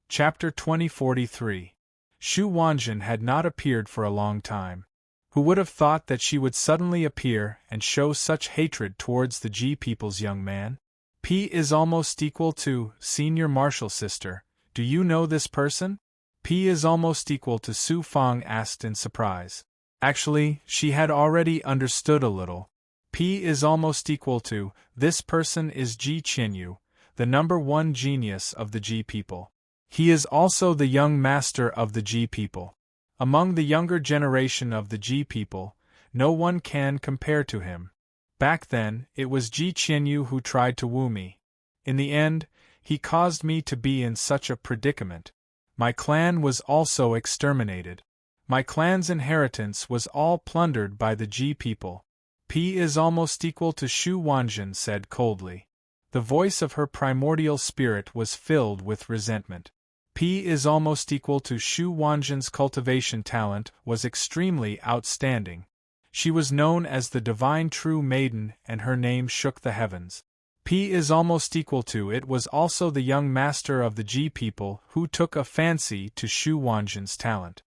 Chapter 2043. Xu Wanjun had not appeared for a long time. Who would have thought that she would suddenly appear and show such hatred towards the Ji people's young man? P is almost equal to Senior Marshal Sister. Do you know this person? P is almost equal to Su Fang asked in surprise. Actually, she had already understood a little. P is almost equal to, this person is Ji Qianyu, the #1 genius of the Ji people. He is also the young master of the Ji people. Among the younger generation of the Ji people, no one can compare to him. Back then, it was Ji Qianyu who tried to woo me. In the end, he caused me to be in such a predicament. My clan was also exterminated. My clan's inheritance was all plundered by the Ji people. P is almost equal to Xu Wanjun said coldly. The voice of her primordial spirit was filled with resentment. P is almost equal to Xu Wanjun's cultivation talent was extremely outstanding. She was known as the Divine True Maiden and her name shook the heavens. P is almost equal to it was also the young master of the Ji people who took a fancy to Xu Wanjun's talent.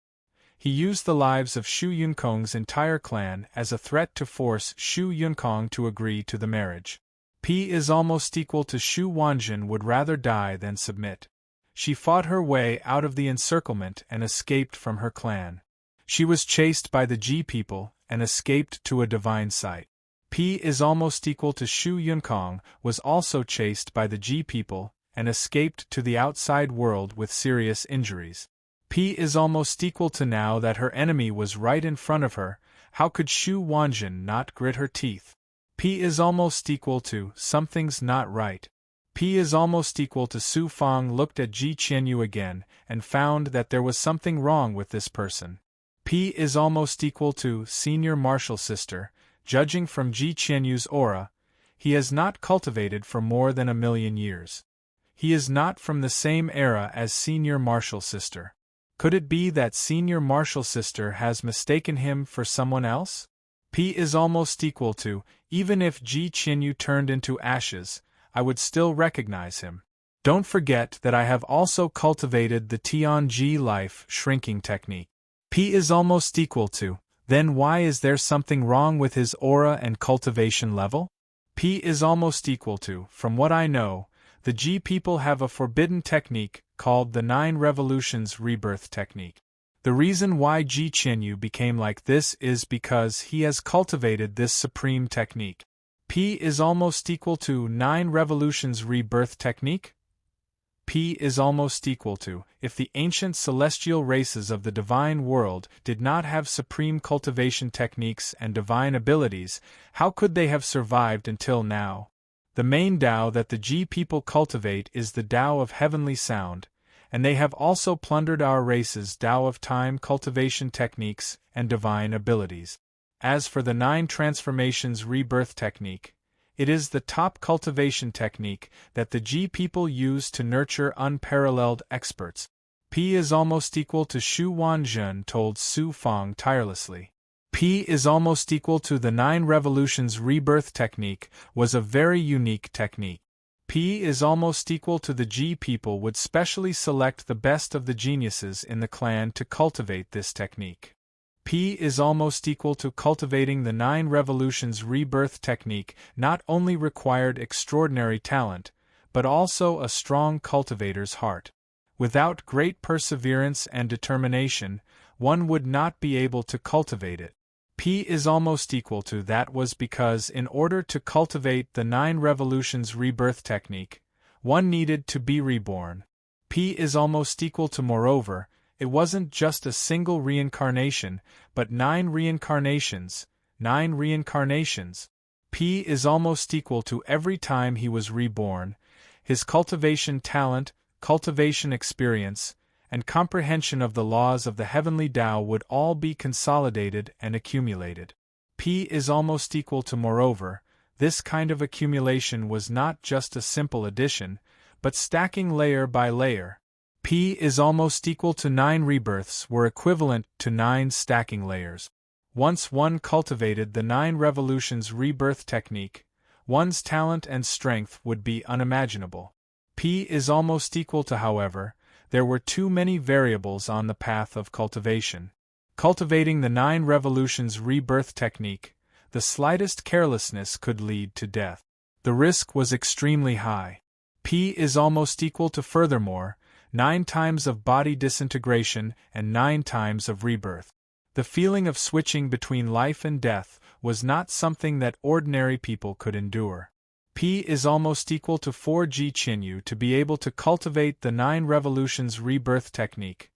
He used the lives of Xu Yunkong's entire clan as a threat to force Xu Yunkong to agree to the marriage. P is almost equal to Xu Wanjun would rather die than submit. She fought her way out of the encirclement and escaped from her clan. She was chased by the Ji people and escaped to a divine site. P is almost equal to Xu Yunkong was also chased by the Ji people and escaped to the outside world with serious injuries. P is almost equal to now that her enemy was right in front of her, how could Xu Wanjun not grit her teeth? P is almost equal to something's not right. P is almost equal to Su Fang looked at Ji Qianyu again and found that there was something wrong with this person. P is almost equal to Senior Marshal Sister, judging from Ji Qianyu's aura, he has not cultivated for more than 1,000,000 years. He is not from the same era as Senior Marshal Sister. Could it be that Senior Marshal Sister has mistaken him for someone else? P is almost equal to, even if Ji Qianyu turned into ashes, I would still recognize him. Don't forget that I have also cultivated the Tianji life shrinking technique. P is almost equal to, then why is there something wrong with his aura and cultivation level? P is almost equal to, from what I know, the Ji people have a forbidden technique called the 9 Revolutions Rebirth Technique. The reason why Ji Qianyu became like this is because he has cultivated this supreme technique. P is almost equal to 9 Revolutions Rebirth Technique? P is almost equal to, if the ancient celestial races of the divine world did not have supreme cultivation techniques and divine abilities, how could they have survived until now? The main Tao that the Ji people cultivate is the Tao of heavenly sound, and they have also plundered our race's Tao of time cultivation techniques and divine abilities. As for the 9 Transformations Rebirth Technique, it is the top cultivation technique that the Ji people use to nurture unparalleled experts. P is almost equal to Xu Wanjun told Su Fang tirelessly. P is almost equal to the 9 Revolutions Rebirth Technique was a very unique technique. P is almost equal to the Ji people would specially select the best of the geniuses in the clan to cultivate this technique. P is almost equal to cultivating the 9 Revolutions Rebirth Technique not only required extraordinary talent, but also a strong cultivator's heart. Without great perseverance and determination, one would not be able to cultivate it. P is almost equal to that was because in order to cultivate the 9 Revolutions Rebirth Technique, one needed to be reborn. P is almost equal to moreover, it wasn't just a single reincarnation, but 9 reincarnations, 9 reincarnations. P is almost equal to every time he was reborn, his cultivation talent, cultivation experience, and comprehension of the laws of the heavenly Tao would all be consolidated and accumulated. P is almost equal to moreover, this kind of accumulation was not just a simple addition, but stacking layer by layer. P is almost equal to 9 rebirths were equivalent to 9 stacking layers. Once one cultivated the 9 Revolutions Rebirth Technique, one's talent and strength would be unimaginable. P is almost equal to however, there were too many variables on the path of cultivation. Cultivating the 9 revolutions rebirth technique, the slightest carelessness could lead to death. The risk was extremely high. P is almost equal to furthermore, 9 times of body disintegration and 9 times of rebirth. The feeling of switching between life and death was not something that ordinary people could endure. P is almost equal to 4G Qinyu to be able to cultivate the 9 revolutions rebirth technique.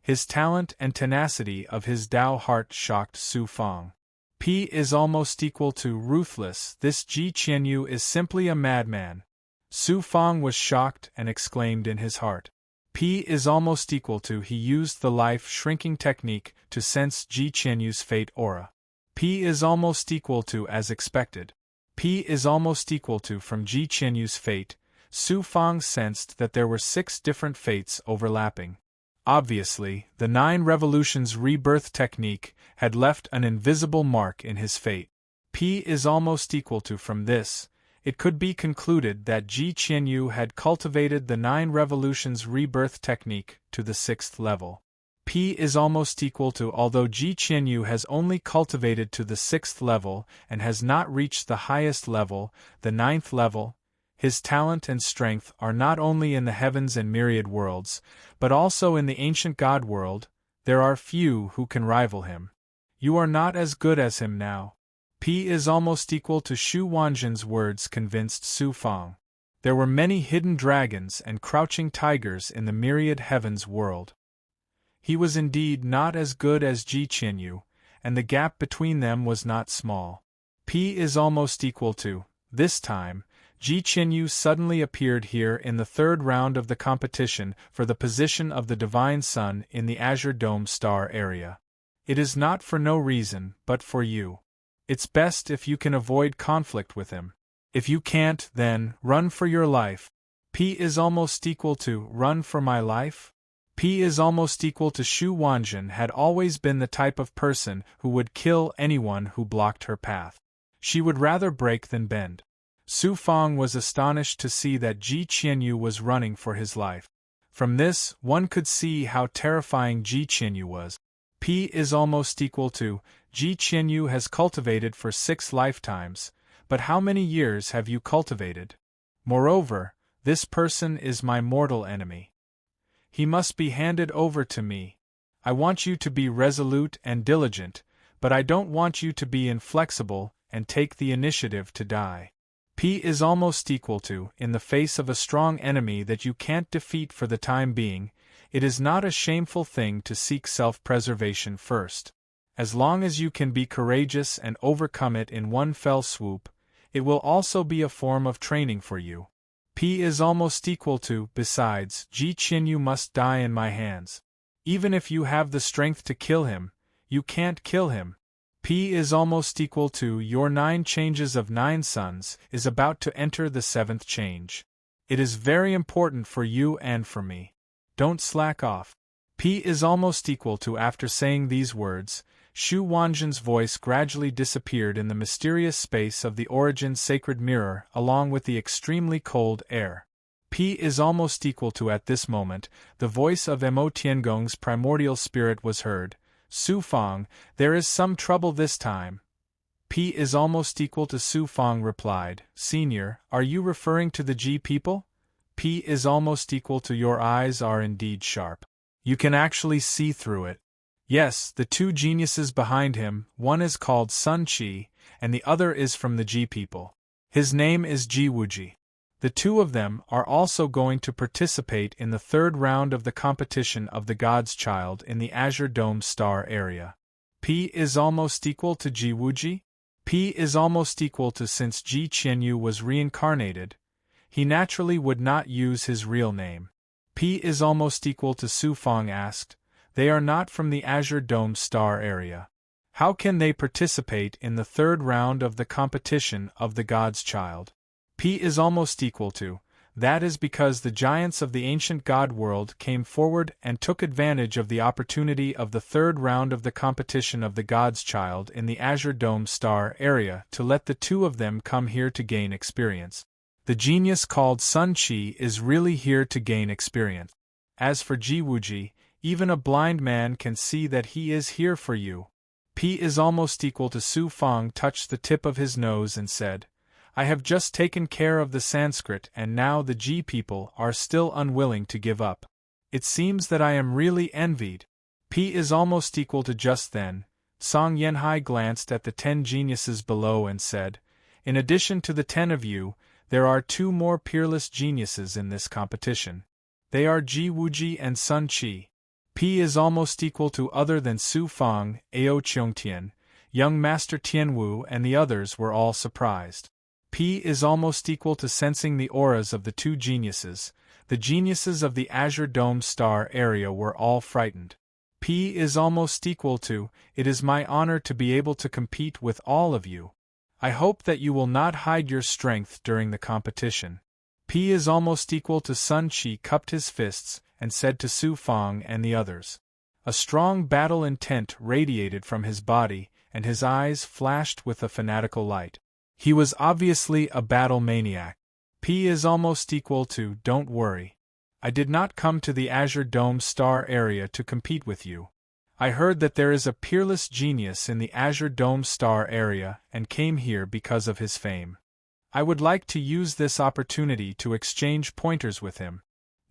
His talent and tenacity of his Tao heart shocked Su Fang. P is almost equal to ruthless. This Ji Qianyu is simply a madman. Su Fang was shocked and exclaimed in his heart. P is almost equal to he used the life shrinking technique to sense Ji Qianyu's fate aura. P is almost equal to as expected. P is almost equal to from Ji Qianyu's fate. Su Fang sensed that there were 6 different fates overlapping. Obviously, the 9 revolutions rebirth technique had left an invisible mark in his fate. P is almost equal to from this, it could be concluded that Ji Qianyu had cultivated the 9 revolutions rebirth technique to the 6th level. P is almost equal to although Ji Qianyu has only cultivated to the 6th level and has not reached the highest level, the 9th level, his talent and strength are not only in the heavens and myriad worlds, but also in the ancient God world. There are few who can rival him. You are not as good as him now. P is almost equal to Shu Wanjin's words convinced Su Fang. There were many hidden dragons and crouching tigers in the myriad heavens world. He was indeed not as good as Ji Qianyu, and the gap between them was not small. P is almost equal to, this time, Ji Qianyu suddenly appeared here in the 3rd round of the competition for the position of the Divine Sun in the Azure Dome star area. It is not for no reason, but for you. It's best if you can avoid conflict with him. If you can't, then, run for your life. P is almost equal to, run for my life? P is almost equal to Shu Wanjin had always been the type of person who would kill anyone who blocked her path. She would rather break than bend. Su Fang was astonished to see that Ji Qianyu was running for his life. From this, one could see how terrifying Ji Qianyu was. P is almost equal to, Ji Qianyu has cultivated for 6 lifetimes, but how many years have you cultivated? Moreover, this person is my mortal enemy. He must be handed over to me. I want you to be resolute and diligent, but I don't want you to be inflexible and take the initiative to die. P is almost equal to, in the face of a strong enemy that you can't defeat for the time being, it is not a shameful thing to seek self-preservation first. As long as you can be courageous and overcome it in one fell swoop, it will also be a form of training for you. P is almost equal to, besides, Ji Qianyu must die in my hands. Even if you have the strength to kill him, you can't kill him. P is almost equal to your 9 changes of 9 suns is about to enter the 7th change. It is very important for you and for me. Don't slack off. P is almost equal to after saying these words, Shu Wanjin's voice gradually disappeared in the mysterious space of the Origin sacred mirror along with the extremely cold air. P is almost equal to at this moment, the voice of Mo Tiangong's primordial spirit was heard. Su Fang, there is some trouble this time. P is almost equal to Su Fang replied, Senior, are you referring to the Ji people? P is almost equal to your eyes are indeed sharp. You can actually see through it. Yes, the 2 geniuses behind him, one is called Sun Qi, and the other is from the Ji people. His name is Ji Wuji. The 2 of them are also going to participate in the 3rd round of the competition of the God's Child in the Azure Dome star area. P is almost equal to Ji Wuji? P is almost equal to since Ji Qianyu was reincarnated, he naturally would not use his real name. P is almost equal to Su Fang asked, they are not from the Azure Dome star area. How can they participate in the 3rd round of the competition of the God's Child? P is almost equal to, that is because the giants of the ancient God world came forward and took advantage of the opportunity of the 3rd round of the competition of the God's Child in the Azure Dome star area to let the 2 of them come here to gain experience. The genius called Sun Qi is really here to gain experience. As for Jiwuji, even a blind man can see that he is here for you. P is almost equal to Su Fang touched the tip of his nose and said, I have just taken care of the Sanskrit and now the Ji people are still unwilling to give up. It seems that I am really envied. P is almost equal to just then, Song Yanhai glanced at the 10 geniuses below and said, in addition to the 10 of you, there are 2 more peerless geniuses in this competition. They are Ji Wuji and Sun Qi. P is almost equal to other than Su Fang, Ao Cheongtian, young Master Tianwu and the others were all surprised. P is almost equal to sensing the auras of the 2 geniuses. The geniuses of the Azure Dome Star area were all frightened. P is almost equal to, it is my honor to be able to compete with all of you. I hope that you will not hide your strength during the competition. P is almost equal to Sun Qi cupped his fists and said to Su Fang and the others. A strong battle intent radiated from his body, and his eyes flashed with a fanatical light. He was obviously a battle maniac. P is almost equal to, don't worry. I did not come to the Azure Dome Star area to compete with you. I heard that there is a peerless genius in the Azure Dome Star area and came here because of his fame. I would like to use this opportunity to exchange pointers with him.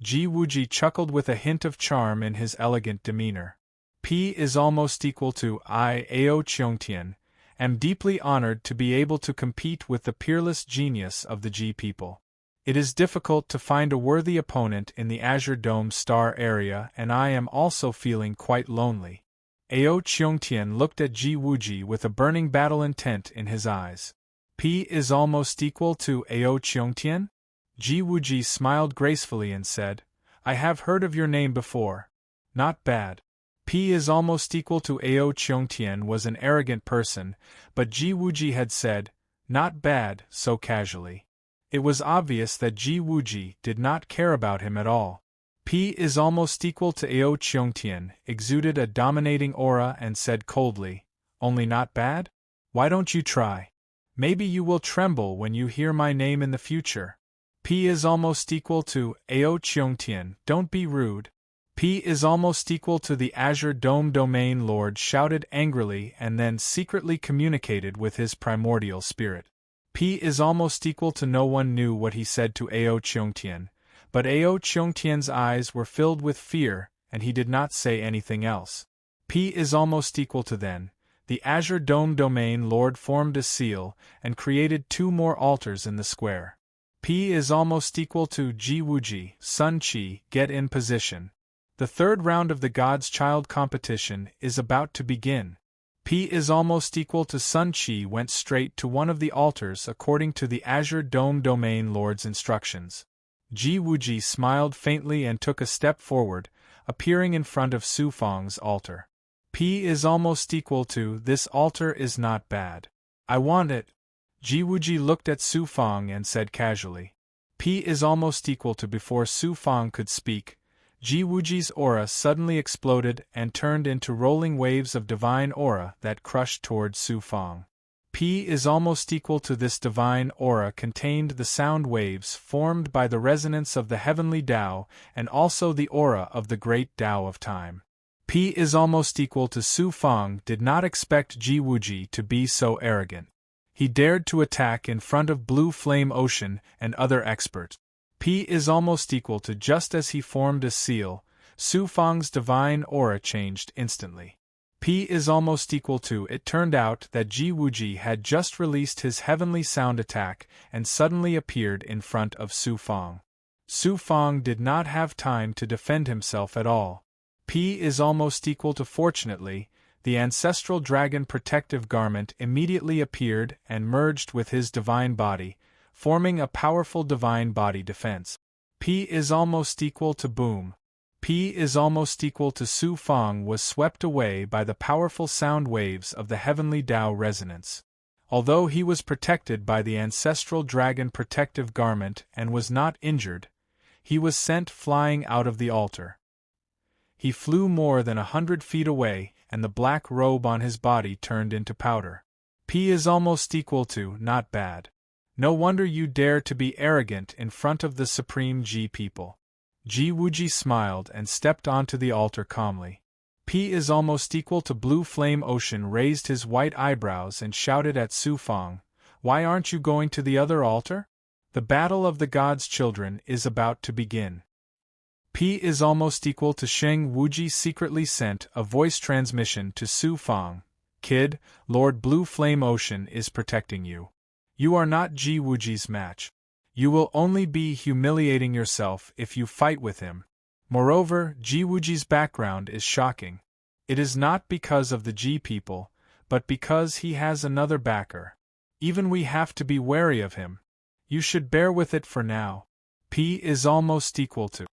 Ji Wuji chuckled with a hint of charm in his elegant demeanor. P is almost equal to I, Ao Cheongtian, am deeply honored to be able to compete with the peerless genius of the Ji people. It is difficult to find a worthy opponent in the Azure Dome Star area and I am also feeling quite lonely. Ao Cheongtian looked at Ji Wuji with a burning battle intent in his eyes. P is almost equal to Ao Cheongtian? Ji Wuji smiled gracefully and said, I have heard of your name before. Not bad. P is almost equal to Ao Cheongtian was an arrogant person, but Ji Wuji had said, not bad, so casually. It was obvious that Ji Wuji did not care about him at all. P is almost equal to Ao Cheongtian, exuded a dominating aura and said coldly, only not bad? Why don't you try? Maybe you will tremble when you hear my name in the future. P is almost equal to Ao Cheongtian, don't be rude. P is almost equal to the Azure Dome Domain Lord shouted angrily and then secretly communicated with his primordial spirit. P is almost equal to no one knew what he said to Ao Cheongtian, but Ao Cheongtian's eyes were filled with fear and he did not say anything else. P is almost equal to then. The Azure Dome Domain Lord formed a seal and created 2 more altars in the square. P is almost equal to Ji Wuji, Sun Qi, get in position. The 3rd round of the God's Child competition is about to begin. P is almost equal to Sun Qi went straight to one of the altars according to the Azure Dome Domain Lord's instructions. Ji Wuji smiled faintly and took a step forward, appearing in front of Su Fang's altar. P is almost equal to this altar is not bad. I want it. Ji Wuji looked at Su Fang and said casually. P is almost equal to before Su Fang could speak. Ji Wuji's aura suddenly exploded and turned into rolling waves of divine aura that crushed toward Su Fang. P is almost equal to this divine aura contained the sound waves formed by the resonance of the heavenly Tao and also the aura of the great Tao of time. P is almost equal to Su Fang did not expect Ji Wuji to be so arrogant. He dared to attack in front of Blue Flame Ocean and other experts. P is almost equal to just as he formed a seal, Su Fang's divine aura changed instantly. P is almost equal to it turned out that Ji Wuji had just released his heavenly sound attack and suddenly appeared in front of Su Fang. Su Fang did not have time to defend himself at all. P is almost equal to fortunately, the ancestral dragon protective garment immediately appeared and merged with his divine body, forming a powerful divine body defense. P is almost equal to boom. P is almost equal to Su Fang was swept away by the powerful sound waves of the heavenly Tao resonance. Although he was protected by the ancestral dragon protective garment and was not injured, he was sent flying out of the altar. He flew more than 100 feet away, and the black robe on his body turned into powder. P is almost equal to not bad. No wonder you dare to be arrogant in front of the Supreme Ji people. Ji Wuji smiled and stepped onto the altar calmly. P is almost equal to Blue Flame Ocean raised his white eyebrows and shouted at Su Fang, "Why aren't you going to the other altar? The battle of the gods' children is about to begin." P is almost equal to Sheng Wuji secretly sent a voice transmission to Su Fang, "Kid, Lord Blue Flame Ocean is protecting you. You are not Ji Wuji's match. You will only be humiliating yourself if you fight with him. Moreover, Ji Wuji's background is shocking. It is not because of the Ji people, but because he has another backer. Even we have to be wary of him. You should bear with it for now." P is almost equal to.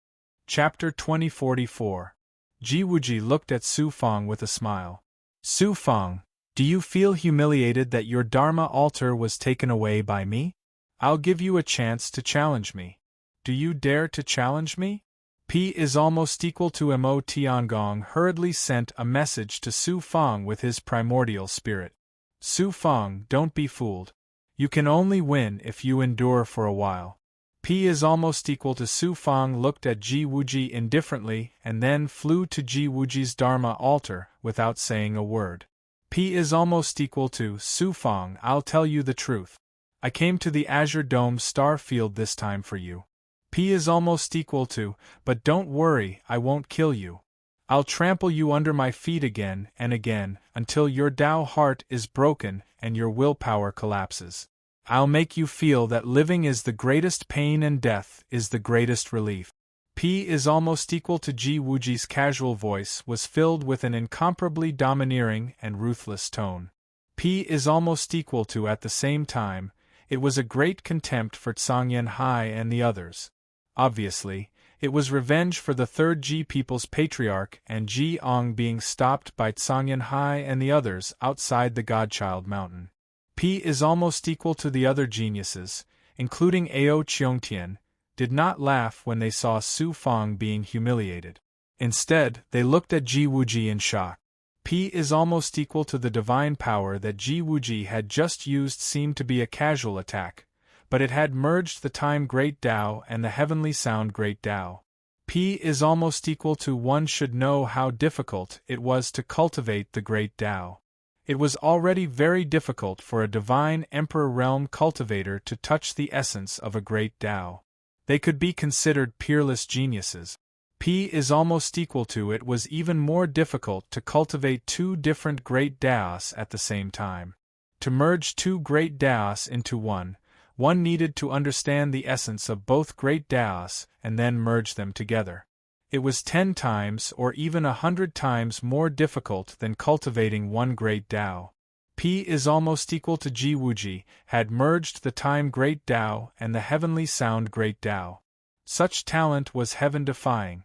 Chapter 2044. Ji Wuji looked at Su Fang with a smile. "Su Fang, do you feel humiliated that your Dharma altar was taken away by me? I'll give you a chance to challenge me. Do you dare to challenge me?" P is almost equal to Mo Tiangong hurriedly sent a message to Su Fang with his primordial spirit. "Su Fang, don't be fooled. You can only win if you endure for a while." P is almost equal to Su Fang looked at Ji Wuji indifferently and then flew to Ji Wuji's Dharma altar without saying a word. P is almost equal to Su Fang, "I'll tell you the truth. I came to the Azure Dome star field this time for you." P is almost equal to, "But don't worry, I won't kill you. I'll trample you under my feet again and again until your Tao heart is broken and your willpower collapses. I'll make you feel that living is the greatest pain and death is the greatest relief." P is almost equal to Ji Wuji's casual voice was filled with an incomparably domineering and ruthless tone. P is almost equal to at the same time, it was a great contempt for Tsangyan Hai and the others. Obviously, it was revenge for the third Ji people's patriarch and Ji Ong being stopped by Tsangyan Hai and the others outside the Godchild Mountain. P is almost equal to the other geniuses, including Ao Cheongtian, did not laugh when they saw Su Fang being humiliated. Instead, they looked at Ji Wuji in shock. P is almost equal to the divine power that Ji Wuji had just used seemed to be a casual attack, but it had merged the Time Great Tao and the Heavenly Sound Great Tao. P is almost equal to one should know how difficult it was to cultivate the Great Tao. It was already very difficult for a divine Emperor Realm cultivator to touch the essence of a Great Tao. They could be considered peerless geniuses. P is almost equal to it was even more difficult to cultivate two different Great Taos at the same time. To merge two Great Taos into one needed to understand the essence of both Great Taos and then merge them together. It was 10 times or even 100 times more difficult than cultivating one Great Tao. P is almost equal to Ji Wuji had merged the Time Great Tao and the Heavenly Sound Great Tao. Such talent was heaven-defying.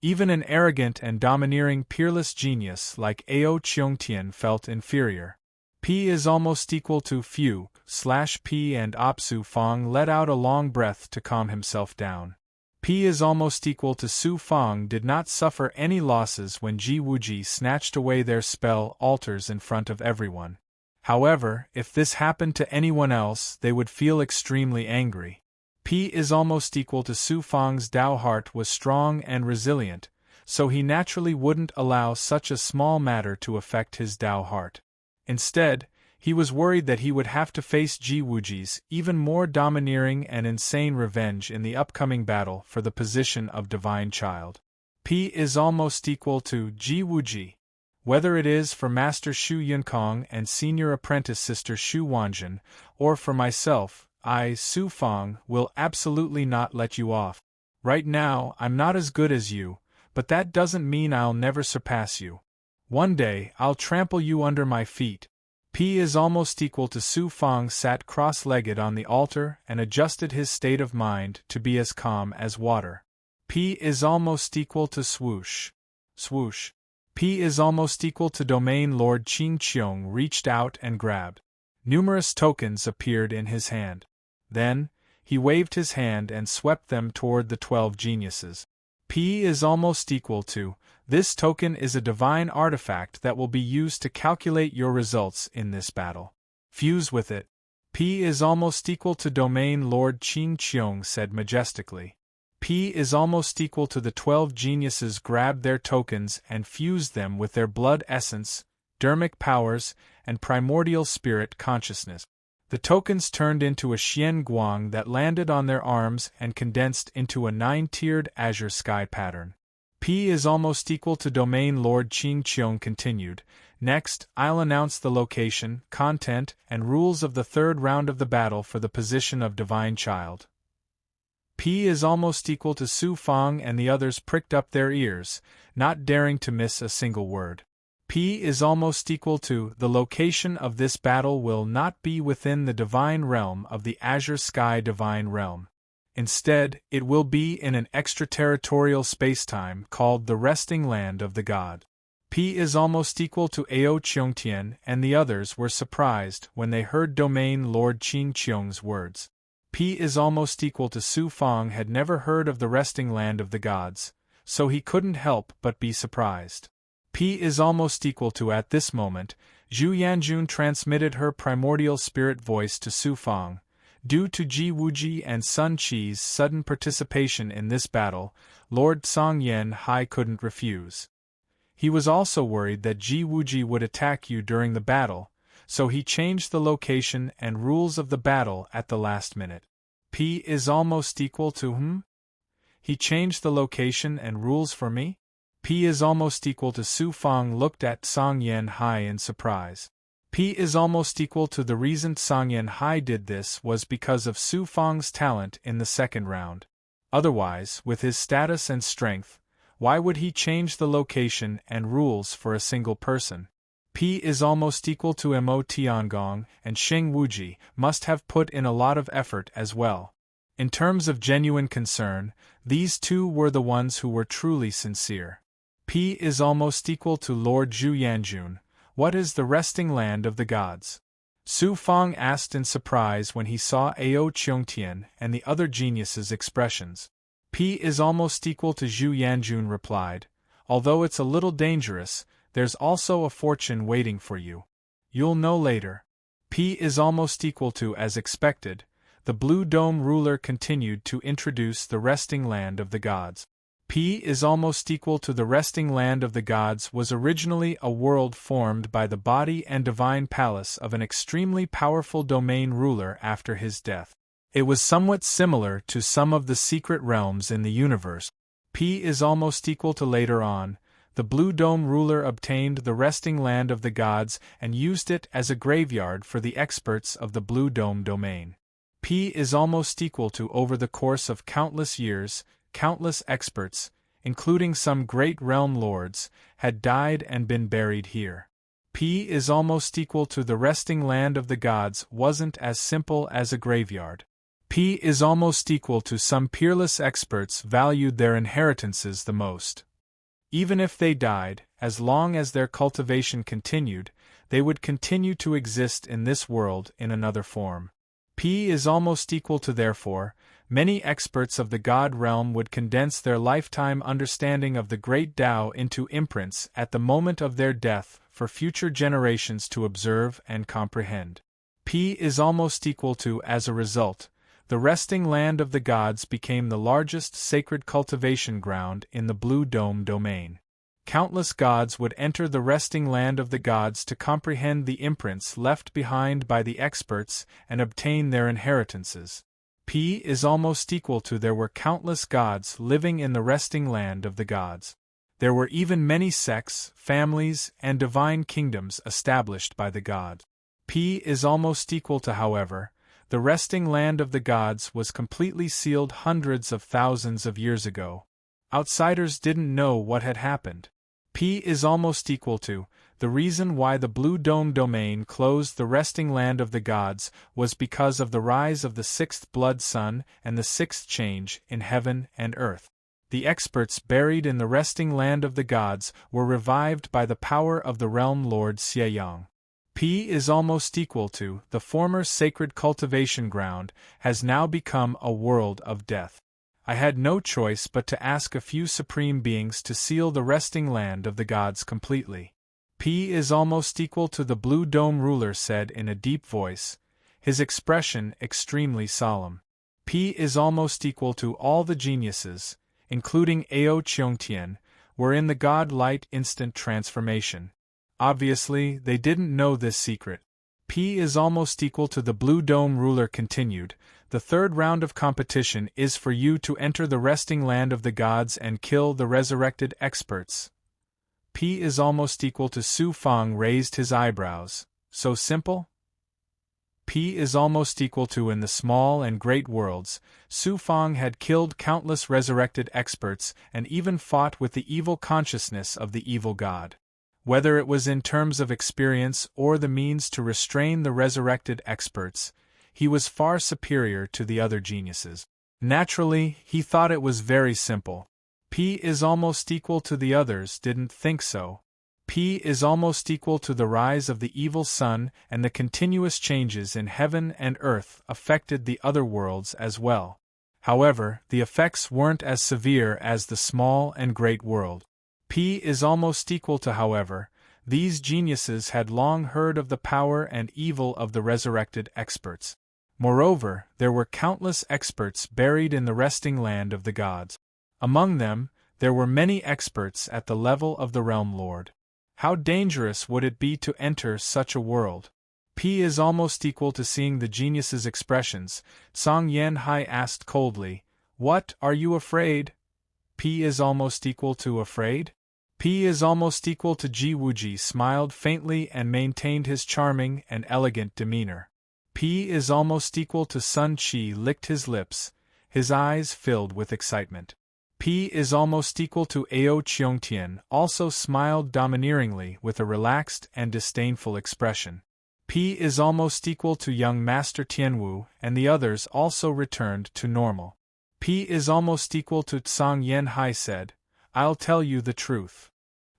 Even an arrogant and domineering peerless genius like Ao Cheongtian felt inferior. P is almost equal to Fu/P and Apsu Fang let out a long breath to calm himself down. P is almost equal to Su Fang did not suffer any losses when Ji Wuji snatched away their spell altars in front of everyone. However, if this happened to anyone else they would feel extremely angry. P is almost equal to Su Fang's Tao heart was strong and resilient, so he naturally wouldn't allow such a small matter to affect his Tao heart. Instead, he was worried that he would have to face Ji Wuji's even more domineering and insane revenge in the upcoming battle for the position of Divine Child. P is almost equal to Ji Wuji. Whether it is for Master Shu Yunkong and Senior Apprentice Sister Shu Wanjin, or for myself, I, Su Fang, will absolutely not let you off. Right now, I'm not as good as you, but that doesn't mean I'll never surpass you. One day, I'll trample you under my feet. P is almost equal to Su Fang sat cross-legged on the altar and adjusted his state of mind to be as calm as water. P is almost equal to swoosh. Swoosh. P is almost equal to Domain Lord Qing Qiong reached out and grabbed. Numerous tokens appeared in his hand. Then, he waved his hand and swept them toward the 12 geniuses. P is almost equal to, this token is a divine artifact that will be used to calculate your results in this battle. Fuse with it. P is almost equal to Domain Lord Qing Qiong said majestically. P is almost equal to the 12 geniuses grabbed their tokens and fused them with their blood essence, dermic powers, and primordial spirit consciousness. The tokens turned into a xian guang that landed on their arms and condensed into a 9-tiered azure sky pattern. P is almost equal to Domain Lord Qing Qiong continued. Next, I'll announce the location, content, and rules of the third round of the battle for the position of Divine Child. P is almost equal to Su Fang, and the others pricked up their ears, not daring to miss a single word. P is almost equal to the location of this battle will not be within the divine realm of the Azure Sky Divine Realm. Instead, it will be in an extraterritorial spacetime called the Resting Land of the God. P is almost equal to Ao Cheongtian, and the others were surprised when they heard Domain Lord Qing Qiong's words. P is almost equal to Su Fang had never heard of the Resting Land of the Gods, so he couldn't help but be surprised. P is almost equal to at this moment, Zhu Yanjun transmitted her primordial spirit voice to Su Fang. Due to Ji Wuji and Sun Qi's sudden participation in this battle, Lord Song Yen Hai couldn't refuse. He was also worried that Ji Wuji would attack you during the battle, so he changed the location and rules of the battle at the last minute. P is almost equal to He changed the location and rules for me? P is almost equal to Su Fang looked at Song Yen Hai in surprise. P is almost equal to the reason Song Yen Hai did this was because of Su Fang's talent in the second round. Otherwise, with his status and strength, why would he change the location and rules for a single person? P is almost equal to Mo Tiangong, and Xing Wuji must have put in a lot of effort as well. In terms of genuine concern, these two were the ones who were truly sincere. P is almost equal to Lord Zhu Yanjun. What is the Resting Land of the Gods? Su Fang asked in surprise when he saw Ao Cheongtian and the other geniuses' expressions. P is almost equal to Zhu Yanjun replied, although it's a little dangerous, there's also a fortune waiting for you. You'll know later. P is almost equal to as expected, the Blue Dome ruler continued to introduce the Resting Land of the Gods. P is almost equal to the Resting Land of the Gods was originally a world formed by the body and divine palace of an extremely powerful domain ruler after his death. It was somewhat similar to some of the secret realms in the universe. P is almost equal to later on, the Blue Dome ruler obtained the Resting Land of the Gods and used it as a graveyard for the experts of the Blue Dome domain. P is almost equal to over the course of countless years, countless experts, including some great realm lords, had died and been buried here. P is almost equal to the Resting Land of the Gods wasn't as simple as a graveyard. P is almost equal to some peerless experts valued their inheritances the most. Even if they died, as long as their cultivation continued, they would continue to exist in this world in another form. P is almost equal to therefore, many experts of the God realm would condense their lifetime understanding of the great Tao into imprints at the moment of their death for future generations to observe and comprehend. P is almost equal to as a result, the Resting Land of the Gods became the largest sacred cultivation ground in the Blue Dome domain. Countless gods would enter the Resting Land of the Gods to comprehend the imprints left behind by the experts and obtain their inheritances. P is almost equal to there were countless gods living in the Resting Land of the Gods. There were even many sects, families, and divine kingdoms established by the gods. P is almost equal to however, the Resting Land of the Gods was completely sealed hundreds of thousands of years ago. Outsiders didn't know what had happened. P is almost equal to, the reason why the Blue Dome domain closed the Resting Land of the Gods was because of the rise of the sixth blood sun and the sixth change in heaven and earth. The experts buried in the Resting Land of the Gods were revived by the power of the Realm Lord Xieyang. P is almost equal to, the former sacred cultivation ground has now become a world of death. I had no choice but to ask a few supreme beings to seal the Resting Land of the Gods completely. P is almost equal to the Blue Dome ruler said in a deep voice, his expression extremely solemn. P is almost equal to all the geniuses, including Ao Cheongtian, were in the God-light instant transformation. Obviously, they didn't know this secret. P is almost equal to the Blue Dome ruler continued. The third round of competition is for you to enter the resting land of the gods and kill the resurrected experts. P is almost equal to Su Fang raised his eyebrows. So simple? P is almost equal to in the small and great worlds, Su Fang had killed countless resurrected experts and even fought with the evil consciousness of the evil god. Whether it was in terms of experience or the means to restrain the resurrected experts, he was far superior to the other geniuses. Naturally, he thought it was very simple. P is almost equal to the others didn't think so. P is almost equal to the rise of the evil sun, and the continuous changes in heaven and earth affected the other worlds as well. However, the effects weren't as severe as the small and great world. P is almost equal to, however, these geniuses had long heard of the power and evil of the resurrected experts. Moreover, there were countless experts buried in the resting land of the gods. Among them, there were many experts at the level of the Realm Lord. How dangerous would it be to enter such a world? P is almost equal to seeing the genius's expressions. Song Yen Hai asked coldly, "What, are you afraid?" P is almost equal to afraid? P is almost equal to Ji Wuji smiled faintly and maintained his charming and elegant demeanor. P is almost equal to Sun Chi licked his lips, his eyes filled with excitement. P is almost equal to Ao Cheongtian also smiled domineeringly with a relaxed and disdainful expression. P is almost equal to young Master Tianwu, and the others also returned to normal. P is almost equal to Tsang Yen Hai said, "I'll tell you the truth.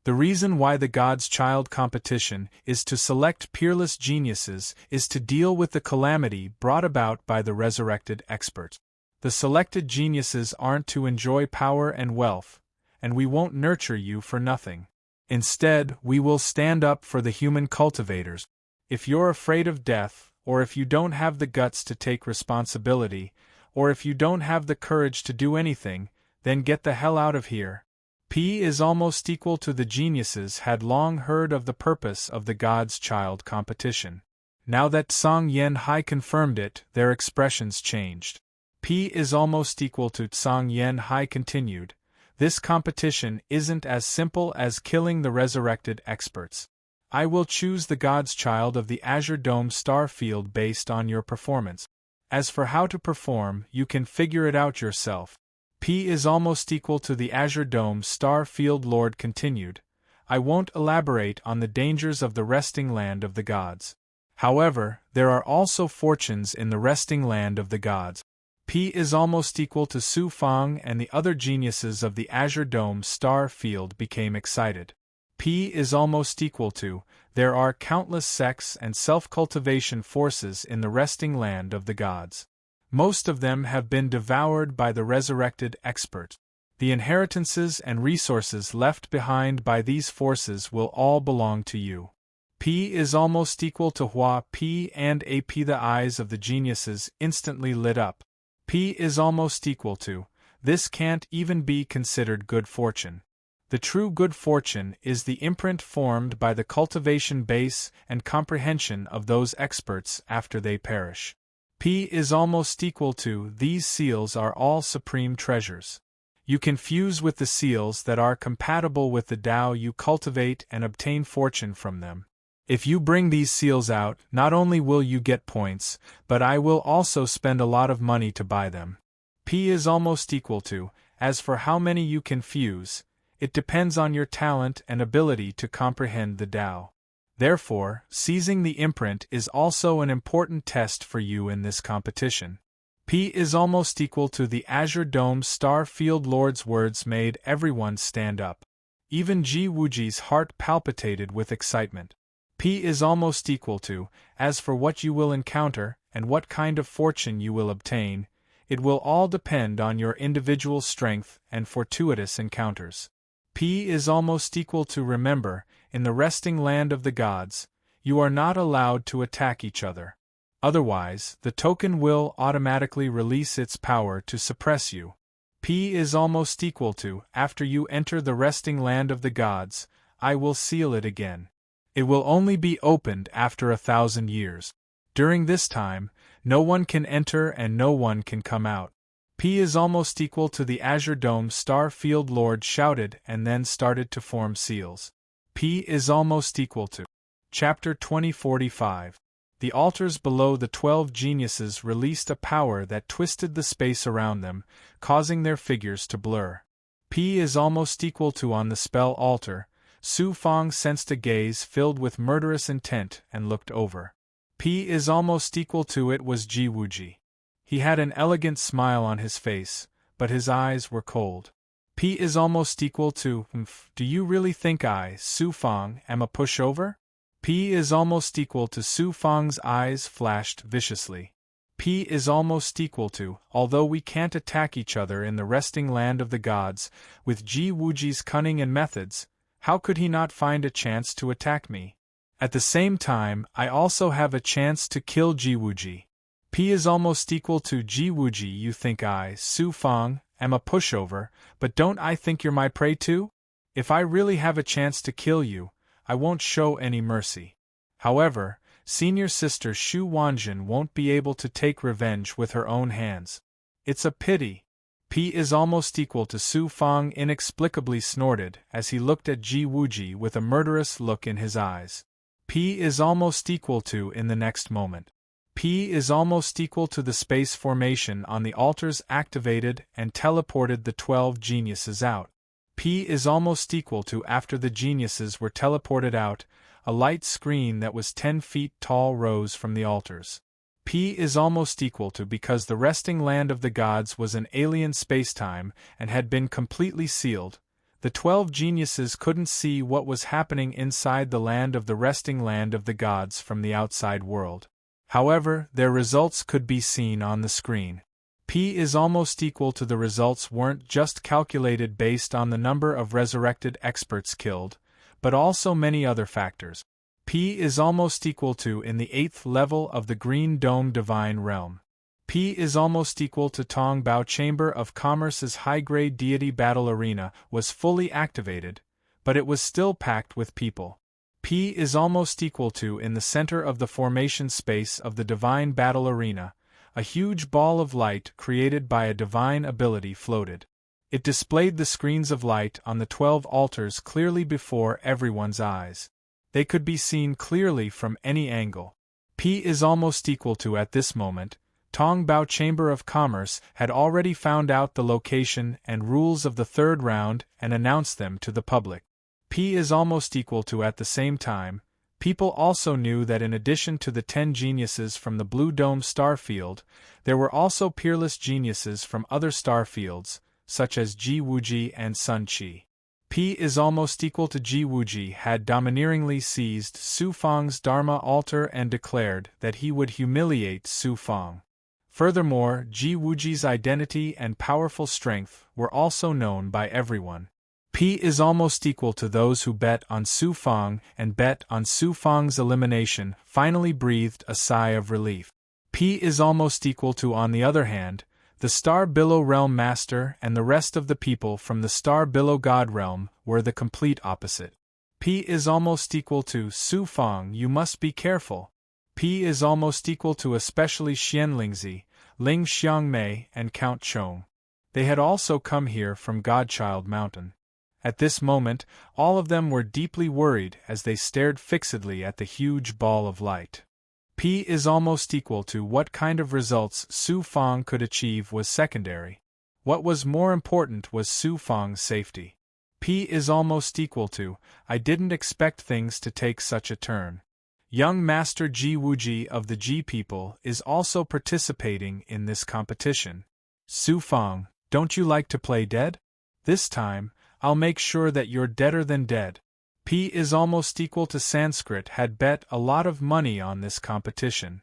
The reason why the God's Child competition is to select peerless geniuses is to deal with the calamity brought about by the resurrected expert. The selected geniuses aren't to enjoy power and wealth, and we won't nurture you for nothing. Instead, we will stand up for the human cultivators. If you're afraid of death, or if you don't have the guts to take responsibility, or if you don't have the courage to do anything, then get the hell out of here." P is almost equal to the geniuses had long heard of the purpose of the God's Child competition. Now that Song Yen Hai confirmed it, their expressions changed. P is almost equal to Song Yen Hai continued, "This competition isn't as simple as killing the resurrected experts. I will choose the God's Child of the Azure Dome star field based on your performance. As for how to perform, you can figure it out yourself." P is almost equal to the Azure Dome star field Lord continued, "I won't elaborate on the dangers of the resting land of the gods. However, there are also fortunes in the resting land of the gods." P is almost equal to Su Fang, and the other geniuses of the Azure Dome star field became excited. P is almost equal to, there are countless sects and self-cultivation forces in the resting land of the gods. Most of them have been devoured by the resurrected expert. The inheritances and resources left behind by these forces will all belong to you. P is almost equal to Hua P and AP. The eyes of the geniuses instantly lit up. P is almost equal to, this can't even be considered good fortune. The true good fortune is the imprint formed by the cultivation base and comprehension of those experts after they perish. P is almost equal to, these seals are all supreme treasures. You can fuse with the seals that are compatible with the Tao you cultivate and obtain fortune from them. If you bring these seals out, not only will you get points, but I will also spend a lot of money to buy them. P is almost equal to, as for how many you can fuse, it depends on your talent and ability to comprehend the Tao. Therefore, seizing the imprint is also an important test for you in this competition. P is almost equal to the Azure Dome star field Lord's words made everyone stand up. Even Ji Wuji's heart palpitated with excitement. P is almost equal to, as for what you will encounter, and what kind of fortune you will obtain, it will all depend on your individual strength and fortuitous encounters. P is almost equal to, remember, in the resting land of the gods, you are not allowed to attack each other. Otherwise, the token will automatically release its power to suppress you. P is almost equal to, after you enter the resting land of the gods, I will seal it again. It will only be opened after 1,000 years. During this time, no one can enter and no one can come out. P is almost equal to the azure dome star field lord shouted and then started to form seals. P is almost equal to. Chapter 2045. The altars below the 12 geniuses released a power that twisted the space around them, causing their figures to blur. P is almost equal to on the spell altar. Su Fang sensed a gaze filled with murderous intent and looked over. P is almost equal to it was Ji Wuji. He had an elegant smile on his face, but his eyes were cold. P is almost equal to, do you really think I, Su Fang, am a pushover? P is almost equal to Su Fang's eyes flashed viciously. P is almost equal to, although we can't attack each other in the resting land of the gods, with Ji Wuji's cunning and methods, how could he not find a chance to attack me? At the same time, I also have a chance to kill Ji Wuji. P is almost equal to Ji Wuji. You think I, Su Fang, am a pushover, but don't I think you're my prey too? If I really have a chance to kill you, I won't show any mercy. However, senior sister Shu Wanjin won't be able to take revenge with her own hands. It's a pity. P is almost equal to Su Fang inexplicably snorted as he looked at Ji Wuji with a murderous look in his eyes. P is almost equal to in the next moment. P is almost equal to the space formation on the altars activated and teleported the 12 geniuses out. P is almost equal to after the geniuses were teleported out, a light screen that was 10 feet tall rose from the altars. P is almost equal to because the resting land of the gods was an alien spacetime and had been completely sealed. The 12 geniuses couldn't see what was happening inside the land of the resting land of the gods from the outside world. However, their results could be seen on the screen. P is almost equal to the results weren't just calculated based on the number of resurrected experts killed, but also many other factors. P is almost equal to in the 8th level of the Green Dome Divine Realm. P is almost equal to Tong Bao Chamber of Commerce's high-grade deity battle arena was fully activated, but it was still packed with people. P is almost equal to in the center of the formation space of the Divine Battle Arena, a huge ball of light created by a divine ability floated. It displayed the screens of light on the 12 altars clearly before everyone's eyes. They could be seen clearly from any angle. P is almost equal to at this moment, Tong Bao Chamber of Commerce had already found out the location and rules of the 3rd round and announced them to the public. P is almost equal to at the same time, people also knew that in addition to the 10 geniuses from the Blue Dome star field, there were also peerless geniuses from other star fields, such as Ji Wuji and Sun Qi. P is almost equal to Ji Wuji had domineeringly seized Su Fang's Dharma altar and declared that he would humiliate Su Fang. Furthermore, Ji Wuji's identity and powerful strength were also known by everyone. P is almost equal to those who bet on Su Fang and bet on Su Fang's elimination finally breathed a sigh of relief. P is almost equal to on the other hand, the Star Billow Realm Master and the rest of the people from the Star Billow God Realm were the complete opposite. P is almost equal to Su Fang, you must be careful. P is almost equal to especially Xian Lingzi, Ling Xiangmei and Count Chong. They had also come here from Godchild Mountain. At this moment, all of them were deeply worried as they stared fixedly at the huge ball of light. P is almost equal to what kind of results Su Fang could achieve was secondary. What was more important was Su Fang's safety. P is almost equal to, I didn't expect things to take such a turn. Young Master Ji Wuji of the Ji people is also participating in this competition. Su Fang, don't you like to play dead? This time, I'll make sure that you're deader than dead. P is almost equal to Sanskrit had bet a lot of money on this competition.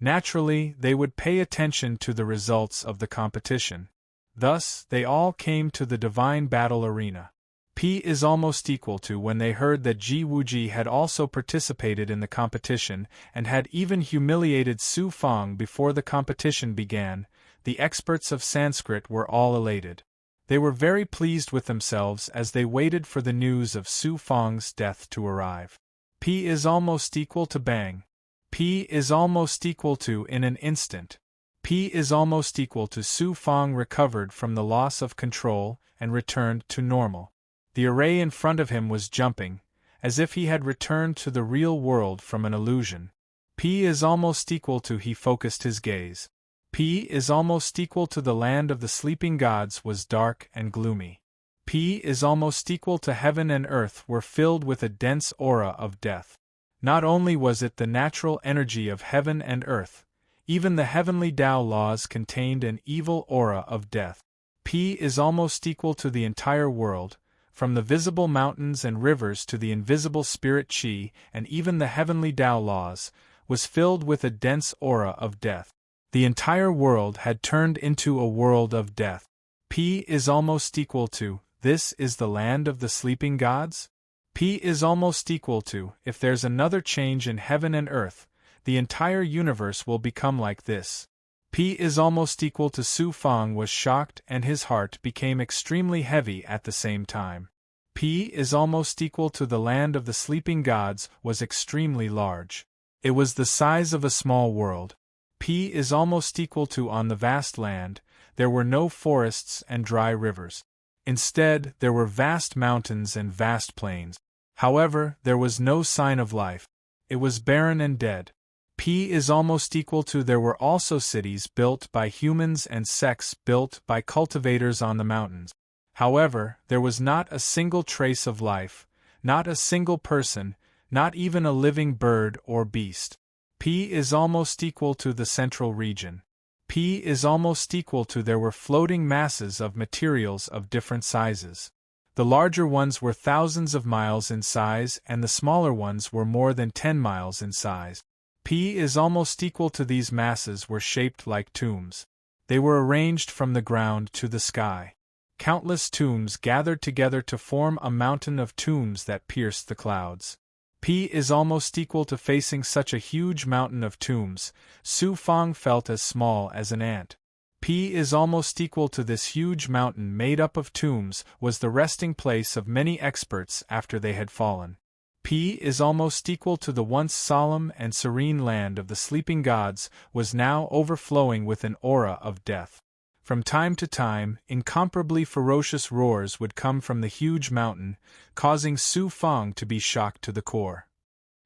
Naturally, they would pay attention to the results of the competition. Thus, they all came to the Divine Battle Arena. P is almost equal to when they heard that Ji Wuji had also participated in the competition and had even humiliated Su Fang before the competition began. The experts of Sanskrit were all elated. They were very pleased with themselves as they waited for the news of Su Fang's death to arrive. P is almost equal to bang. P is almost equal to in an instant. P is almost equal to Su Fang recovered from the loss of control and returned to normal. The array in front of him was jumping, as if he had returned to the real world from an illusion. P is almost equal to he focused his gaze. P is almost equal to the land of the sleeping gods was dark and gloomy. P is almost equal to heaven and earth were filled with a dense aura of death. Not only was it the natural energy of heaven and earth, even the heavenly Tao laws contained an evil aura of death. P is almost equal to the entire world, from the visible mountains and rivers to the invisible spirit Qi, and even the heavenly Tao laws, was filled with a dense aura of death. The entire world had turned into a world of death. P is almost equal to, this is the land of the sleeping gods? P is almost equal to, if there's another change in heaven and earth, the entire universe will become like this. P is almost equal to Su Fang was shocked and his heart became extremely heavy at the same time. P is almost equal to the land of the sleeping gods was extremely large. It was the size of a small world. P is almost equal to on the vast land, there were no forests and dry rivers. Instead, there were vast mountains and vast plains. However, there was no sign of life. It was barren and dead. P is almost equal to there were also cities built by humans and sects built by cultivators on the mountains. However, there was not a single trace of life, not a single person, not even a living bird or beast. P is almost equal to the central region. P is almost equal to there were floating masses of materials of different sizes. The larger ones were thousands of miles in size and the smaller ones were more than 10 miles in size. P is almost equal to these masses were shaped like tombs. They were arranged from the ground to the sky. Countless tombs gathered together to form a mountain of tombs that pierced the clouds. P is almost equal to facing such a huge mountain of tombs. Su Fang felt as small as an ant. P is almost equal to this huge mountain made up of tombs was the resting place of many experts after they had fallen. P is almost equal to the once solemn and serene land of the sleeping gods was now overflowing with an aura of death. From time to time, incomparably ferocious roars would come from the huge mountain, causing Su Fang to be shocked to the core.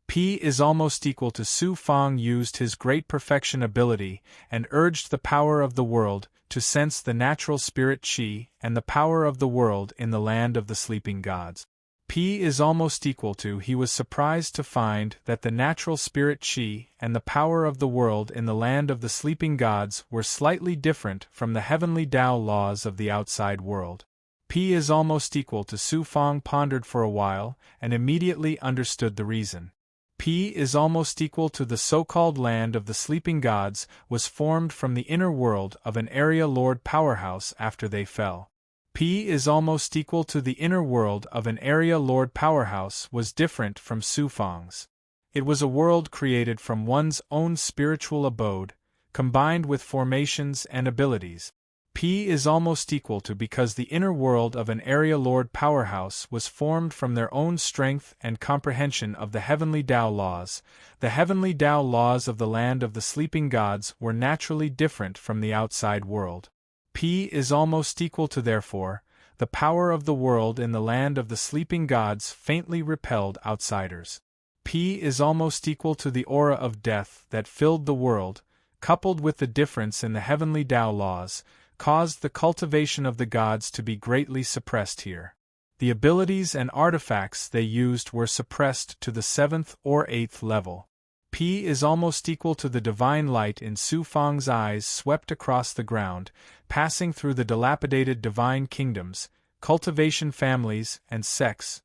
P is almost equal to Su Fang used his great perfection ability and urged the power of the world to sense the natural spirit Qi and the power of the world in the land of the sleeping gods. P is almost equal to he was surprised to find that the natural spirit Qi and the power of the world in the land of the sleeping gods were slightly different from the heavenly Tao laws of the outside world. P is almost equal to Su Fang pondered for a while and immediately understood the reason. P is almost equal to the so-called land of the sleeping gods was formed from the inner world of an area lord powerhouse after they fell. P is almost equal to the inner world of an area lord powerhouse was different from Su Fang's. It was a world created from one's own spiritual abode, combined with formations and abilities. P is almost equal to because the inner world of an area lord powerhouse was formed from their own strength and comprehension of the heavenly Tao laws. The heavenly Tao laws of the land of the sleeping gods were naturally different from the outside world. P is almost equal to therefore, the power of the world in the land of the sleeping gods faintly repelled outsiders. P is almost equal to the aura of death that filled the world, coupled with the difference in the heavenly Tao laws, caused the cultivation of the gods to be greatly suppressed here. The abilities and artifacts they used were suppressed to the 7th or 8th level. P is almost equal to the divine light in Su Fang's eyes swept across the ground, passing through the dilapidated divine kingdoms, cultivation families, and sects.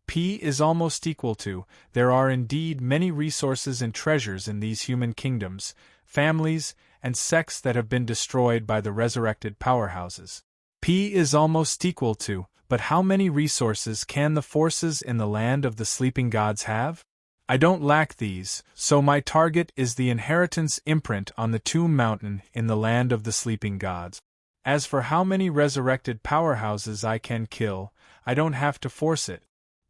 P is almost equal to, there are indeed many resources and treasures in these human kingdoms, families, and sects that have been destroyed by the resurrected powerhouses. P is almost equal to, but how many resources can the forces in the land of the sleeping gods have? I don't lack these, so my target is the inheritance imprint on the tomb mountain in the land of the sleeping gods. As for how many resurrected powerhouses I can kill, I don't have to force it.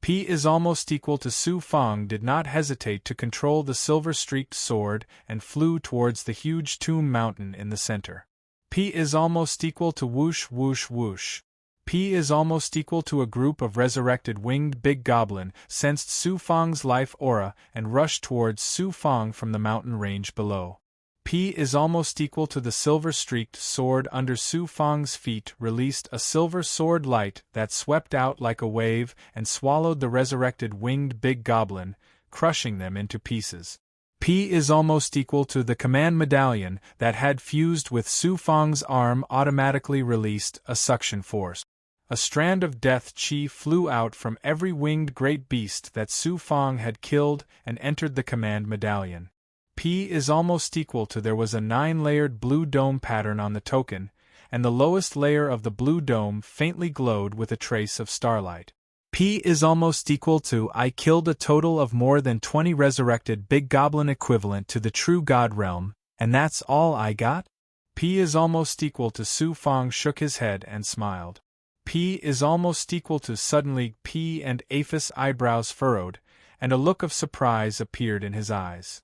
P is almost equal to Su Fang did not hesitate to control the silver-streaked sword and flew towards the huge tomb mountain in the center. P is almost equal to whoosh whoosh whoosh. P is almost equal to a group of resurrected winged big goblin sensed Su Fang's life aura and rushed towards Su Fang from the mountain range below. P is almost equal to the silver-streaked sword under Su Fang's feet released a silver sword light that swept out like a wave and swallowed the resurrected winged big goblin, crushing them into pieces. P is almost equal to the command medallion that had fused with Su Fang's arm automatically released a suction force. A strand of death chi flew out from every winged great beast that Su Fang had killed and entered the command medallion. P is almost equal to there was a 9-layered blue dome pattern on the token, and the lowest layer of the blue dome faintly glowed with a trace of starlight. P is almost equal to I killed a total of more than 20 resurrected big goblin equivalent to the true god realm, and that's all I got? P is almost equal to Su Fang shook his head and smiled. P is almost equal to suddenly P and Aphis eyebrows furrowed, and a look of surprise appeared in his eyes.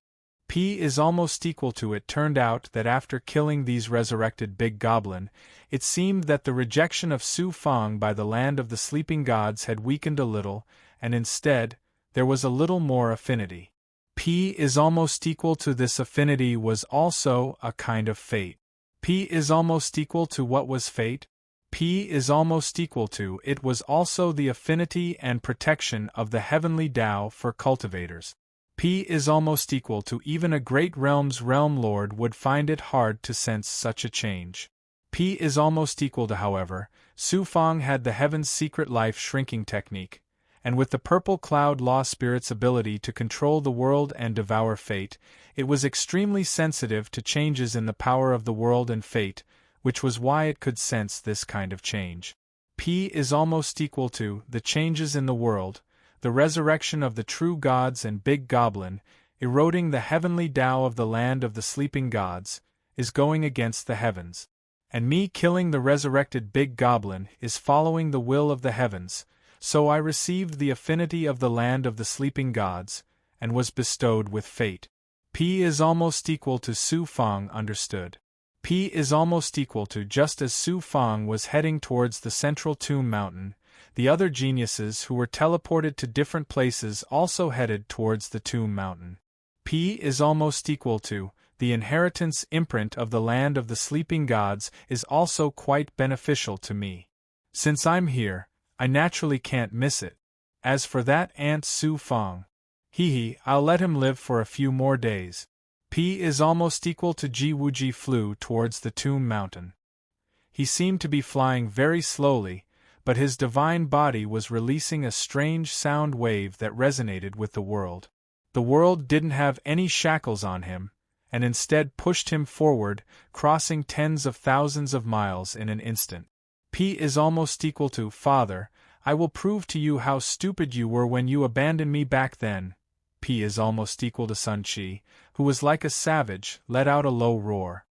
P is almost equal to it turned out that after killing these resurrected big goblin, it seemed that the rejection of Su Fang by the land of the sleeping gods had weakened a little, and instead, there was a little more affinity. P is almost equal to this affinity was also a kind of fate. P is almost equal to what was fate? P is almost equal to it was also the affinity and protection of the heavenly Tao for cultivators. P is almost equal to even a great realm's realm lord would find it hard to sense such a change. P is almost equal to however, Su Fang had the heaven's secret life shrinking technique, and with the purple cloud law spirit's ability to control the world and devour fate, it was extremely sensitive to changes in the power of the world and fate, which was why it could sense this kind of change. P is almost equal to the changes in the world, the resurrection of the true gods and big goblin, eroding the heavenly Tao of the land of the sleeping gods, is going against the heavens. And me killing the resurrected big goblin is following the will of the heavens, so I received the affinity of the land of the sleeping gods, and was bestowed with fate. P is almost equal to Su Fang understood. P is almost equal to just as Su Fang was heading towards the central tomb mountain, the other geniuses who were teleported to different places also headed towards the tomb mountain. P is almost equal to the inheritance imprint of the land of the sleeping gods is also quite beneficial to me. Since I'm here, I naturally can't miss it. As for that Aunt Su Fang, I'll let him live for a few more days. P is almost equal to Ji Wuji flew towards the tomb mountain. He seemed to be flying very slowly, but his divine body was releasing a strange sound wave that resonated with the world. The world didn't have any shackles on him, and instead pushed him forward, crossing tens of thousands of miles in an instant. P is almost equal to Father, I will prove to you how stupid you were when you abandoned me back then. P is almost equal to Sun Chi, who was like a savage, let out a low roar.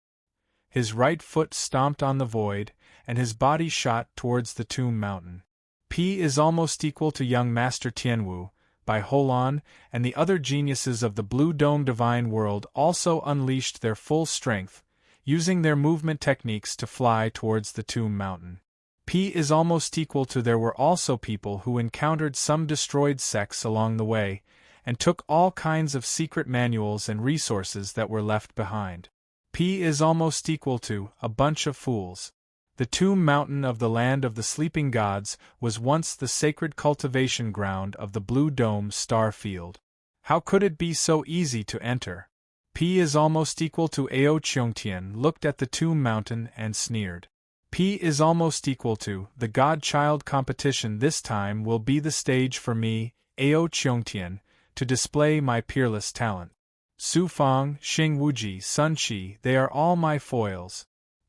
His right foot stomped on the void, and his body shot towards the tomb mountain. P is almost equal to young Master Tianwu, Bai Holan, and the other geniuses of the Blue Dome Divine World also unleashed their full strength, using their movement techniques to fly towards the tomb mountain. P is almost equal to there were also people who encountered some destroyed sects along the way, and took all kinds of secret manuals and resources that were left behind. P is almost equal to a bunch of fools. The tomb mountain of the land of the sleeping gods was once the sacred cultivation ground of the Blue Dome star field. How could it be so easy to enter? P is almost equal to Ao Cheongtian looked at the tomb mountain and sneered. P is almost equal to the God-Child competition this time will be the stage for me, Ao Cheongtian, to display my peerless talent. Su Fang, Xing Wuji, Sun Chi, they are all my foils.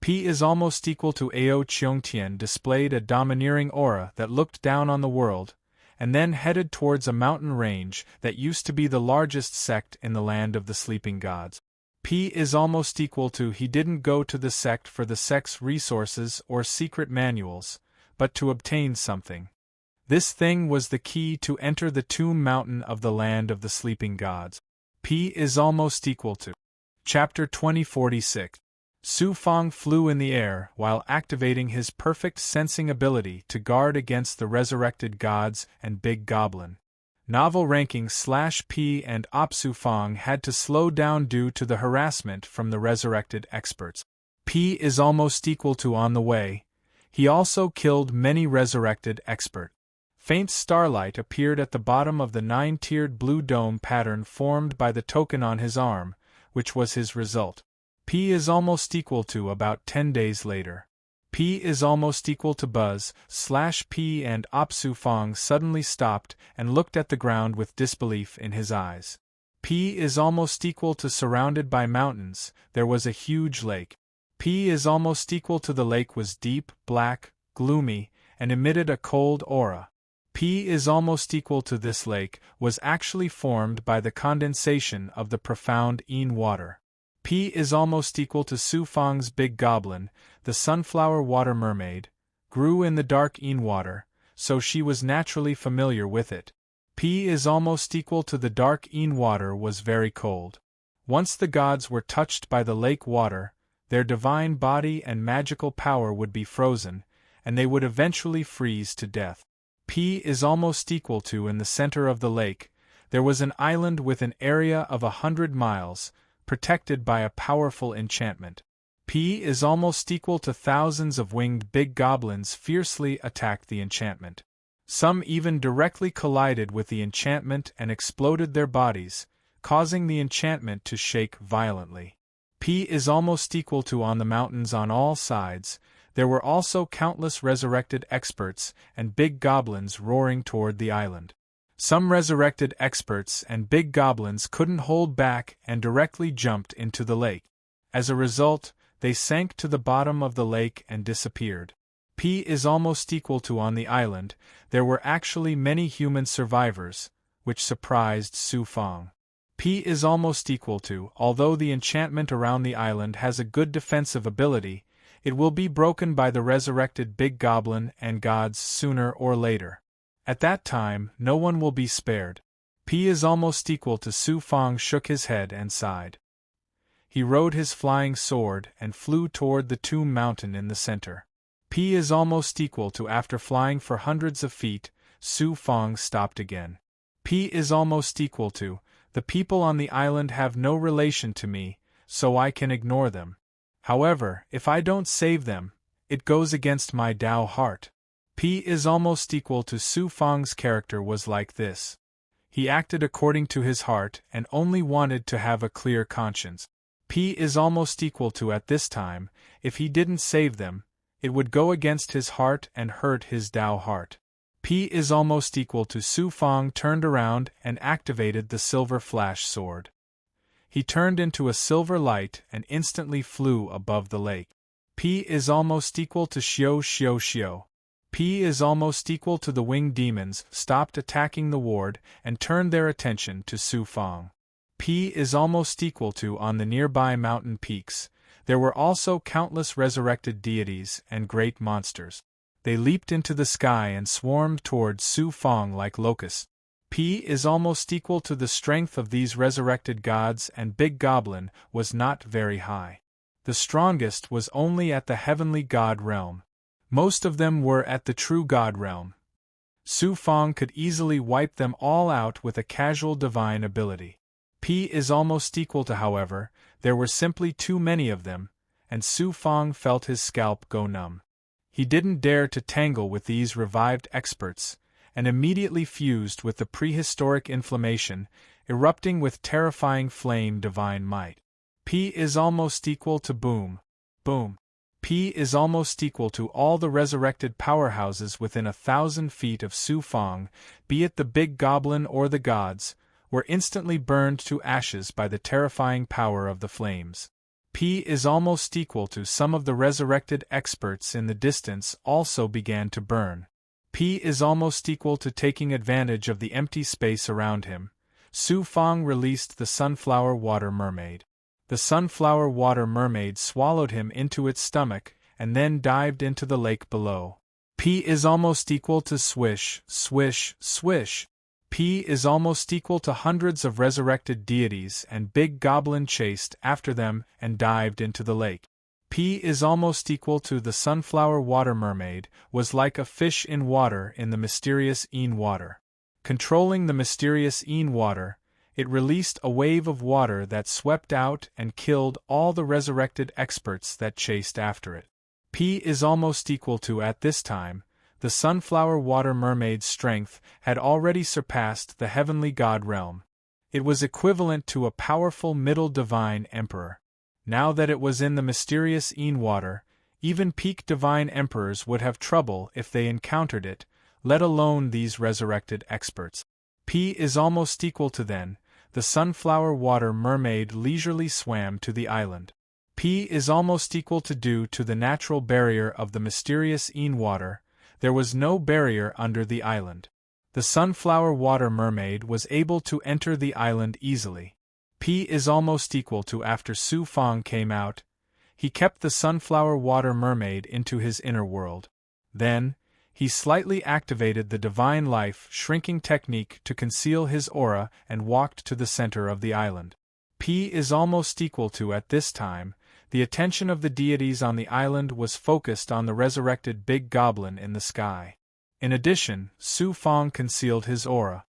P is almost equal to Ao Cheongtian displayed a domineering aura that looked down on the world, and then headed towards a mountain range that used to be the largest sect in the land of the sleeping gods. P is almost equal to he didn't go to the sect for the sect's resources or secret manuals, but to obtain something. This thing was the key to enter the tomb mountain of the land of the sleeping gods. P is almost equal to. Chapter 2046. Su Fang flew in the air while activating his perfect sensing ability to guard against the resurrected gods and Big Goblin. Novel ranking /P and Su Fang had to slow down due to the harassment from the resurrected experts. P is almost equal to on the way. He also killed many resurrected experts. Faint starlight appeared at the bottom of the 9-tiered blue dome pattern formed by the token on his arm, which was his result. P is almost equal to about 10 days later. P is almost equal to Buzz/P and Su Fang suddenly stopped and looked at the ground with disbelief in his eyes. P is almost equal to surrounded by mountains, there was a huge lake. P is almost equal to the lake was deep, black, gloomy, and emitted a cold aura. P is almost equal to this lake was actually formed by the condensation of the profound Een water. P is almost equal to Su Fang's Big Goblin, the sunflower water mermaid, grew in the dark Een water, so she was naturally familiar with it. P is almost equal to the dark Een water was very cold. Once the gods were touched by the lake water, their divine body and magical power would be frozen, and they would eventually freeze to death. P is almost equal to in the center of the lake, there was an island with an area of 100 miles, protected by a powerful enchantment. P is almost equal to thousands of winged big goblins fiercely attacked the enchantment. Some even directly collided with the enchantment and exploded their bodies, causing the enchantment to shake violently. P is almost equal to on the mountains on all sides, there were also countless resurrected experts and big goblins roaring toward the island. Some resurrected experts and big goblins couldn't hold back and directly jumped into the lake. As a result, they sank to the bottom of the lake and disappeared. P is almost equal to on the island, there were actually many human survivors, which surprised Su Fang. P is almost equal to, although the enchantment around the island has a good defensive ability, it will be broken by the resurrected Big Goblin and gods sooner or later. At that time, no one will be spared. P is almost equal to Su Fang shook his head and sighed. He rode his flying sword and flew toward the tomb mountain in the center. P is almost equal to after flying for hundreds of feet, Su Fang stopped again. P is almost equal to, the people on the island have no relation to me, so I can ignore them. However, if I don't save them, it goes against my Tao heart. P is almost equal to Su Fang's character was like this. He acted according to his heart and only wanted to have a clear conscience. P is almost equal to at this time, if he didn't save them, it would go against his heart and hurt his Tao heart. P is almost equal to Su Fang turned around and activated the silver flash sword. He turned into a silver light and instantly flew above the lake. P is almost equal to Xiao Xiao Xiao. P is almost equal to the winged demons stopped attacking the ward and turned their attention to Su Fang. P is almost equal to on the nearby mountain peaks, there were also countless resurrected deities and great monsters. They leaped into the sky and swarmed toward Su Fang like locusts. P is almost equal to the strength of these resurrected gods and Big Goblin was not very high. The strongest was only at the heavenly god realm. Most of them were at the true god realm. Su Fang could easily wipe them all out with a casual divine ability. P is almost equal to however, there were simply too many of them, and Su Fang felt his scalp go numb. He didn't dare to tangle with these revived experts, and immediately fused with the prehistoric inflammation, erupting with terrifying flame divine might. P is almost equal to boom, boom. P is almost equal to all the resurrected powerhouses within 1,000 feet of Su Fang, be it the Big Goblin or the gods, were instantly burned to ashes by the terrifying power of the flames. P is almost equal to some of the resurrected experts in the distance also began to burn. P is almost equal to taking advantage of the empty space around him. Su Fang released the sunflower water mermaid. The sunflower water mermaid swallowed him into its stomach and then dived into the lake below. P is almost equal to swish, swish, swish. P is almost equal to hundreds of resurrected deities, and Big Goblin chased after them and dived into the lake. P is almost equal to the sunflower water mermaid, was like a fish in water in the mysterious Een water. Controlling the mysterious Een water, it released a wave of water that swept out and killed all the resurrected experts that chased after it. P is almost equal to, at this time, the sunflower water mermaid's strength had already surpassed the heavenly god realm. It was equivalent to a powerful middle divine emperor. Now that it was in the mysterious Een water, even peak divine emperors would have trouble if they encountered it, let alone these resurrected experts. P is almost equal to then, the sunflower water mermaid leisurely swam to the island. P is almost equal to due to the natural barrier of the mysterious Een water, there was no barrier under the island. The sunflower water mermaid was able to enter the island easily. P is almost equal to after Su Fang came out, he kept the sunflower water mermaid into his inner world. Then, he slightly activated the divine life shrinking technique to conceal his aura and walked to the center of the island. P is almost equal to, at this time, the attention of the deities on the island was focused on the resurrected Big Goblin in the sky. In addition, Su Fang concealed his aura.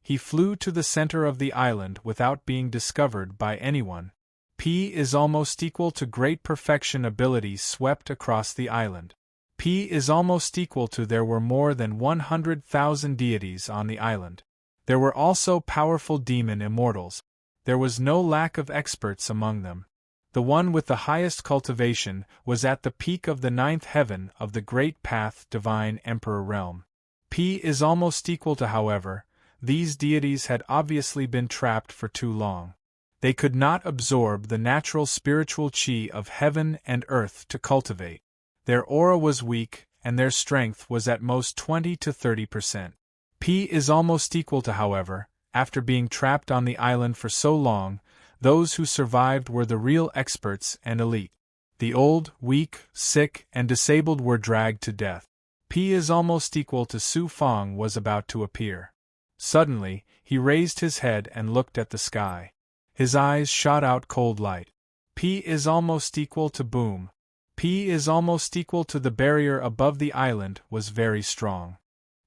He flew to the center of the island without being discovered by anyone. P is almost equal to great perfection ability swept across the island. P is almost equal to there were more than 100,000 deities on the island. There were also powerful demon immortals. There was no lack of experts among them. The one with the highest cultivation was at the peak of the 9th heaven of the Great Path Divine Emperor realm. P is almost equal to, however, these deities had obviously been trapped for too long. They could not absorb the natural spiritual chi of heaven and earth to cultivate. Their aura was weak, and their strength was at most 20 to 30%. P is almost equal to, however, after being trapped on the island for so long, those who survived were the real experts and elite. The old, weak, sick, and disabled were dragged to death. P is almost equal to Su Fang was about to appear. Suddenly, he raised his head and looked at the sky. His eyes shot out cold light. P is almost equal to boom. P is almost equal to the barrier above the island was very strong.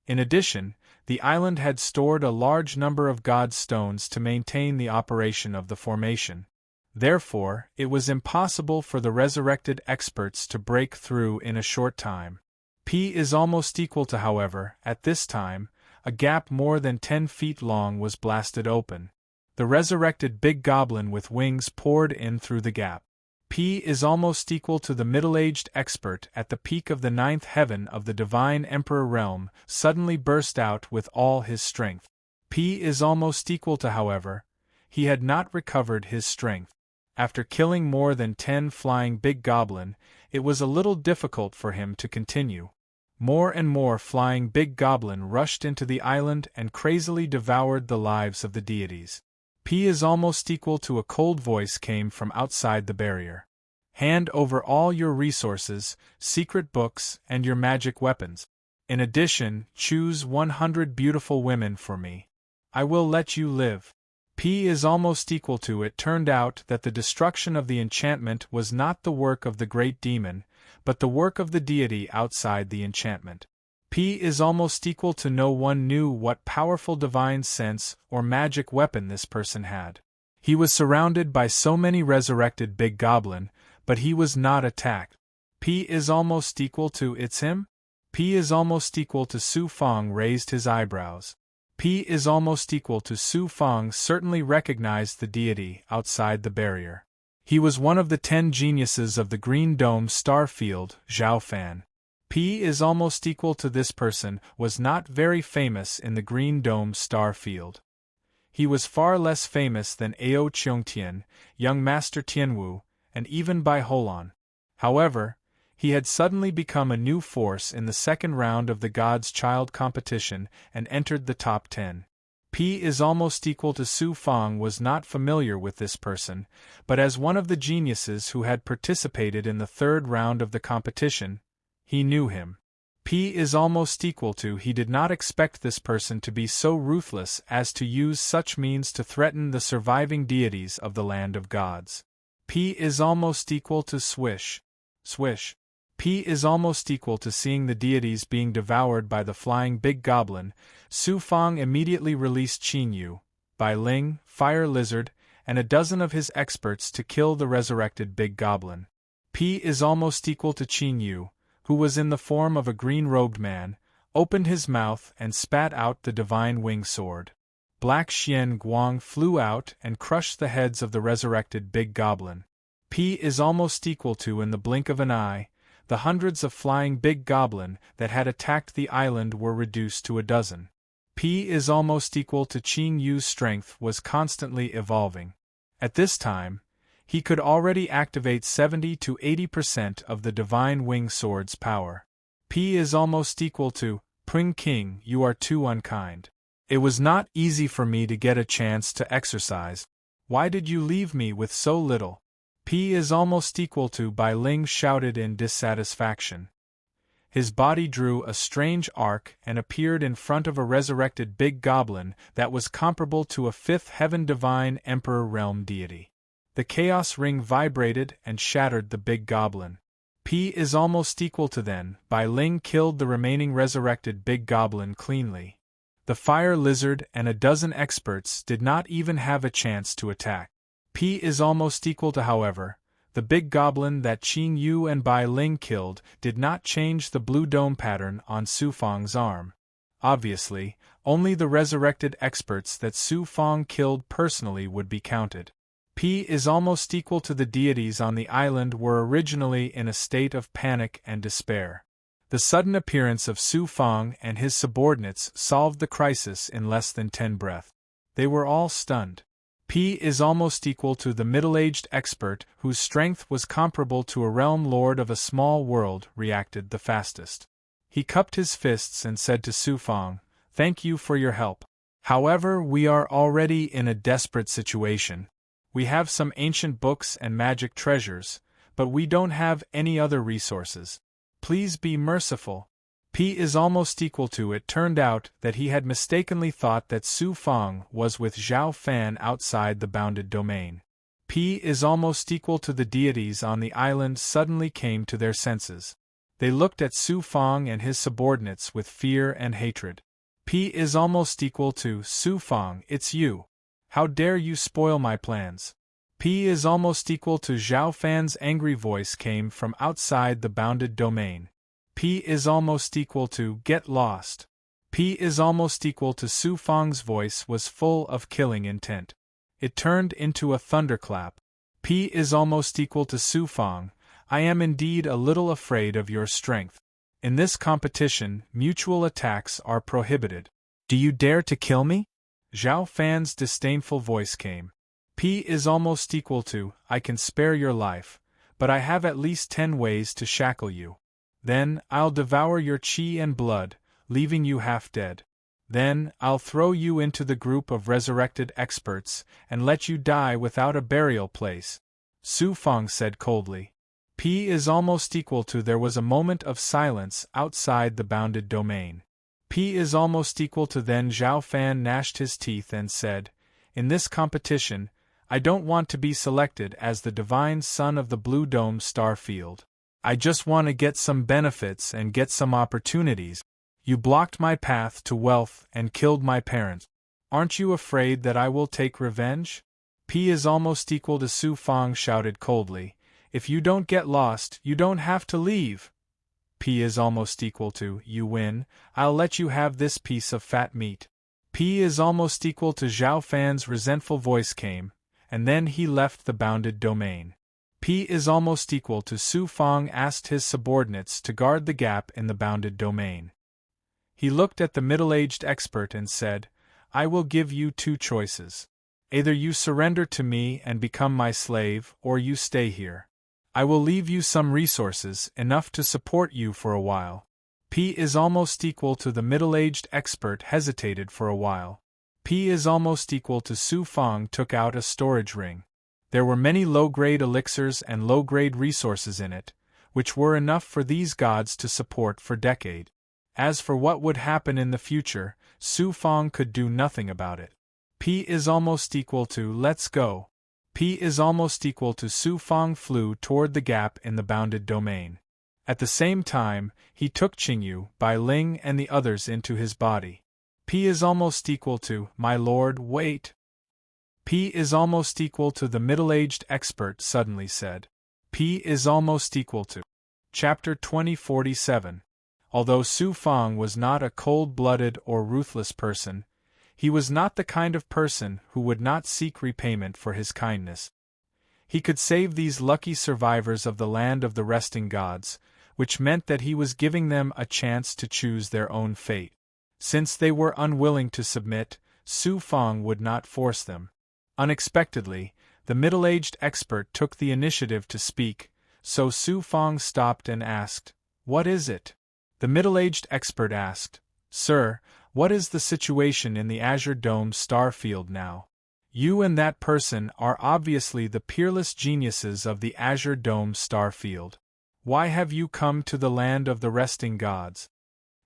In addition, the island had stored a large number of god stones to maintain the operation of the formation. Therefore, it was impossible for the resurrected experts to break through in a short time. P is almost equal to, however, at this time, a gap more than 10 feet long was blasted open. The resurrected Big Goblin with wings poured in through the gap. P is almost equal to the middle-aged expert at the peak of the 9th heaven of the Divine Emperor realm, suddenly burst out with all his strength. P is almost equal to, however, he had not recovered his strength. After killing more than 10 flying Big Goblin, it was a little difficult for him to continue. More and more flying Big Goblin rushed into the island and crazily devoured the lives of the deities. P is almost equal to a cold voice came from outside the barrier. Hand over all your resources, secret books, and your magic weapons. In addition, choose 100 beautiful women for me. I will let you live. P is almost equal to. It turned out that the destruction of the enchantment was not the work of the great demon, but the work of the deity outside the enchantment. P is almost equal to no one knew what powerful divine sense or magic weapon this person had. He was surrounded by so many resurrected Big Goblin, but he was not attacked. P is almost equal to it's him? P is almost equal to Su Fang raised his eyebrows. P is almost equal to Su Fang certainly recognized the deity outside the barrier. He was one of the 10 geniuses of the Green Dome star field, Zhao Fan. P is almost equal to this person was not very famous in the Green Dome star field. He was far less famous than Ao Cheongtian, young Master Tianwu, and even by Holon. However, he had suddenly become a new force in the second round of the God's Child competition and entered the top 10. P is almost equal to Su Fong was not familiar with this person, but as one of the geniuses who had participated in the third round of the competition, he knew him. P is almost equal to he did not expect this person to be so ruthless as to use such means to threaten the surviving deities of the land of gods. P is almost equal to swish. Swish. P is almost equal to seeing the deities being devoured by the flying big goblin. Su Fong immediately released Qin Yu, Bai Ling, Fire Lizard, and a dozen of his experts to kill the resurrected big goblin. P is almost equal to Qin Yu, who was in the form of a green-robed man, opened his mouth and spat out the divine wing sword. Black Xian Guang flew out and crushed the heads of the resurrected big goblin. P is almost equal to, in the blink of an eye, the hundreds of flying big goblin that had attacked the island were reduced to a dozen. P is almost equal to Qin Yu's strength was constantly evolving. At this time, he could already activate 70 to 80% of the divine wing sword's power. P is almost equal to, Pring King, you are too unkind. It was not easy for me to get a chance to exercise. Why did you leave me with so little? P is almost equal to, Bai Ling shouted in dissatisfaction. His body drew a strange arc and appeared in front of a resurrected big goblin that was comparable to a fifth heaven divine emperor realm deity. The chaos ring vibrated and shattered the big goblin. P is almost equal to then, Bai Ling killed the remaining resurrected big goblin cleanly. The fire lizard and a dozen experts did not even have a chance to attack. P is almost equal to, however, the big goblin that Qin Yu and Bai Ling killed did not change the blue dome pattern on Su Fong's arm. Obviously, only the resurrected experts that Su Fong killed personally would be counted. P is almost equal to the deities on the island were originally in a state of panic and despair. The sudden appearance of Su Fong and his subordinates solved the crisis in less than 10 breaths. They were all stunned. P is almost equal to the middle-aged expert whose strength was comparable to a realm lord of a small world reacted the fastest. He cupped his fists and said to Su Fong, "Thank you for your help. However, we are already in a desperate situation. We have some ancient books and magic treasures, but we don't have any other resources. Please be merciful." P is almost equal to it turned out that he had mistakenly thought that Su Fong was with Zhao Fan outside the bounded domain. P is almost equal to the deities on the island suddenly came to their senses. They looked at Su Fong and his subordinates with fear and hatred. P is almost equal to, Su Fong, it's you. How dare you spoil my plans? P is almost equal to Zhao Fan's angry voice came from outside the bounded domain. P is almost equal to, get lost. P is almost equal to Su Fong's voice was full of killing intent. It turned into a thunderclap. P is almost equal to Su Fong, I am indeed a little afraid of your strength. In this competition, mutual attacks are prohibited. Do you dare to kill me? Zhao Fan's disdainful voice came. P is almost equal to, I can spare your life, but I have at least 10 ways to shackle you. Then, I'll devour your qi and blood, leaving you half dead. Then, I'll throw you into the group of resurrected experts, and let you die without a burial place. Su Fong said coldly. P is almost equal to there was a moment of silence outside the bounded domain. P is almost equal to then Zhao Fan gnashed his teeth and said, in this competition, I don't want to be selected as the divine son of the Blue Dome star field. I just want to get some benefits and get some opportunities. You blocked my path to wealth and killed my parents. Aren't you afraid that I will take revenge? P is almost equal to Su Fong shouted coldly, if you don't get lost, you don't have to leave. P is almost equal to, you win, I'll let you have this piece of fat meat. P is almost equal to Zhao Fan's resentful voice came, and then he left the bounded domain. P is almost equal to Su Fong asked his subordinates to guard the gap in the bounded domain. He looked at the middle-aged expert and said, I will give you 2 choices. Either you surrender to me and become my slave, or you stay here. I will leave you some resources, enough to support you for a while. P is almost equal to the middle-aged expert hesitated for a while. P is almost equal to Su Fang took out a storage ring. There were many low-grade elixirs and low-grade resources in it, which were enough for these gods to support for decades. As for what would happen in the future, Su Fang could do nothing about it. P is almost equal to let's go. P is almost equal to Su Fang flew toward the gap in the bounded domain. At the same time, he took Qingyu, Bai Ling and the others into his body. P is almost equal to, my lord, wait. P is almost equal to the middle-aged expert suddenly said. P is almost equal to. Chapter 2047. Although Su Fang was not a cold-blooded or ruthless person, he was not the kind of person who would not seek repayment for his kindness. He could save these lucky survivors of the land of the resting gods, which meant that he was giving them a chance to choose their own fate. Since they were unwilling to submit, Su Fang would not force them. Unexpectedly, the middle-aged expert took the initiative to speak, so Su Fang stopped and asked, "What is it?" The middle-aged expert asked, "Sir, what is the situation in the Azure Dome star field now? You and that person are obviously the peerless geniuses of the Azure Dome star field. Why have you come to the land of the resting gods?"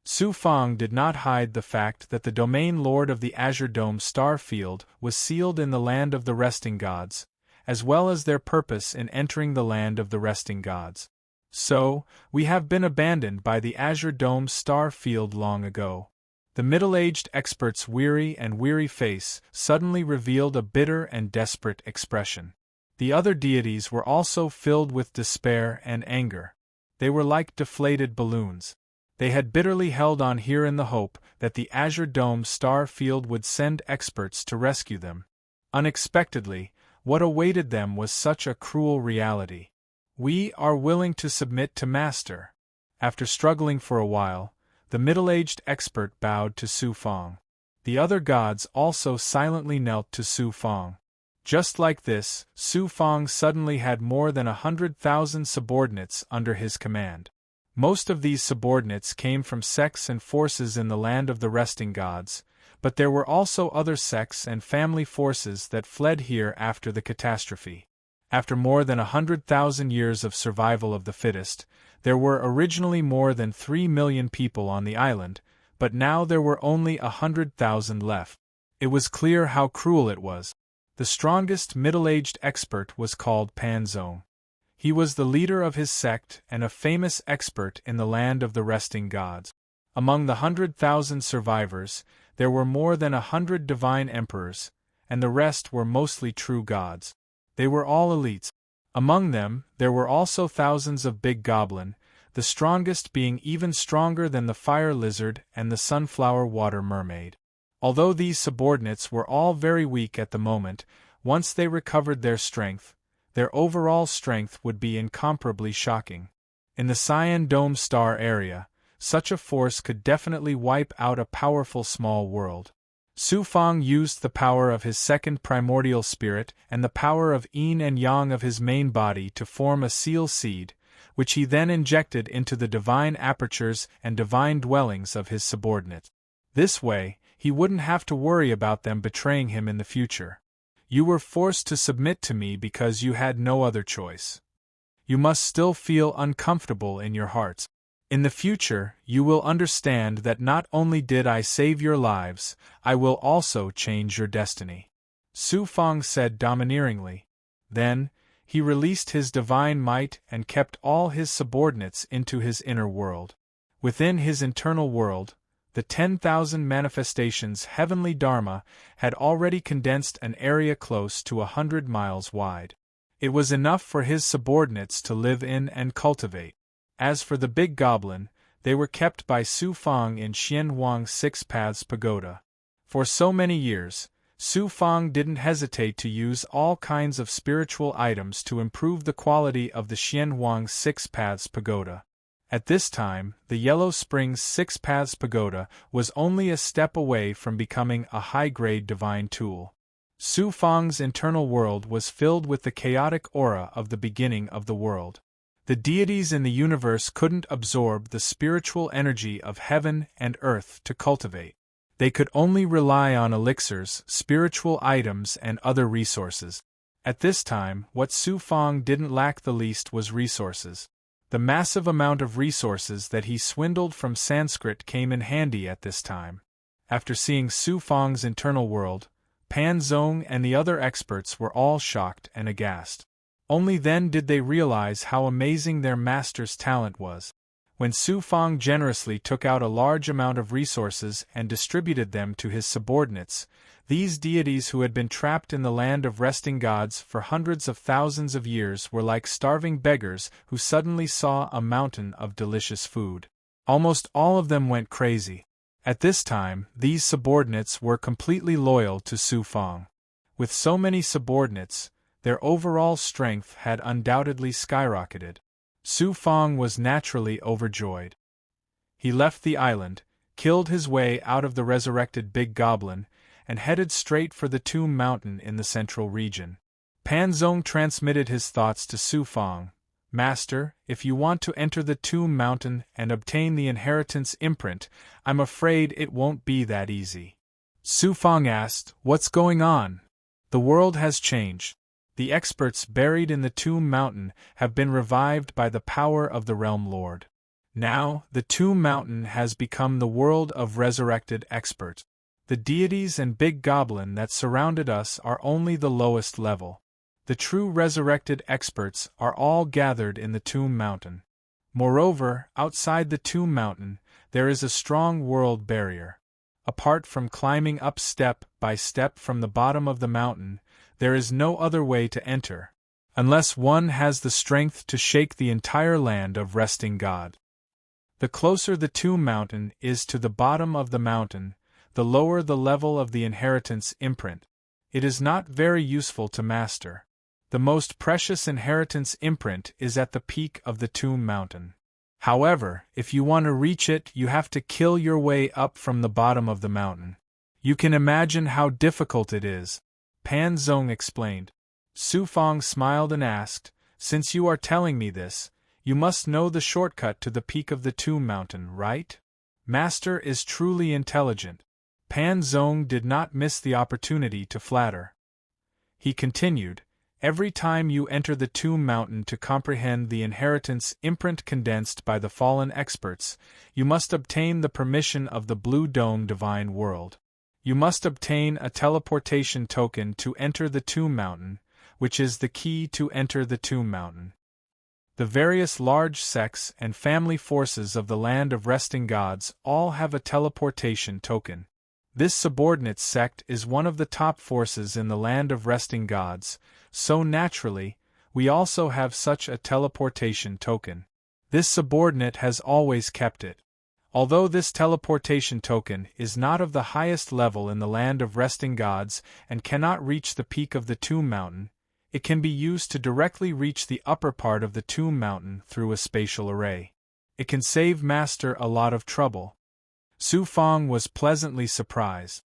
Su Fang did not hide the fact that the domain lord of the Azure Dome star field was sealed in the land of the resting gods, as well as their purpose in entering the land of the resting gods. "So, we have been abandoned by the Azure Dome star field long ago." The middle-aged expert's weary face suddenly revealed a bitter and desperate expression. The other deities were also filled with despair and anger. They were like deflated balloons. They had bitterly held on here in the hope that the Azure Dome star field would send experts to rescue them. Unexpectedly, what awaited them was such a cruel reality. "We are willing to submit to Master." After struggling for a while, the middle-aged expert bowed to Su Fang. The other gods also silently knelt to Su Fang. Just like this, Su Fang suddenly had more than 100,000 subordinates under his command. Most of these subordinates came from sects and forces in the land of the resting gods, but there were also other sects and family forces that fled here after the catastrophe. After more than 100,000 years of survival of the fittest, there were originally more than 3 million people on the island, but now there were only 100,000 left. It was clear how cruel it was. The strongest middle-aged expert was called Panzong. He was the leader of his sect and a famous expert in the land of the resting gods. Among the 100,000 survivors, there were more than 100 divine emperors, and the rest were mostly true gods. They were all elites. Among them, there were also thousands of big goblin, the strongest being even stronger than the fire lizard and the sunflower water mermaid. Although these subordinates were all very weak at the moment, once they recovered their strength, their overall strength would be incomparably shocking. In the Cyan Dome star area, such a force could definitely wipe out a powerful small world. Su Fang used the power of his second primordial spirit and the power of yin and yang of his main body to form a seal seed, which he then injected into the divine apertures and divine dwellings of his subordinates. This way, he wouldn't have to worry about them betraying him in the future. You were forced to submit to me because you had no other choice. You must still feel uncomfortable in your hearts. In the future, you will understand that not only did I save your lives, I will also change your destiny. Su Fang said domineeringly. Then, he released his divine might and kept all his subordinates into his inner world. Within his internal world, the 10,000 manifestations heavenly Dharma had already condensed an area close to 100 miles wide. It was enough for his subordinates to live in and cultivate. As for the big goblin, they were kept by Su Fang in Xianhuang's Six Paths Pagoda. For so many years, Su Fang didn't hesitate to use all kinds of spiritual items to improve the quality of the Xianhuang Six Paths Pagoda. At this time, the Yellow Springs Six Paths Pagoda was only a step away from becoming a high-grade divine tool. Su Fang's internal world was filled with the chaotic aura of the beginning of the world. The deities in the universe couldn't absorb the spiritual energy of heaven and earth to cultivate. They could only rely on elixirs, spiritual items, and other resources. At this time, what Su Fang didn't lack the least was resources. The massive amount of resources that he swindled from Sanskrit came in handy at this time. After seeing Su Fang's internal world, Pan Zong and the other experts were all shocked and aghast. Only then did they realize how amazing their master's talent was. When Su Fang generously took out a large amount of resources and distributed them to his subordinates, these deities who had been trapped in the land of resting gods for hundreds of thousands of years were like starving beggars who suddenly saw a mountain of delicious food. Almost all of them went crazy. At this time, these subordinates were completely loyal to Su Fang. With so many subordinates, their overall strength had undoubtedly skyrocketed. Su Fang was naturally overjoyed. He left the island, killed his way out of the resurrected Big Goblin, and headed straight for the Tomb Mountain in the central region. Pan Zong transmitted his thoughts to Su Fang. Master, if you want to enter the Tomb Mountain and obtain the inheritance imprint, I'm afraid it won't be that easy. Su Fang asked, "What's going on?" The world has changed. The experts buried in the Tomb Mountain have been revived by the power of the Realm Lord. Now, the Tomb Mountain has become the world of resurrected experts. The deities and Big Goblin that surrounded us are only the lowest level. The true resurrected experts are all gathered in the Tomb Mountain. Moreover, outside the Tomb Mountain, there is a strong world barrier. Apart from climbing up step by step from the bottom of the mountain, there is no other way to enter, unless one has the strength to shake the entire land of resting God. The closer the Tomb Mountain is to the bottom of the mountain, the lower the level of the inheritance imprint. It is not very useful to master. The most precious inheritance imprint is at the peak of the Tomb Mountain. However, if you want to reach it, you have to kill your way up from the bottom of the mountain. You can imagine how difficult it is, Pan Zong explained. Su Fang smiled and asked, "Since you are telling me this, you must know the shortcut to the peak of the Tomb Mountain, right?" Master is truly intelligent. Pan Zong did not miss the opportunity to flatter. He continued, "Every time you enter the Tomb Mountain to comprehend the inheritance imprint condensed by the fallen experts, you must obtain the permission of the Blue Dome Divine World. You must obtain a teleportation token to enter the Tomb Mountain, which is the key to enter the Tomb Mountain. The various large sects and family forces of the land of resting gods all have a teleportation token. This subordinate sect is one of the top forces in the land of resting gods, so naturally, we also have such a teleportation token. This subordinate has always kept it. Although this teleportation token is not of the highest level in the land of resting gods and cannot reach the peak of the Tomb Mountain, it can be used to directly reach the upper part of the Tomb Mountain through a spatial array. It can save Master a lot of trouble. Su Fang was pleasantly surprised.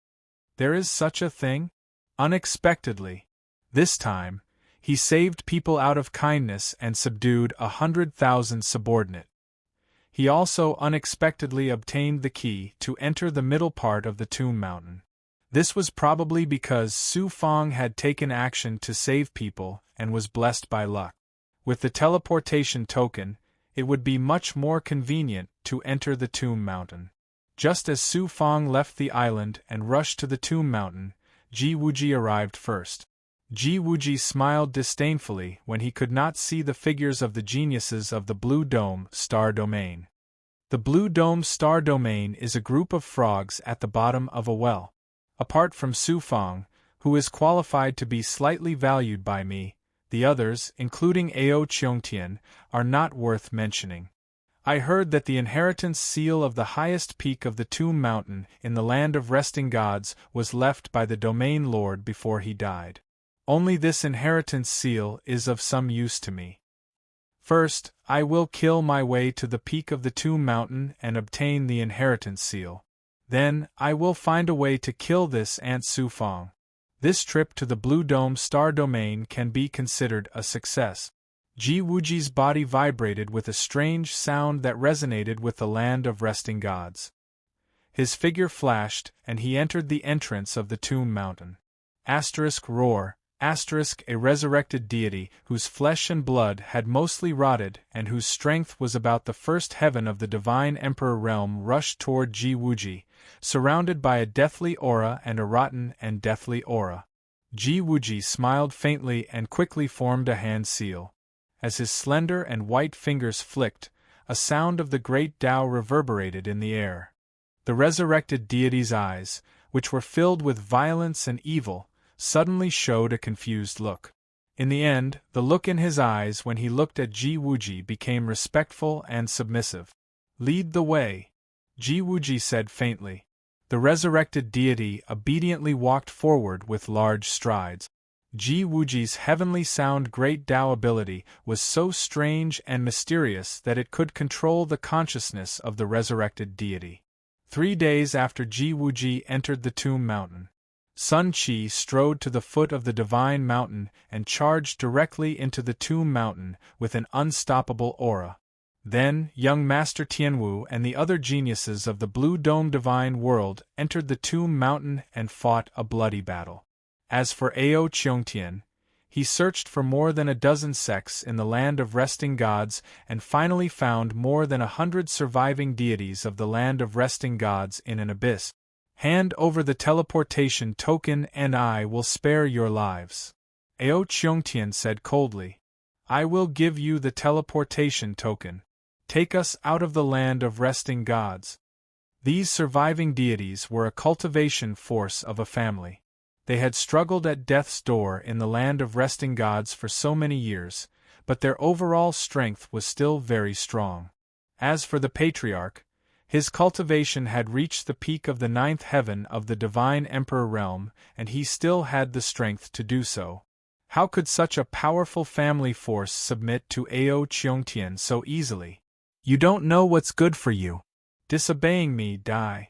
There is such a thing? Unexpectedly. This time, he saved people out of kindness and subdued 100,000 subordinate. He also unexpectedly obtained the key to enter the middle part of the Tomb Mountain. This was probably because Su Fang had taken action to save people and was blessed by luck. With the teleportation token, it would be much more convenient to enter the Tomb Mountain. Just as Su Fang left the island and rushed to the Tomb Mountain, Ji Wuji arrived first. Ji Wuji smiled disdainfully when he could not see the figures of the geniuses of the Blue Dome Star Domain. The Blue Dome Star Domain is a group of frogs at the bottom of a well. Apart from Su Fang, who is qualified to be slightly valued by me, the others, including Ao Cheongtian, are not worth mentioning. I heard that the inheritance seal of the highest peak of the Tomb Mountain in the land of resting gods was left by the Domain Lord before he died. Only this inheritance seal is of some use to me. First, I will kill my way to the peak of the Tomb Mountain and obtain the inheritance seal. Then, I will find a way to kill this Aunt Su Fang. This trip to the Blue Dome star domain can be considered a success. Ji Wuji's body vibrated with a strange sound that resonated with the land of resting gods. His figure flashed, and he entered the entrance of the tomb mountain. Roar. A resurrected deity whose flesh and blood had mostly rotted and whose strength was about the first heaven of the divine emperor realm rushed toward Ji Wuji, surrounded by a deathly aura and a rotten and deathly aura. Ji Wuji smiled faintly and quickly formed a hand seal. As his slender and white fingers flicked, a sound of the great Tao reverberated in the air. The resurrected deity's eyes, which were filled with violence and evil, suddenly showed a confused look. In the end, the look in his eyes when he looked at Ji Wuji became respectful and submissive. "Lead the way," Ji Wuji said faintly. The resurrected deity obediently walked forward with large strides. Ji Wuji's heavenly sound great Tao ability was so strange and mysterious that it could control the consciousness of the resurrected deity. 3 days after Ji Wuji entered the tomb mountain, Sun Qi strode to the foot of the divine mountain and charged directly into the tomb mountain with an unstoppable aura. Then, young Master Tianwu and the other geniuses of the Blue Dome divine world entered the tomb mountain and fought a bloody battle. As for Ao Qiongtian, he searched for more than a dozen sects in the land of resting gods and finally found more than 100 surviving deities of the land of resting gods in an abyss. "Hand over the teleportation token and I will spare your lives," Ao Qiongtian said coldly. "I will give you the teleportation token. Take us out of the land of resting gods." These surviving deities were a cultivation force of a family. They had struggled at death's door in the land of resting gods for so many years, but their overall strength was still very strong. As for the patriarch, his cultivation had reached the peak of the 9th heaven of the divine emperor realm, and he still had the strength to do so. How could such a powerful family force submit to Ao Qiongtian so easily? "You don't know what's good for you. Disobeying me, die."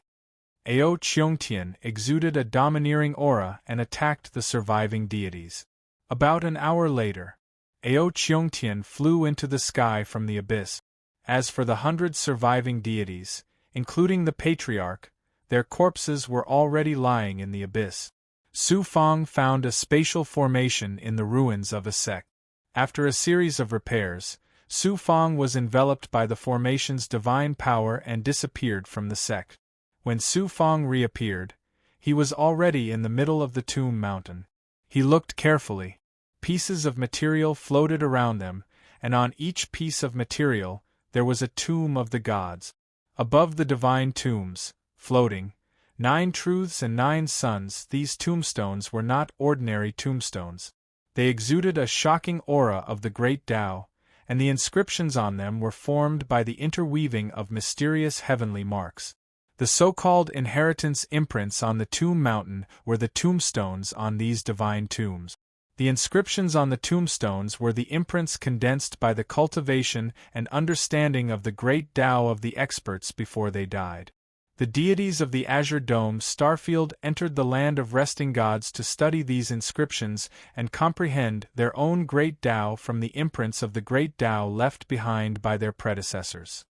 Ao Qiongtian exuded a domineering aura and attacked the surviving deities. About an hour later, Ao Qiongtian flew into the sky from the abyss. As for the 100 surviving deities, including the patriarch, their corpses were already lying in the abyss. Su Fang found a spatial formation in the ruins of a sect. After a series of repairs, Su Fang was enveloped by the formation's divine power and disappeared from the sect. When Su Fang reappeared, he was already in the middle of the tomb mountain. He looked carefully. Pieces of material floated around them, and on each piece of material, there was a tomb of the gods. Above the divine tombs, floating, 9 truths and 9 suns, these tombstones were not ordinary tombstones. They exuded a shocking aura of the great Tao, and the inscriptions on them were formed by the interweaving of mysterious heavenly marks. The so-called inheritance imprints on the tomb mountain were the tombstones on these divine tombs. The inscriptions on the tombstones were the imprints condensed by the cultivation and understanding of the great Tao of the experts before they died. The deities of the Azure Dome starfield entered the land of resting gods to study these inscriptions and comprehend their own great Tao from the imprints of the great Tao left behind by their predecessors.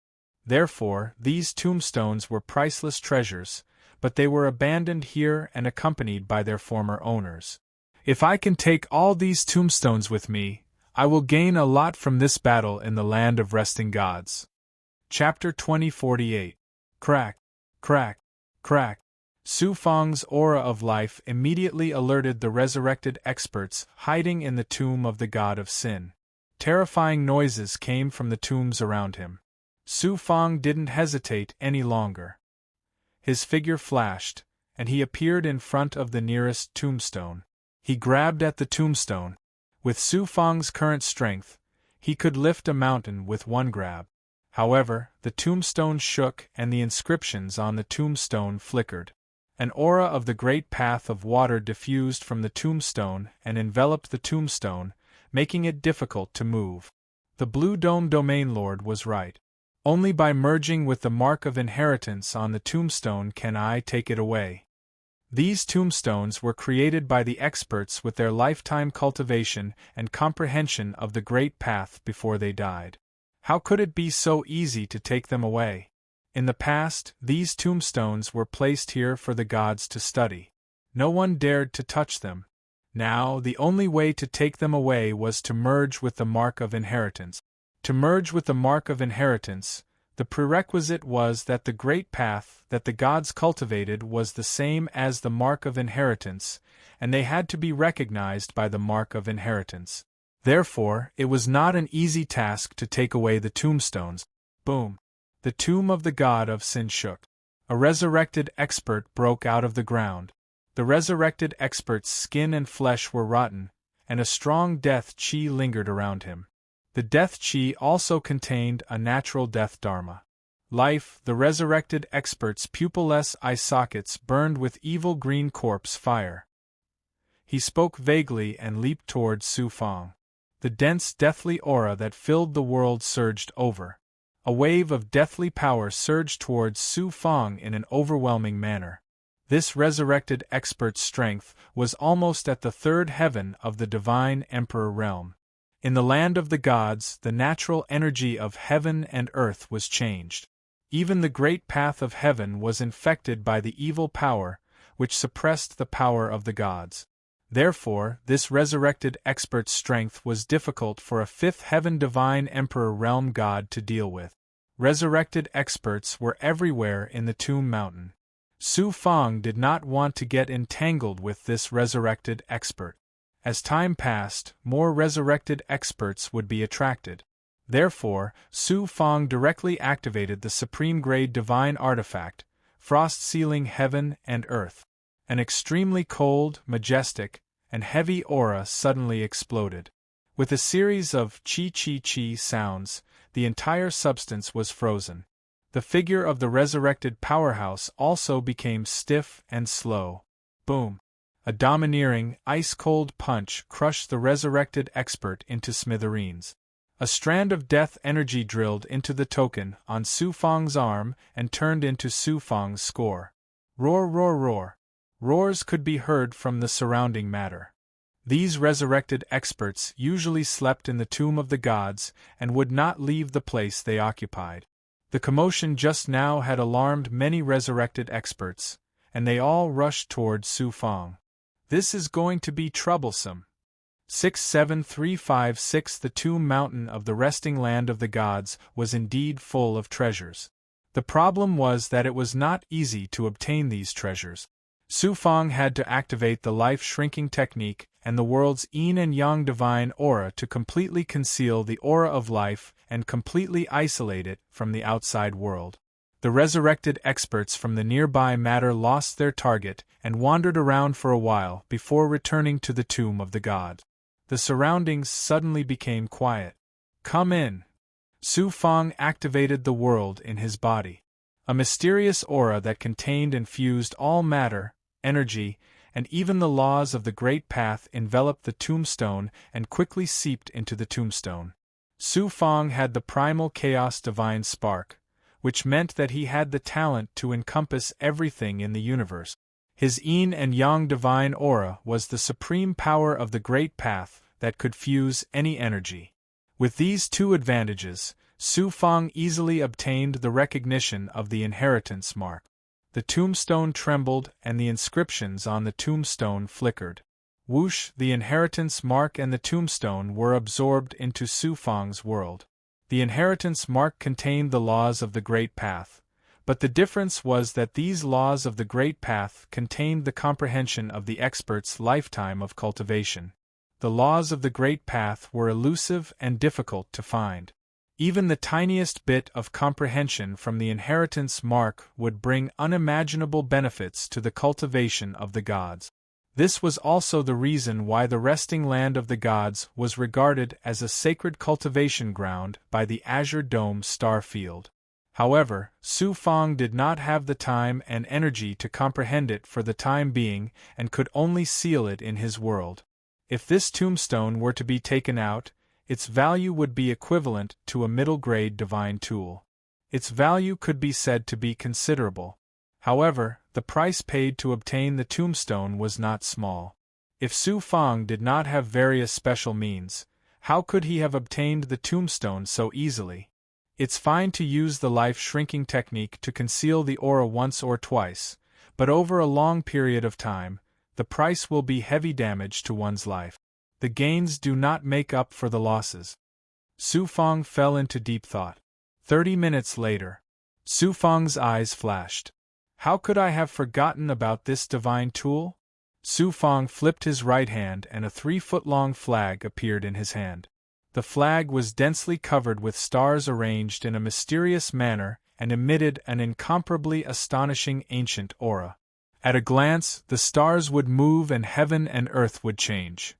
Therefore, these tombstones were priceless treasures, but they were abandoned here and accompanied by their former owners. "If I can take all these tombstones with me, I will gain a lot from this battle in the land of resting gods." Chapter 2048. Crack, crack, crack. Su Fang's aura of life immediately alerted the resurrected experts hiding in the tomb of the god of sin. Terrifying noises came from the tombs around him. Su Fang didn't hesitate any longer. His figure flashed, and he appeared in front of the nearest tombstone. He grabbed at the tombstone. With Su Fang's current strength, he could lift a mountain with one grab. However, the tombstone shook and the inscriptions on the tombstone flickered. An aura of the great path of water diffused from the tombstone and enveloped the tombstone, making it difficult to move. The Blue Dome Domain Lord was right. Only by merging with the mark of inheritance on the tombstone can I take it away. These tombstones were created by the experts with their lifetime cultivation and comprehension of the great path before they died. How could it be so easy to take them away? In the past, these tombstones were placed here for the gods to study. No one dared to touch them. Now, the only way to take them away was to merge with the mark of inheritance. To merge with the mark of inheritance, the prerequisite was that the great path that the gods cultivated was the same as the mark of inheritance, and they had to be recognized by the mark of inheritance. Therefore, it was not an easy task to take away the tombstones. Boom! The tomb of the god of sin shook. A resurrected expert broke out of the ground. The resurrected expert's skin and flesh were rotten, and a strong death chi lingered around him. The death chi also contained a natural death dharma. Life, the resurrected expert's pupilless eye sockets burned with evil green corpse fire. He spoke vaguely and leaped towards Su Fang. The dense deathly aura that filled the world surged over. A wave of deathly power surged towards Su Fang in an overwhelming manner. This resurrected expert's strength was almost at the third heaven of the divine emperor realm. In the land of the gods, the natural energy of heaven and earth was changed. Even the great path of heaven was infected by the evil power, which suppressed the power of the gods. Therefore, this resurrected expert's strength was difficult for a fifth heaven divine emperor realm god to deal with. Resurrected experts were everywhere in the Tomb Mountain. Su Fang did not want to get entangled with this resurrected expert. As time passed, more resurrected experts would be attracted. Therefore, Su Fang directly activated the supreme-grade divine artifact, frost sealing heaven and earth. An extremely cold, majestic, and heavy aura suddenly exploded. With a series of chi-chi-chi sounds, the entire substance was frozen. The figure of the resurrected powerhouse also became stiff and slow. Boom! A domineering, ice-cold punch crushed the resurrected expert into smithereens. A strand of death energy drilled into the token on Su Fang's arm and turned into Su Fang's score. Roar, roar, roar. Roars could be heard from the surrounding matter. These resurrected experts usually slept in the tomb of the gods and would not leave the place they occupied. The commotion just now had alarmed many resurrected experts, and they all rushed toward Su Fang. This is going to be troublesome. 67356 The Tomb Mountain of the resting land of the gods was indeed full of treasures. The problem was that it was not easy to obtain these treasures. Su Fang had to activate the life-shrinking technique and the world's yin and yang divine aura to completely conceal the aura of life and completely isolate it from the outside world. The resurrected experts from the nearby matter lost their target and wandered around for a while before returning to the tomb of the god. The surroundings suddenly became quiet. Come in. Su Fang activated the world in his body. A mysterious aura that contained and fused all matter, energy, and even the laws of the great path enveloped the tombstone and quickly seeped into the tombstone. Su Fang had the primal chaos divine spark, which meant that he had the talent to encompass everything in the universe. His yin and yang divine aura was the supreme power of the great path that could fuse any energy. With these two advantages, Su Fang easily obtained the recognition of the inheritance mark. The tombstone trembled and the inscriptions on the tombstone flickered. Whoosh! The inheritance mark and the tombstone were absorbed into Su Fang's world. The inheritance mark contained the laws of the great path, but the difference was that these laws of the great path contained the comprehension of the expert's lifetime of cultivation. The laws of the great path were elusive and difficult to find. Even the tiniest bit of comprehension from the inheritance mark would bring unimaginable benefits to the cultivation of the gods. This was also the reason why the resting land of the gods was regarded as a sacred cultivation ground by the Azure Dome star field. However, Su Fang did not have the time and energy to comprehend it for the time being and could only seal it in his world. If this tombstone were to be taken out, its value would be equivalent to a middle-grade divine tool. Its value could be said to be considerable. However, the price paid to obtain the tombstone was not small. If Su Fang did not have various special means, how could he have obtained the tombstone so easily? It's fine to use the life-shrinking technique to conceal the aura once or twice, but over a long period of time, the price will be heavy damage to one's life. The gains do not make up for the losses. Su Fang fell into deep thought. 30 minutes later, Su Fang's eyes flashed. How could I have forgotten about this divine tool? Su Fang flipped his right hand and a 3-foot-long flag appeared in his hand. The flag was densely covered with stars arranged in a mysterious manner and emitted an incomparably astonishing ancient aura. At a glance, the stars would move and heaven and earth would change.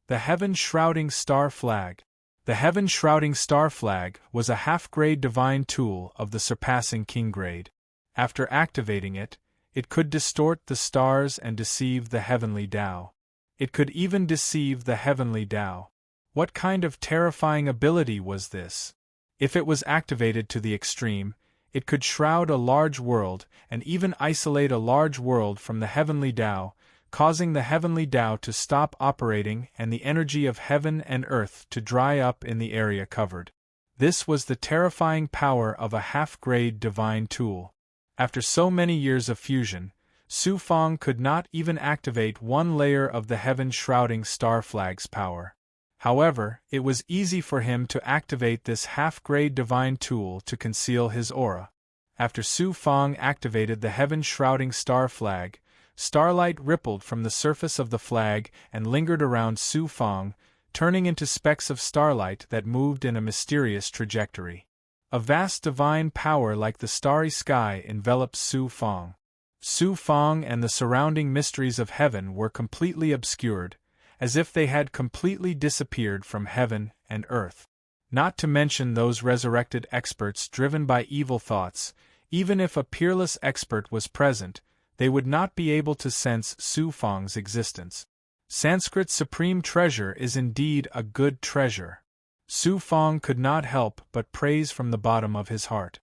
The heaven-shrouding star flag. The heaven-shrouding star flag was a half-grade divine tool of the surpassing king grade. After activating it, it could distort the stars and deceive the heavenly Tao. It could even deceive the heavenly Tao. What kind of terrifying ability was this? If it was activated to the extreme, it could shroud a large world and even isolate a large world from the heavenly Tao, causing the heavenly Tao to stop operating and the energy of heaven and earth to dry up in the area covered. This was the terrifying power of a half-grade divine tool. After so many years of fusion, Su Fang could not even activate one layer of the heaven-shrouding star flag's power. However, it was easy for him to activate this half-grade divine tool to conceal his aura. After Su Fang activated the heaven-shrouding star flag, starlight rippled from the surface of the flag and lingered around Su Fang, turning into specks of starlight that moved in a mysterious trajectory. A vast divine power like the starry sky enveloped Su Fang. Su Fang and the surrounding mysteries of heaven were completely obscured, as if they had completely disappeared from heaven and earth. Not to mention those resurrected experts driven by evil thoughts, even if a peerless expert was present, they would not be able to sense Su Fang's existence. Sanskrit's supreme treasure is indeed a good treasure. Su Fang could not help but praise from the bottom of his heart.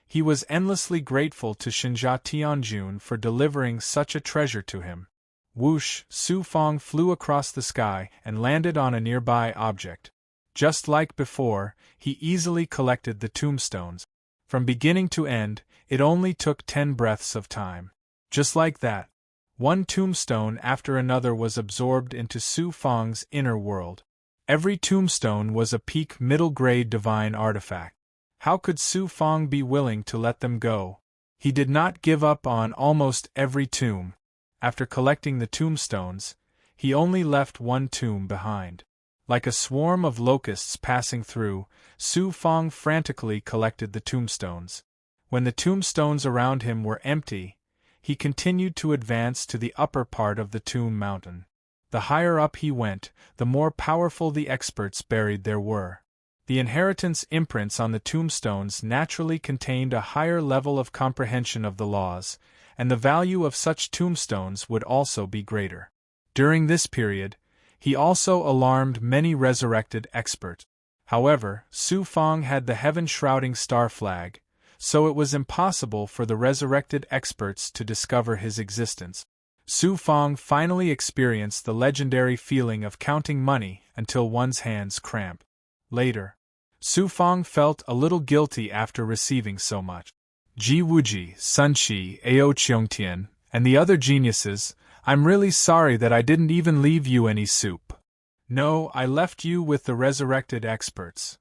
He was endlessly grateful to Shinja Tianjun for delivering such a treasure to him. Whoosh! Su Fang flew across the sky and landed on a nearby object. Just like before, he easily collected the tombstones. From beginning to end, it only took 10 breaths of time. Just like that, one tombstone after another was absorbed into Su Fang's inner world. Every tombstone was a peak middle-grade divine artifact. How could Su Fang be willing to let them go? He did not give up on almost every tomb. After collecting the tombstones, he only left one tomb behind. Like a swarm of locusts passing through, Su Fang frantically collected the tombstones. When the tombstones around him were empty, he continued to advance to the upper part of the tomb mountain. The higher up he went, the more powerful the experts buried there were. The inheritance imprints on the tombstones naturally contained a higher level of comprehension of the laws, and the value of such tombstones would also be greater. During this period, he also alarmed many resurrected experts. However, Su Fang had the heaven-shrouding star flag, so it was impossible for the resurrected experts to discover his existence. Su Fang finally experienced the legendary feeling of counting money until one's hands cramp. Later, Su Fang felt a little guilty after receiving so much. Ji Wuji, Sun Qi, Ao Qiongtian, and the other geniuses, I'm really sorry that I didn't even leave you any soup. No, I left you with the resurrected experts.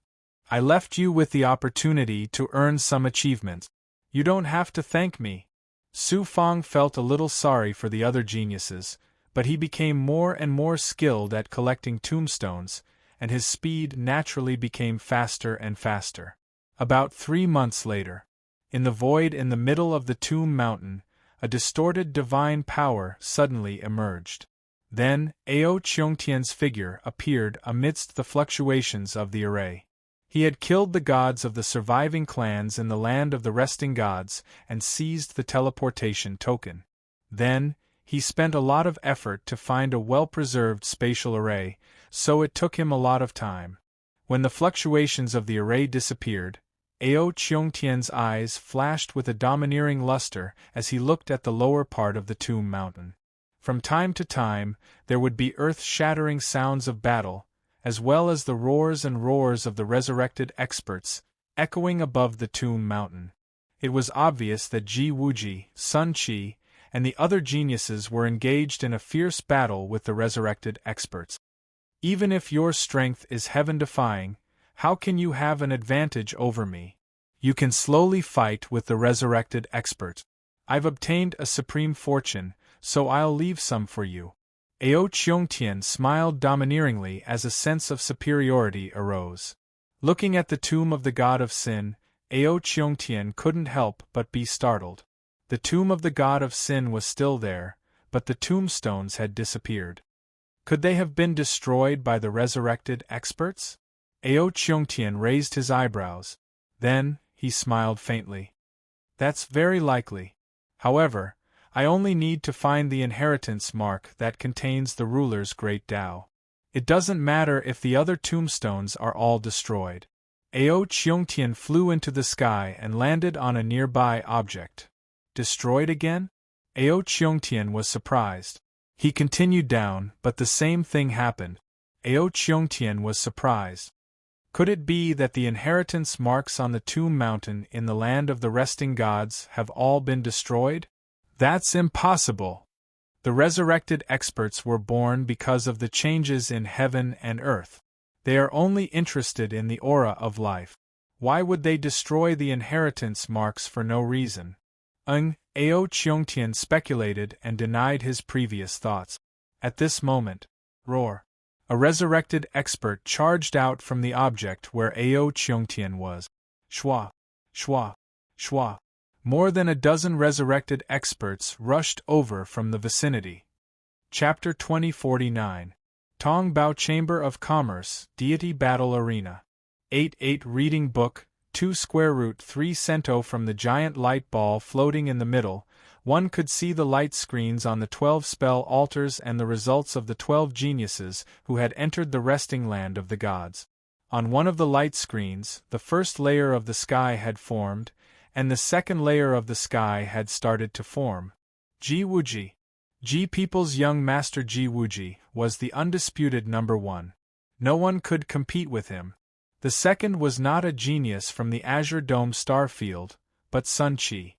I left you with the opportunity to earn some achievements. You don't have to thank me. Su Fang felt a little sorry for the other geniuses, but he became more and more skilled at collecting tombstones, and his speed naturally became faster and faster. About 3 months later, in the void in the middle of the tomb mountain, a distorted divine power suddenly emerged. Then, Ao Qiongtian's figure appeared amidst the fluctuations of the array. He had killed the gods of the surviving clans in the land of the resting gods and seized the teleportation token. Then, he spent a lot of effort to find a well-preserved spatial array, so it took him a lot of time. When the fluctuations of the array disappeared, Ao Cheongtian's eyes flashed with a domineering luster as he looked at the lower part of the tomb mountain. From time to time, there would be earth-shattering sounds of battle, as well as the roars and roars of the resurrected experts, echoing above the tomb mountain. It was obvious that Ji Wuji, Sun Qi, and the other geniuses were engaged in a fierce battle with the resurrected experts. Even if your strength is heaven-defying, how can you have an advantage over me? You can slowly fight with the resurrected experts. I've obtained a supreme fortune, so I'll leave some for you. Ao Cheongtian smiled domineeringly as a sense of superiority arose. Looking at the tomb of the god of sin, Ao Cheongtian couldn't help but be startled. The tomb of the god of sin was still there, but the tombstones had disappeared. Could they have been destroyed by the resurrected experts? Ao Cheongtian raised his eyebrows. Then, he smiled faintly. That's very likely. However, I only need to find the inheritance mark that contains the ruler's great Tao. It doesn't matter if the other tombstones are all destroyed. Ao Cheongtian flew into the sky and landed on a nearby object. Destroyed again? Ao Cheongtian was surprised. He continued down, but the same thing happened. Ao Cheongtian was surprised. Could it be that the inheritance marks on the tomb mountain in the land of the resting gods have all been destroyed? That's impossible. The resurrected experts were born because of the changes in heaven and earth. They are only interested in the aura of life. Why would they destroy the inheritance marks for no reason? Ao Cheongtian speculated and denied his previous thoughts. At this moment, roar! A resurrected expert charged out from the object where Ao Cheongtian was. Shwa! Shwa! Shwa! More than a dozen resurrected experts rushed over from the vicinity. Chapter 2049. Tong Bao Chamber of Commerce, Deity Battle Arena. 8-8 Reading Book, 2 square root 3 cento. From the giant light ball floating in the middle, one could see the light screens on the 12 spell altars and the results of the 12 geniuses who had entered the resting land of the gods. On one of the light screens, the first layer of the sky had formed, and the second layer of the sky had started to form. Ji Wuji, Ji People's young master Ji Wuji, was the undisputed number one. No one could compete with him. The second was not a genius from the Azure Dome star field, but Sun Qi.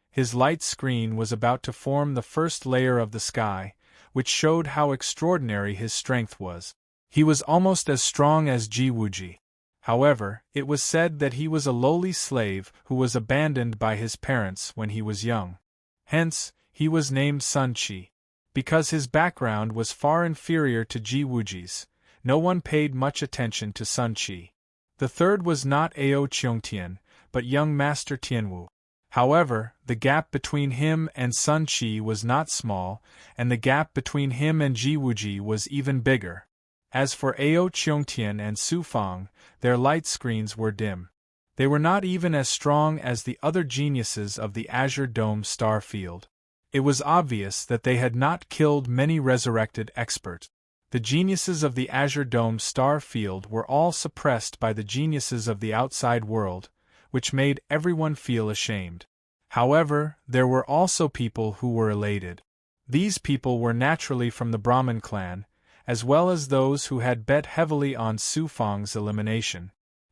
His light screen was about to form the first layer of the sky, which showed how extraordinary his strength was. He was almost as strong as Ji Wuji. However, it was said that he was a lowly slave who was abandoned by his parents when he was young. Hence, he was named Sun Qi. Because his background was far inferior to Ji Wuji's, no one paid much attention to Sun Qi. The third was not Ao Cheongtian, but young Master Tianwu. However, the gap between him and Sun Qi was not small, and the gap between him and Ji Wuji was even bigger. As for Ao Cheongtian and Su Fang, their light screens were dim. They were not even as strong as the other geniuses of the Azure Dome star field. It was obvious that they had not killed many resurrected experts. The geniuses of the Azure Dome star field were all suppressed by the geniuses of the outside world, which made everyone feel ashamed. However, there were also people who were elated. These people were naturally from the Brahmin clan, as well as those who had bet heavily on Su Fang's elimination.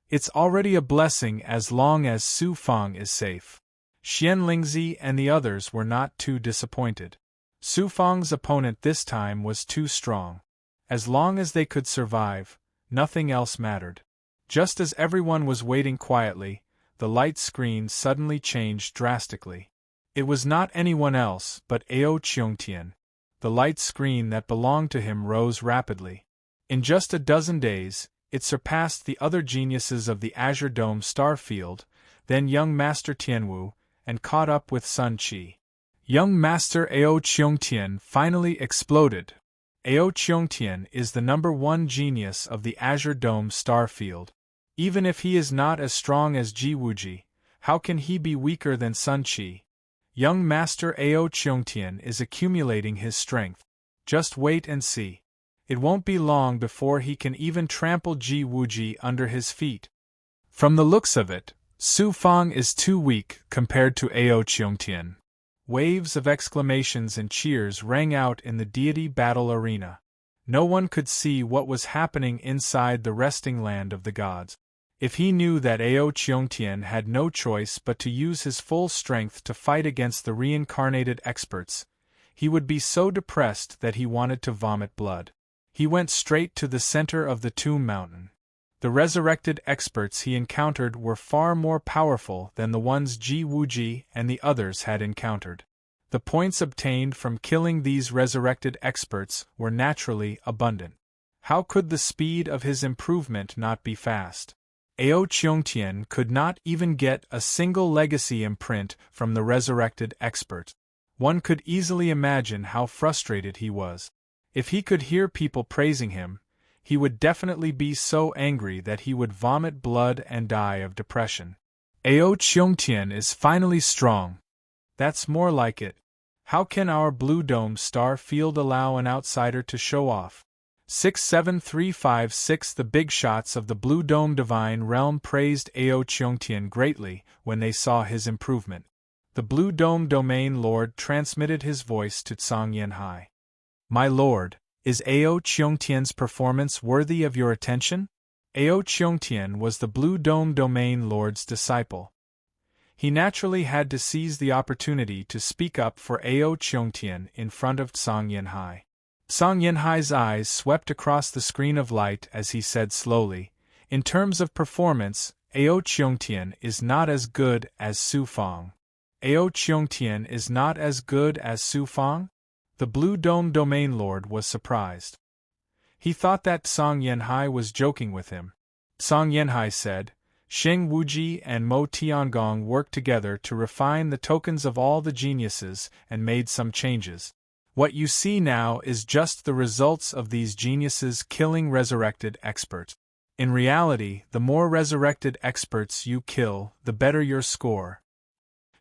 It's already a blessing as long as Su Fang is safe. Xian Lingzi and the others were not too disappointed. Su Fang's opponent this time was too strong. As long as they could survive, nothing else mattered. Just as everyone was waiting quietly, the light screen suddenly changed drastically. It was not anyone else but Ao Cheongtian. The light screen that belonged to him rose rapidly. In just a dozen days, it surpassed the other geniuses of the Azure Dome star field, then young Master Tianwu, and caught up with Sun Qi. Young Master Ao Cheongtian finally exploded. Ao Cheongtian is the number one genius of the Azure Dome star field. Even if he is not as strong as Ji Wuji, how can he be weaker than Sun Qi? Young Master Ao Cheongtian is accumulating his strength. Just wait and see. It won't be long before he can even trample Ji Wuji under his feet. From the looks of it, Su Fang is too weak compared to Ao Cheongtian. Waves of exclamations and cheers rang out in the deity battle arena. No one could see what was happening inside the resting land of the gods. If he knew that Ao Cheongtian had no choice but to use his full strength to fight against the reincarnated experts, he would be so depressed that he wanted to vomit blood. He went straight to the center of the tomb mountain. The resurrected experts he encountered were far more powerful than the ones Ji Wuji and the others had encountered. The points obtained from killing these resurrected experts were naturally abundant. How could the speed of his improvement not be fast? Ao Cheongtian could not even get a single legacy imprint from the resurrected expert. One could easily imagine how frustrated he was. If he could hear people praising him, he would definitely be so angry that he would vomit blood and die of depression. Ao Cheongtian is finally strong. That's more like it. How can our Blue Dome star field allow an outsider to show off? 67356 The big shots of the Blue Dome Divine Realm praised Ao Cheongtian greatly when they saw his improvement. The Blue Dome Domain Lord transmitted his voice to Tsang Yanhai. My lord, is Ao Cheongtian's performance worthy of your attention? Ao Cheongtian was the Blue Dome Domain Lord's disciple. He naturally had to seize the opportunity to speak up for Ao Cheongtian in front of Tsang Yanhai. Tsang Yanhai's eyes swept across the screen of light as he said slowly, in terms of performance, Ao Cheongtian is not as good as Su Fang. Ao Cheongtian is not as good as Su Fang? The Blue Dome Domain Lord was surprised. He thought that Tsang Yanhai was joking with him. Tsang Yanhai said, Sheng Wuji and Mo Tiangong worked together to refine the tokens of all the geniuses and made some changes. What you see now is just the results of these geniuses killing resurrected experts. In reality, the more resurrected experts you kill, the better your score.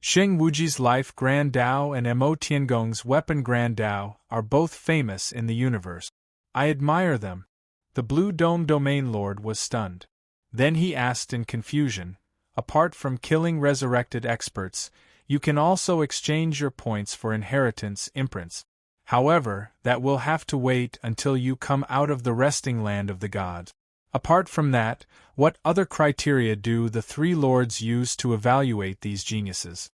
Sheng Wuji's life Grand Dao and Mo Tiangong's weapon Grand Dao are both famous in the universe. I admire them. The Blue Dome Domain Lord was stunned. Then he asked in confusion, apart from killing resurrected experts, you can also exchange your points for inheritance imprints. However, that will have to wait until you come out of the resting land of the gods. Apart from that, what other criteria do the three lords use to evaluate these geniuses?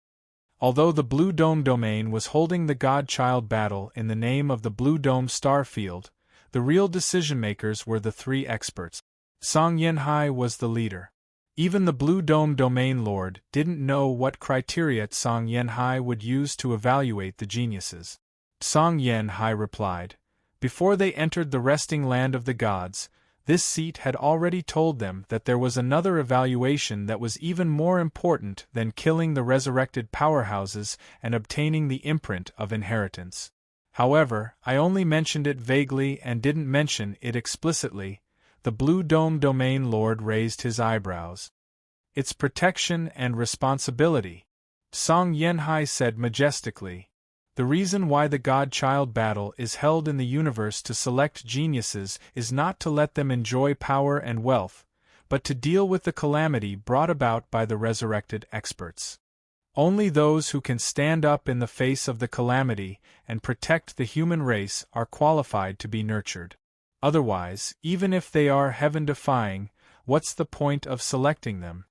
Although the Blue Dome domain was holding the God-Child battle in the name of the Blue Dome star field, the real decision-makers were the three experts. Tsang Yanhai was the leader. Even the Blue Dome Domain Lord didn't know what criteria Tsang Yanhai would use to evaluate the geniuses. Tsang Yanhai replied, before they entered the resting land of the gods, this seat had already told them that there was another evaluation that was even more important than killing the resurrected powerhouses and obtaining the imprint of inheritance. However, I only mentioned it vaguely and didn't mention it explicitly. The Blue Dome Domain Lord raised his eyebrows. It's protection and responsibility, Tsang Yanhai said majestically. The reason why the God-Child battle is held in the universe to select geniuses is not to let them enjoy power and wealth, but to deal with the calamity brought about by the resurrected experts. Only those who can stand up in the face of the calamity and protect the human race are qualified to be nurtured. Otherwise, even if they are heaven-defying, what's the point of selecting them?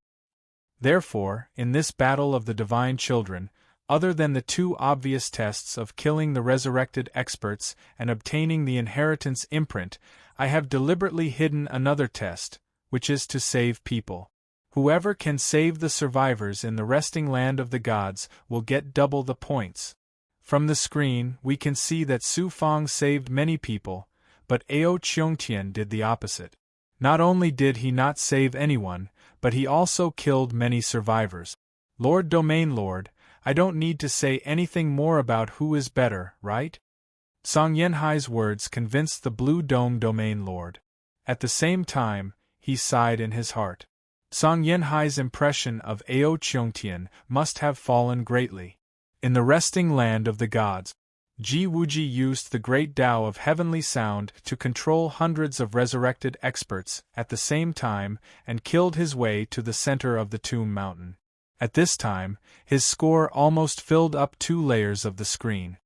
Therefore, in this battle of the divine children, other than the two obvious tests of killing the resurrected experts and obtaining the inheritance imprint, I have deliberately hidden another test, which is to save people. Whoever can save the survivors in the resting land of the gods will get double the points. From the screen, we can see that Su Fang saved many people, but Ao Cheongtian did the opposite. Not only did he not save anyone, but he also killed many survivors. Lord Domain Lord, I don't need to say anything more about who is better, right? Tsang Yanhai's words convinced the Blue Dome Domain Lord. At the same time, he sighed in his heart. Tsang Yanhai's impression of Ao Cheongtian must have fallen greatly. In the resting land of the gods, Ji Wuji used the great Tao of heavenly sound to control hundreds of resurrected experts at the same time and killed his way to the center of the tomb mountain. At this time, his score almost filled up 2 layers of the screen.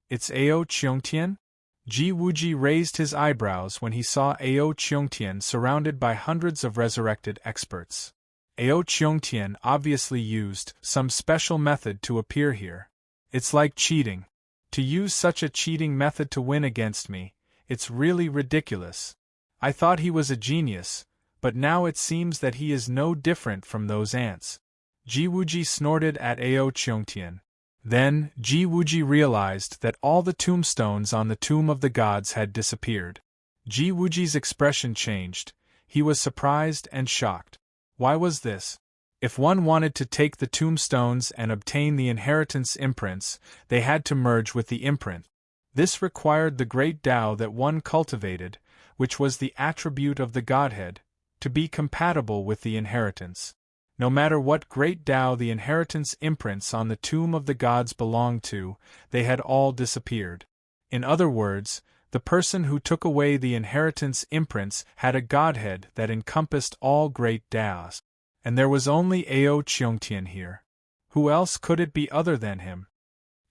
It's Ao Cheongtian? Ji Wuji raised his eyebrows when he saw Ao Cheongtian surrounded by hundreds of resurrected experts. Ao Cheongtian obviously used some special method to appear here. It's like cheating. To use such a cheating method to win against me, it's really ridiculous. I thought he was a genius, but now it seems that he is no different from those ants. Ji Wuji snorted at Ao Cheongtian. Then, Ji Wuji realized that all the tombstones on the Tomb of the Gods had disappeared. Ji Wuji's expression changed. He was surprised and shocked. Why was this? If one wanted to take the tombstones and obtain the inheritance imprints, they had to merge with the imprint. This required the great Tao that one cultivated, which was the attribute of the Godhead, to be compatible with the inheritance. No matter what great Tao the inheritance imprints on the Tomb of the Gods belonged to, they had all disappeared. In other words, the person who took away the inheritance imprints had a Godhead that encompassed all great Taos. And there was only Ao Cheongtian here. Who else could it be other than him?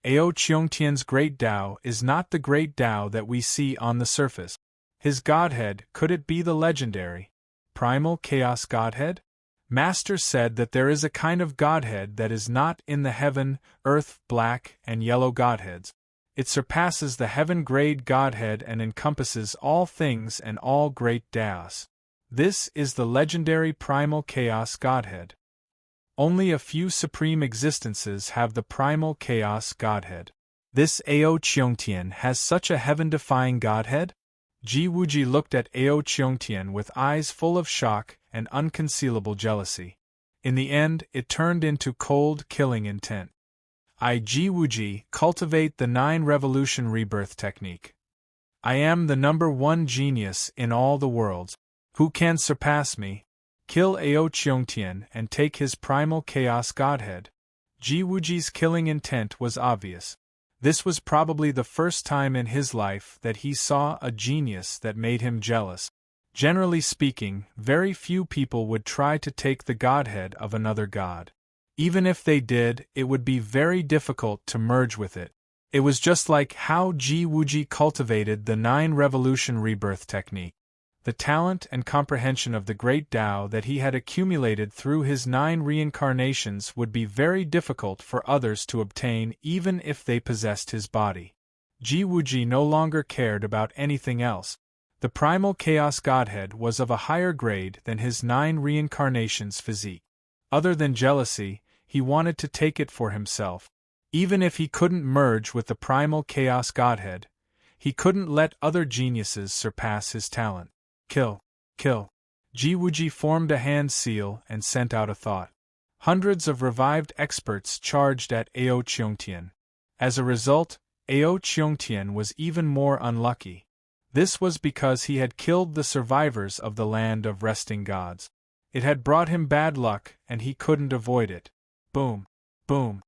Ao Cheongtian's great Tao is not the great Tao that we see on the surface. His Godhead, could it be the legendary, primal chaos Godhead? Master said that there is a kind of Godhead that is not in the heaven, earth, black, and yellow Godheads. It surpasses the heaven-grade Godhead and encompasses all things and all great Taos. This is the legendary primal chaos Godhead. Only a few supreme existences have the primal chaos Godhead. This Ao Cheongtian has such a heaven-defying Godhead? Ji Wuji looked at Ao Cheongtian with eyes full of shock and unconcealable jealousy. In the end, it turned into cold, killing intent. I, Ji Wuji, cultivate the 9-revolution rebirth technique. I am the #1 genius in all the worlds. Who can surpass me? Kill Ao Cheongtian and take his primal chaos Godhead. Ji Wuji's killing intent was obvious. This was probably the first time in his life that he saw a genius that made him jealous. Generally speaking, very few people would try to take the Godhead of another god. Even if they did, it would be very difficult to merge with it. It was just like how Ji Wuji cultivated the 9-revolution rebirth technique. The talent and comprehension of the great Tao that he had accumulated through his 9 reincarnations would be very difficult for others to obtain even if they possessed his body. Ji Wuji no longer cared about anything else. The primal chaos Godhead was of a higher grade than his 9 reincarnations physique. Other than jealousy, he wanted to take it for himself. Even if he couldn't merge with the primal chaos Godhead, he couldn't let other geniuses surpass his talent. Kill. Kill. Ji Wuji formed a hand seal and sent out a thought. Hundreds of revived experts charged at Ao Cheongtian. As a result, Ao Cheongtian was even more unlucky. This was because he had killed the survivors of the land of resting gods. It had brought him bad luck and he couldn't avoid it. Boom. Boom.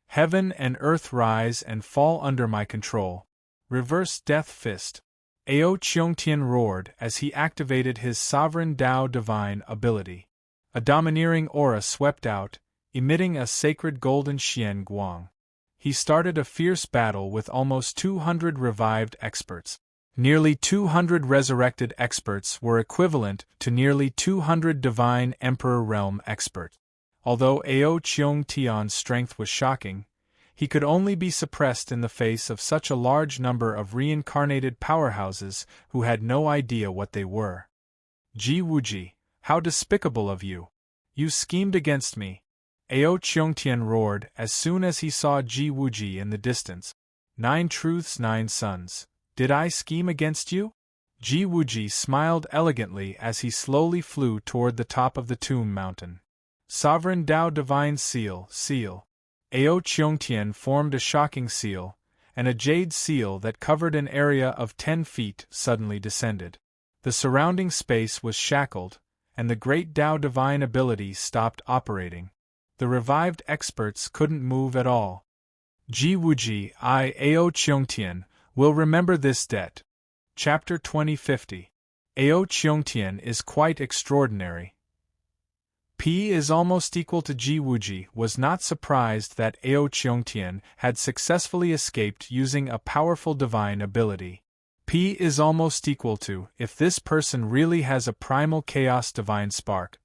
Heaven and earth rise and fall under my control. Reverse Death Fist. Ao Cheongtian roared as he activated his sovereign Tao divine ability. A domineering aura swept out, emitting a sacred golden Xian Guang. He started a fierce battle with almost 200 revived experts. Nearly 200 resurrected experts were equivalent to nearly 200 divine Emperor Realm experts. Although Ao Cheongtian's strength was shocking, he could only be suppressed in the face of such a large number of reincarnated powerhouses who had no idea what they were. Ji Wuji, how despicable of you! You schemed against me. Ao Cheongtian roared as soon as he saw Ji Wuji in the distance. 9 truths, 9 sons. Did I scheme against you? Ji Wuji smiled elegantly as he slowly flew toward the top of the tomb mountain. Sovereign Tao Divine Seal, Seal. Ao Cheongtian formed a shocking seal, and a jade seal that covered an area of 10 feet suddenly descended. The surrounding space was shackled, and the great Tao divine ability stopped operating. The revived experts couldn't move at all. Ji Wuji I Ao Cheongtian will remember this debt. Chapter 2050. Ao Cheongtian is quite extraordinary. P is almost equal to Ji Wuji was not surprised that Ao Cheongtian had successfully escaped using a powerful divine ability. P is almost equal to, if this person really has a primal chaos divine spark,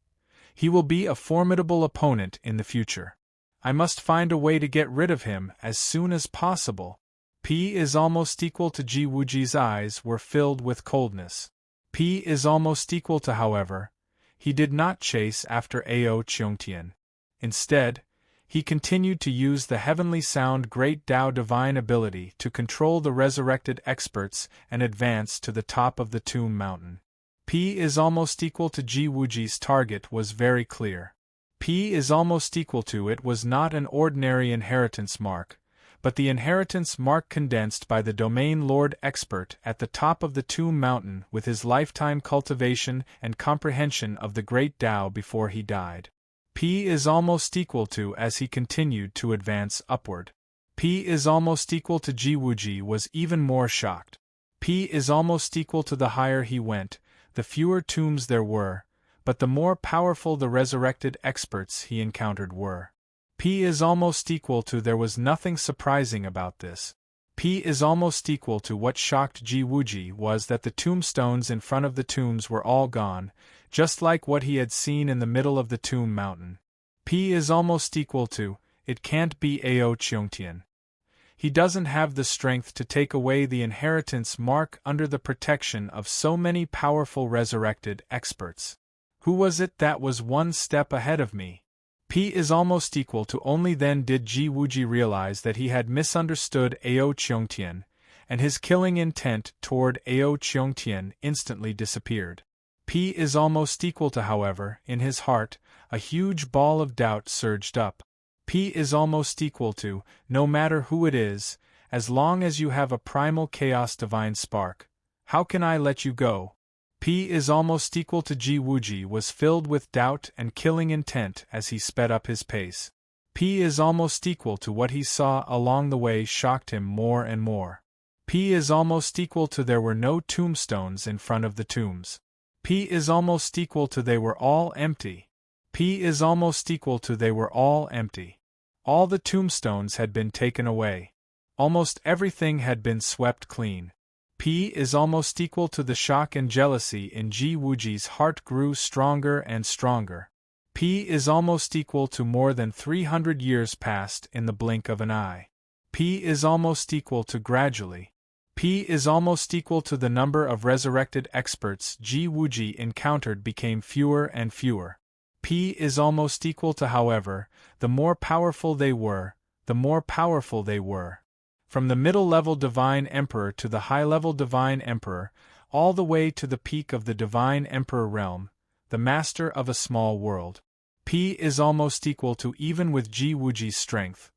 he will be a formidable opponent in the future. I must find a way to get rid of him as soon as possible. P is almost equal to Ji Wuji's eyes were filled with coldness. P is almost equal to, however, he did not chase after Ao Cheongtian. Instead, he continued to use the heavenly sound Great Tao divine ability to control the resurrected experts and advance to the top of the tomb mountain. P is almost equal to Ji Wuji's target was very clear. P is almost equal to it was not an ordinary inheritance mark, but the inheritance mark condensed by the Domain Lord expert at the top of the tomb mountain with his lifetime cultivation and comprehension of the Great Tao before he died. P is almost equal to as he continued to advance upward. P is almost equal to Ji Wuji was even more shocked. P is almost equal to the higher he went, the fewer tombs there were, but the more powerful the resurrected experts he encountered were. P is almost equal to there was nothing surprising about this. P is almost equal to what shocked Ji Wuji was that the tombstones in front of the tombs were all gone, just like what he had seen in the middle of the tomb mountain. P is almost equal to, it can't be Ao Cheongtian. He doesn't have the strength to take away the inheritance mark under the protection of so many powerful resurrected experts. Who was it that was one step ahead of me? P is almost equal to only then did Ji Wuji realize that he had misunderstood Ao Cheongtian, and his killing intent toward Ao Cheongtian instantly disappeared. P is almost equal to, however, in his heart, a huge ball of doubt surged up. P is almost equal to, no matter who it is, as long as you have a primal chaos divine spark, how can I let you go? P is almost equal to Ji Wuji was filled with doubt and killing intent as he sped up his pace. P is almost equal to what he saw along the way shocked him more and more. P is almost equal to there were no tombstones in front of the tombs. P is almost equal to they were all empty. P is almost equal to they were all empty. All the tombstones had been taken away. Almost everything had been swept clean. P is almost equal to the shock and jealousy in Ji Wuji's heart grew stronger and stronger. P is almost equal to more than 300 years passed in the blink of an eye. P is almost equal to gradually. P is almost equal to the number of resurrected experts Ji Wuji encountered became fewer and fewer. P is almost equal to, however, the more powerful they were, the more powerful they were. From the middle-level Divine Emperor to the high-level Divine Emperor, all the way to the peak of the Divine Emperor realm, the master of a small world. P is almost equal to even with Ji Wuji's strength.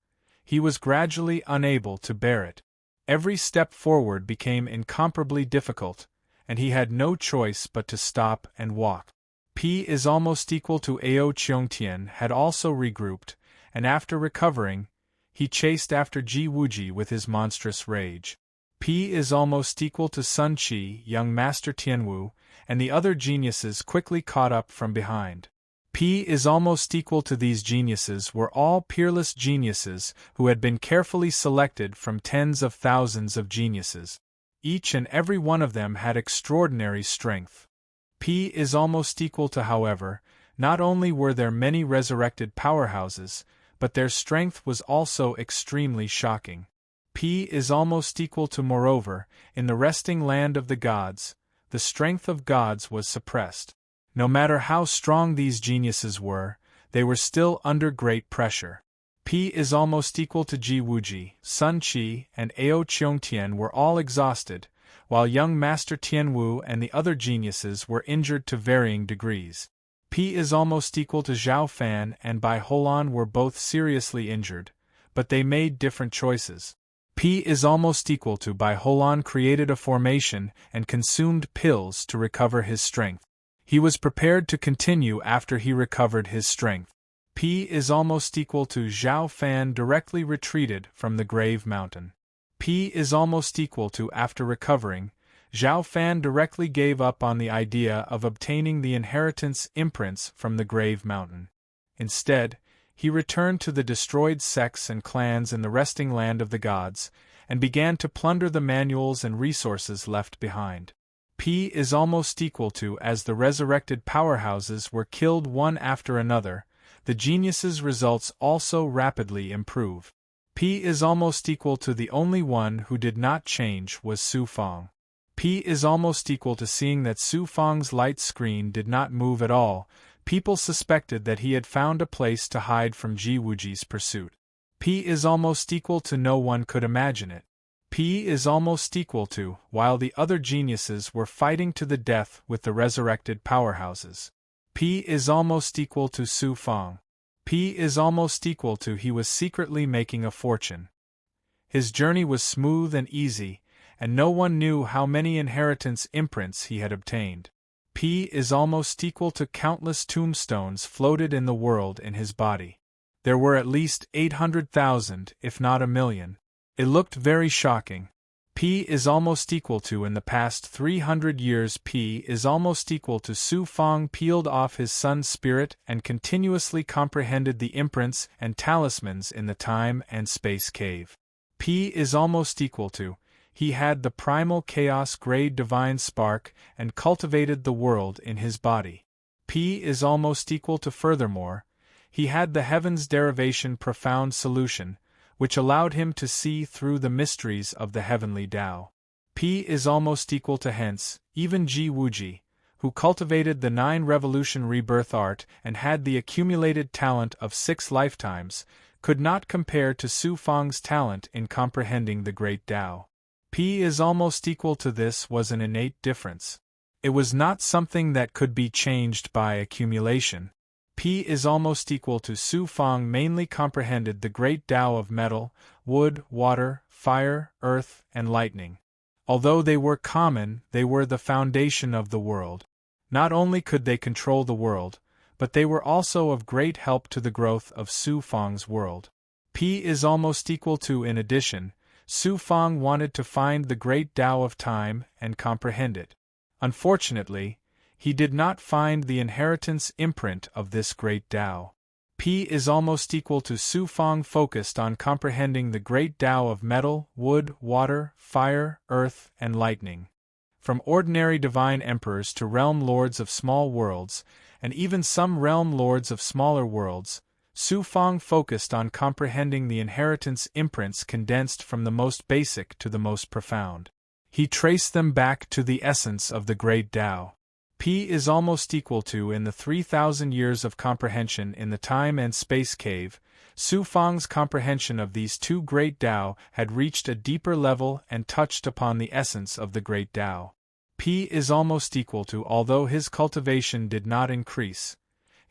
He was gradually unable to bear it. Every step forward became incomparably difficult, and he had no choice but to stop and walk. P is almost equal to Ao Cheongtian had also regrouped, and after recovering, he chased after Ji Wuji with his monstrous rage. P is almost equal to Sun Qi, young Master Tianwu, and the other geniuses quickly caught up from behind. P is almost equal to these geniuses were all peerless geniuses who had been carefully selected from tens of thousands of geniuses. Each and every one of them had extraordinary strength. P is almost equal to, however, not only were there many resurrected powerhouses, but their strength was also extremely shocking. P is almost equal to, moreover, in the resting land of the gods, the strength of gods was suppressed. No matter how strong these geniuses were, they were still under great pressure. P is almost equal to Ji Wuji, Sun Qi, and Ao Cheongtian were all exhausted, while young Master Tianwu and the other geniuses were injured to varying degrees. P is almost equal to Zhao Fan and Bai Holan were both seriously injured, but they made different choices. P is almost equal to Bai Holan created a formation and consumed pills to recover his strength. He was prepared to continue after he recovered his strength. P is almost equal to Zhao Fan directly retreated from the grave mountain. P is almost equal to after recovering, Zhao Fan directly gave up on the idea of obtaining the inheritance imprints from the grave mountain. Instead, he returned to the destroyed sects and clans in the resting land of the gods, and began to plunder the manuals and resources left behind. P is almost equal to as the resurrected powerhouses were killed one after another, the genius's results also rapidly improve. P is almost equal to the only one who did not change was Su Fang. P is almost equal to seeing that Su Fang's light screen did not move at all. People suspected that he had found a place to hide from Ji Wuji's pursuit. P is almost equal to no one could imagine it. P is almost equal to, while the other geniuses were fighting to the death with the resurrected powerhouses. P is almost equal to Su Fang. P is almost equal to he was secretly making a fortune. His journey was smooth and easy, and no one knew how many inheritance imprints he had obtained. P is almost equal to countless tombstones floated in the world in his body. There were at least 800,000, if not a million. It looked very shocking. P is almost equal to in the past 300 years. P is almost equal to Su Fang peeled off his son's spirit and continuously comprehended the imprints and talismans in the time and space cave. P is almost equal to he had the primal chaos-grade divine spark and cultivated the world in his body. P is almost equal to furthermore, he had the heavens derivation profound solution, which allowed him to see through the mysteries of the heavenly Tao. P is almost equal to hence, even Ji Wuji, who cultivated the 9 revolution rebirth art and had the accumulated talent of 6 lifetimes, could not compare to Su Fang's talent in comprehending the great Tao. P is almost equal to this was an innate difference. It was not something that could be changed by accumulation. P is almost equal to Su Fang mainly comprehended the great Tao of metal, wood, water, fire, earth, and lightning. Although they were common, they were the foundation of the world. Not only could they control the world, but they were also of great help to the growth of Su Fang's world. P is almost equal to in addition, Su Fang wanted to find the great Tao of time and comprehend it. Unfortunately, he did not find the inheritance imprint of this great Tao. P is almost equal to Su Fang focused on comprehending the great Tao of metal, wood, water, fire, earth, and lightning. From ordinary divine emperors to realm lords of small worlds, and even some realm lords of smaller worlds, Su Fang focused on comprehending the inheritance imprints condensed from the most basic to the most profound. He traced them back to the essence of the great Tao. P is almost equal to in the 3,000 years of comprehension in the time and space cave, Su Fang's comprehension of these 2 great Tao had reached a deeper level and touched upon the essence of the great Tao. P is almost equal to although his cultivation did not increase,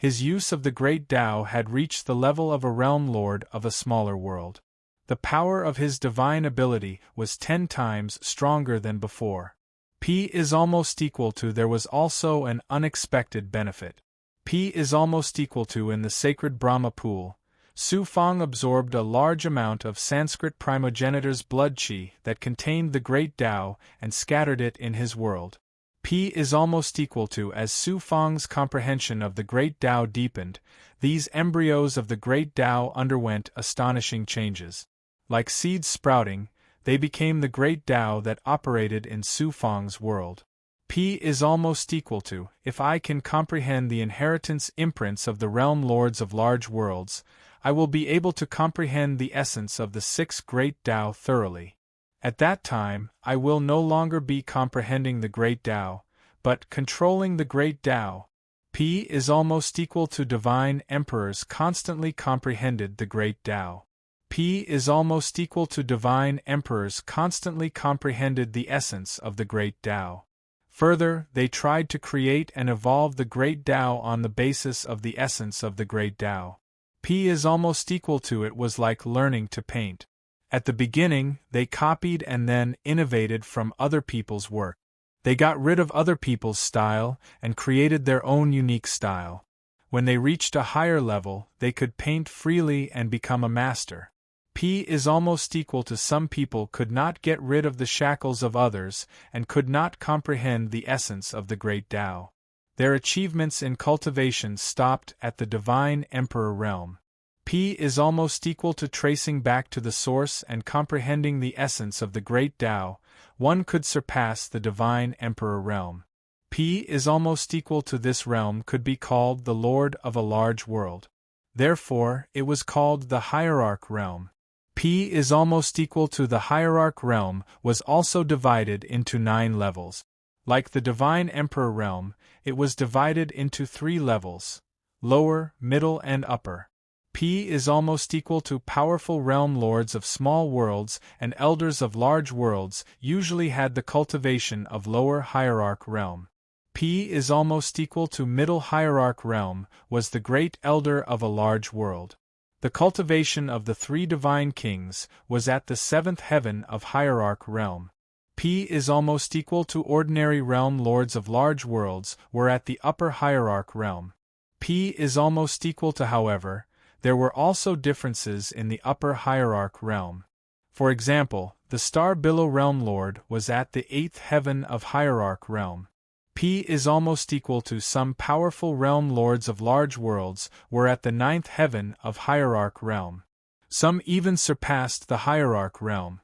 his use of the great Tao had reached the level of a realm lord of a smaller world. The power of his divine ability was 10 times stronger than before. P is almost equal to there was also an unexpected benefit. P is almost equal to in the sacred Brahma pool, Su Fang absorbed a large amount of Sanskrit primogenitor's blood qi that contained the great Tao and scattered it in his world. P is almost equal to as Su Fang's comprehension of the great Tao deepened, these embryos of the great Tao underwent astonishing changes. Like seeds sprouting, they became the great Tao that operated in Su Fang's world. P is almost equal to, if I can comprehend the inheritance imprints of the realm lords of large worlds, I will be able to comprehend the essence of the 6 great Tao thoroughly. At that time, I will no longer be comprehending the great Tao, but controlling the great Tao. P is almost equal to divine emperors constantly comprehended the great Tao. P is almost equal to divine emperors constantly comprehended the essence of the great Tao. Further, they tried to create and evolve the great Tao on the basis of the essence of the great Tao. P is almost equal to it was like learning to paint. At the beginning, they copied and then innovated from other people's work. They got rid of other people's style and created their own unique style. When they reached a higher level, they could paint freely and become a master. P is almost equal to some people could not get rid of the shackles of others and could not comprehend the essence of the great Tao. Their achievements in cultivation stopped at the divine emperor realm. P is almost equal to tracing back to the source and comprehending the essence of the great Tao. One could surpass the divine emperor realm. P is almost equal to this realm could be called the lord of a large world. Therefore, it was called the hierarch realm. P is almost equal to the hierarch realm was also divided into 9 levels. Like the divine emperor realm, it was divided into 3 levels: lower, middle and upper. P is almost equal to powerful realm lords of small worlds and elders of large worlds usually had the cultivation of lower hierarch realm. P is almost equal to middle hierarch realm was the great elder of a large world. The cultivation of the 3 divine kings was at the 7th heaven of hierarch realm. P is almost equal to ordinary realm lords of large worlds were at the upper hierarch realm. P is almost equal to, however, there were also differences in the upper hierarch realm. For example, the star billow realm lord was at the 8th heaven of hierarch realm. P is almost equal to some powerful realm lords of large worlds were at the 9th heaven of hierarch realm. Some even surpassed the hierarch realm.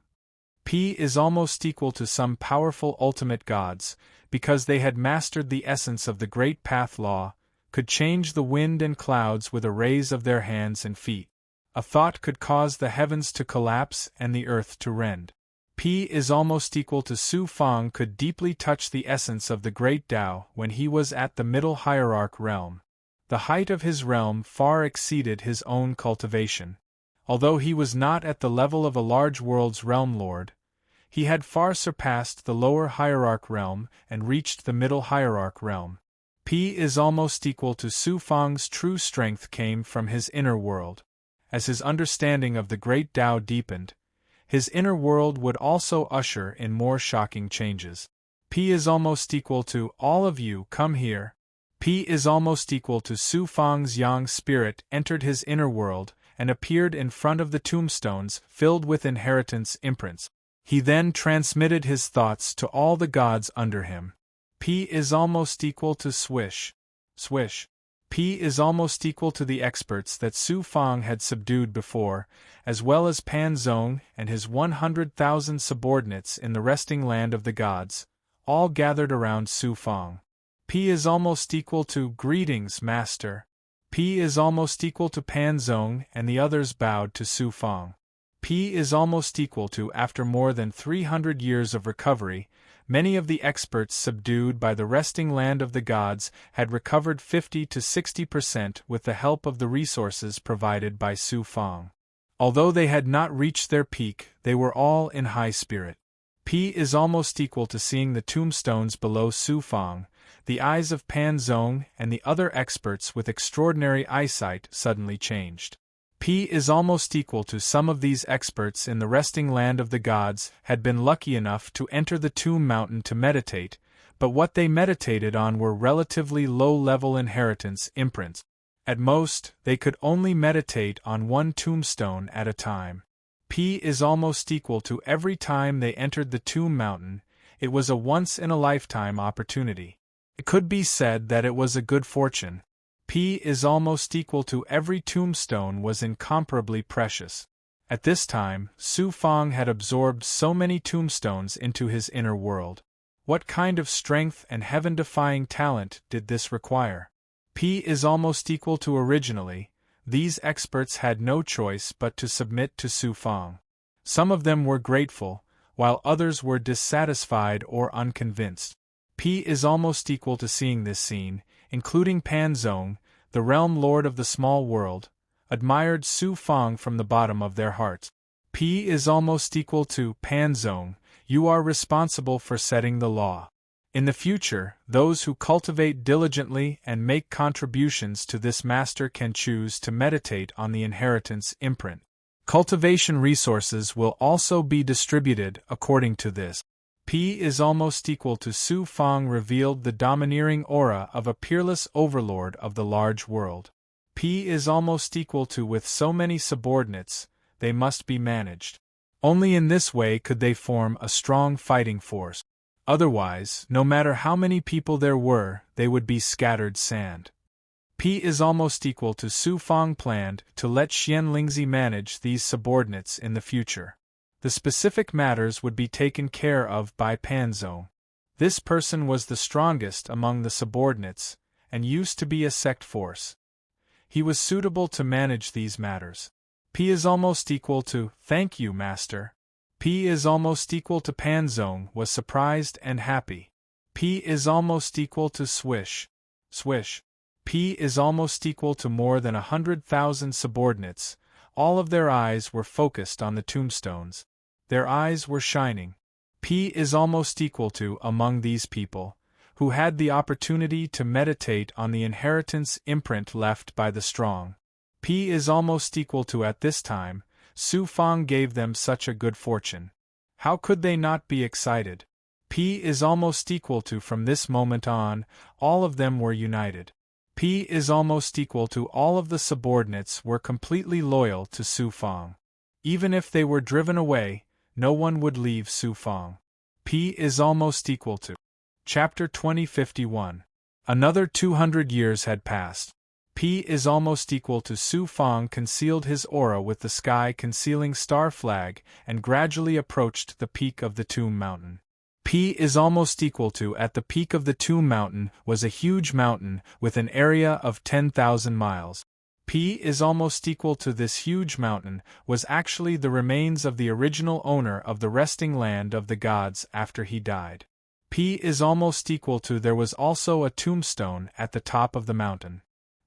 P is almost equal to some powerful ultimate gods, because they had mastered the essence of the great path law, could change the wind and clouds with a raise of their hands and feet. A thought could cause the heavens to collapse and the earth to rend. P is almost equal to Su Fang could deeply touch the essence of the great Tao when he was at the middle hierarch realm. The height of his realm far exceeded his own cultivation. Although he was not at the level of a large world's realm lord, he had far surpassed the lower hierarch realm and reached the middle hierarch realm. P is almost equal to Su Fang's true strength came from his inner world. As his understanding of the great Tao deepened, his inner world would also usher in more shocking changes. P is almost equal to all of you come here. P is almost equal to Su Fang's yang spirit entered his inner world and appeared in front of the tombstones filled with inheritance imprints. He then transmitted his thoughts to all the gods under him. P is almost equal to swish. Swish. P is almost equal to the experts that Su Fang had subdued before, as well as Pan Zong and his 100,000 subordinates in the resting land of the gods, all gathered around Su Fang. P is almost equal to greetings, master. P is almost equal to Pan Zong and the others bowed to Su Fang. P is almost equal to after more than 300 years of recovery, many of the experts subdued by the resting land of the gods had recovered 50 to 60% with the help of the resources provided by Su Fang. Although they had not reached their peak, they were all in high spirit. P is almost equal to seeing the tombstones below Su Fang, the eyes of Pan Zong and the other experts with extraordinary eyesight suddenly changed. P is almost equal to some of these experts in the resting land of the gods had been lucky enough to enter the tomb mountain to meditate, but what they meditated on were relatively low-level inheritance imprints. At most, they could only meditate on one tombstone at a time. P is almost equal to every time they entered the tomb mountain, it was a once-in-a-lifetime opportunity. It could be said that it was a good fortune. P is almost equal to every tombstone was incomparably precious. At this time, Su Fang had absorbed so many tombstones into his inner world. What kind of strength and heaven-defying talent did this require? P is almost equal to originally, these experts had no choice but to submit to Su Fang. Some of them were grateful, while others were dissatisfied or unconvinced. P is almost equal to seeing this scene, including Pan Zong, the realm lord of the small world, admired Su Fang from the bottom of their hearts. P is almost equal to Pan Zong, you are responsible for setting the law. In the future, those who cultivate diligently and make contributions to this master can choose to meditate on the inheritance imprint. Cultivation resources will also be distributed according to this. P is almost equal to Su Fang revealed the domineering aura of a peerless overlord of the large world. P is almost equal to with so many subordinates, they must be managed. Only in this way could they form a strong fighting force. Otherwise, no matter how many people there were, they would be scattered sand. P is almost equal to Su Fang planned to let Xian Lingzi manage these subordinates in the future. The specific matters would be taken care of by Pan Zhong. This person was the strongest among the subordinates, and used to be a sect force. He was suitable to manage these matters. P is almost equal to, "Thank you, master." P is almost equal to Pan Zhong was surprised and happy. P is almost equal to swish. Swish. P is almost equal to more than 100,000 subordinates. All of their eyes were focused on the tombstones. Their eyes were shining. P is almost equal to among these people, who had the opportunity to meditate on the inheritance imprint left by the strong. P is almost equal to at this time, Su Fang gave them such a good fortune. How could they not be excited? P is almost equal to from this moment on, all of them were united. P is almost equal to all of the subordinates were completely loyal to Su Fang. Even if they were driven away, no one would leave Su Fang. P is almost equal to. Chapter 2051. Another 200 years had passed. P is almost equal to Su Fang concealed his aura with the sky concealing star flag and gradually approached the peak of the Tomb Mountain. P is almost equal to at the peak of the Tomb Mountain was a huge mountain with an area of 10,000 miles. P is almost equal to this huge mountain was actually the remains of the original owner of the resting land of the gods after he died. P is almost equal to there was also a tombstone at the top of the mountain.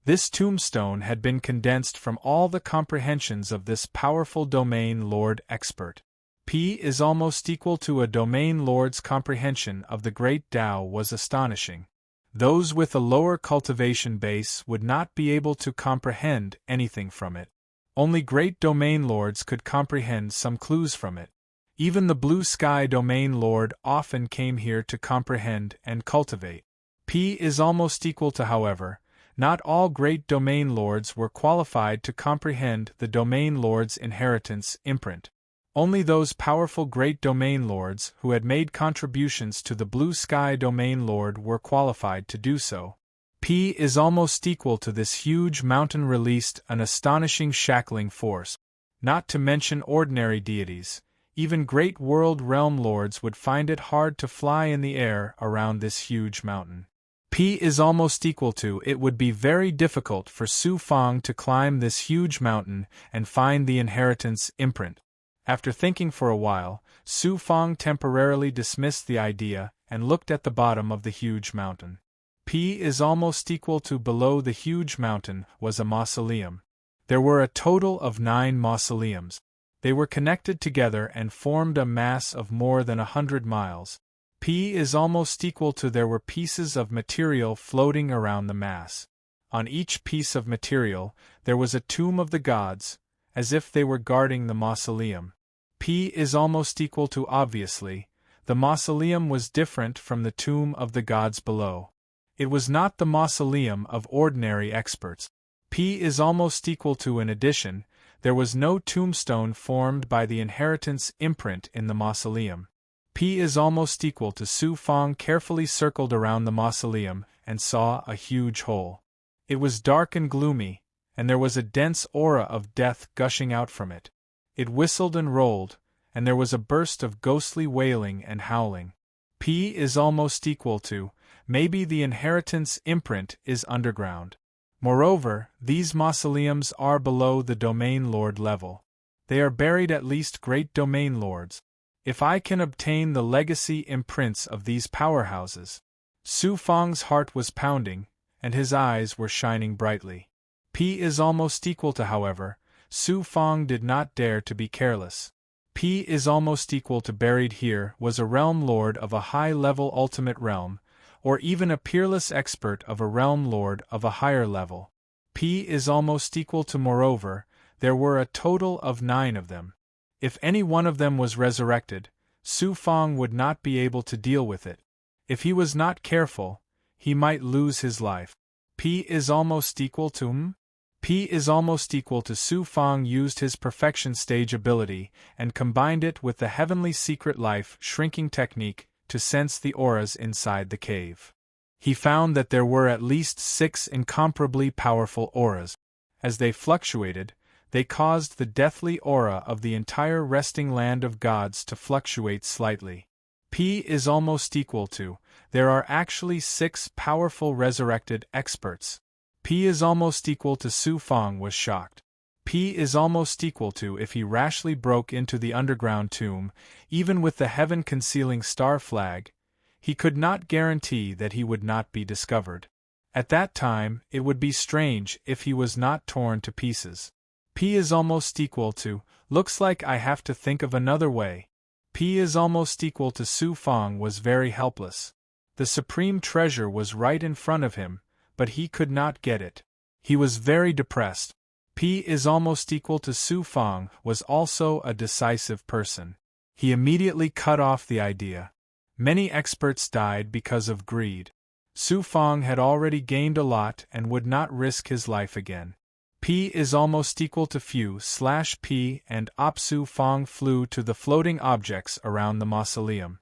This tombstone had been condensed from all the comprehensions of this powerful domain lord expert. P is almost equal to a domain lord's comprehension of the great Tao was astonishing. Those with a lower cultivation base would not be able to comprehend anything from it. Only great domain lords could comprehend some clues from it. Even the blue sky domain lord often came here to comprehend and cultivate. P is almost equal to, however, not all great domain lords were qualified to comprehend the domain lord's inheritance imprint. Only those powerful great domain lords who had made contributions to the blue sky domain lord were qualified to do so. P is almost equal to this huge mountain released an astonishing shackling force. Not to mention ordinary deities, even great world realm lords would find it hard to fly in the air around this huge mountain. P is almost equal to it would be very difficult for Su Fang to climb this huge mountain and find the inheritance imprint. After thinking for a while, Su Fang temporarily dismissed the idea and looked at the bottom of the huge mountain. P is almost equal to below the huge mountain was a mausoleum. There were a total of 9 mausoleums. They were connected together and formed a mass of more than 100 miles. P is almost equal to there were pieces of material floating around the mass. On each piece of material, there was a tomb of the gods, as if they were guarding the mausoleum. P is almost equal to obviously, the mausoleum was different from the tomb of the gods below. It was not the mausoleum of ordinary experts. P is almost equal to in addition, there was no tombstone formed by the inheritance imprint in the mausoleum. P is almost equal to Su Fang carefully circled around the mausoleum and saw a huge hole. It was dark and gloomy, and there was a dense aura of death gushing out from it. It whistled and rolled, and there was a burst of ghostly wailing and howling. P is almost equal to, maybe the inheritance imprint is underground. Moreover, these mausoleums are below the domain lord level. They are buried at least great domain lords. If I can obtain the legacy imprints of these powerhouses. Su Fang's heart was pounding, and his eyes were shining brightly. P is almost equal to, however, Su Fang did not dare to be careless. P is almost equal to buried here was a realm lord of a high-level ultimate realm, or even a peerless expert of a realm lord of a higher level. P is almost equal to moreover, there were a total of 9 of them. If any one of them was resurrected, Su Fong would not be able to deal with it. If he was not careful, he might lose his life. P is almost equal to M? P is almost equal to Su Fong used his perfection stage ability and combined it with the heavenly secret life shrinking technique to sense the auras inside the cave. He found that there were at least 6 incomparably powerful auras. As they fluctuated, they caused the deathly aura of the entire resting land of gods to fluctuate slightly. P is almost equal to, there are actually 6 powerful resurrected experts. P is almost equal to Su Fong was shocked. P is almost equal to if he rashly broke into the underground tomb, even with the heaven-concealing star flag, he could not guarantee that he would not be discovered. At that time, it would be strange if he was not torn to pieces. P is almost equal to, looks like I have to think of another way. P is almost equal to Su Fong was very helpless. The supreme treasure was right in front of him, but he could not get it. He was very depressed. P is almost equal to Su Fong was also a decisive person. He immediately cut off the idea. Many experts died because of greed. Su Fong had already gained a lot and would not risk his life again. P is almost equal to Fu/P and Su Fong flew to the floating objects around the mausoleum.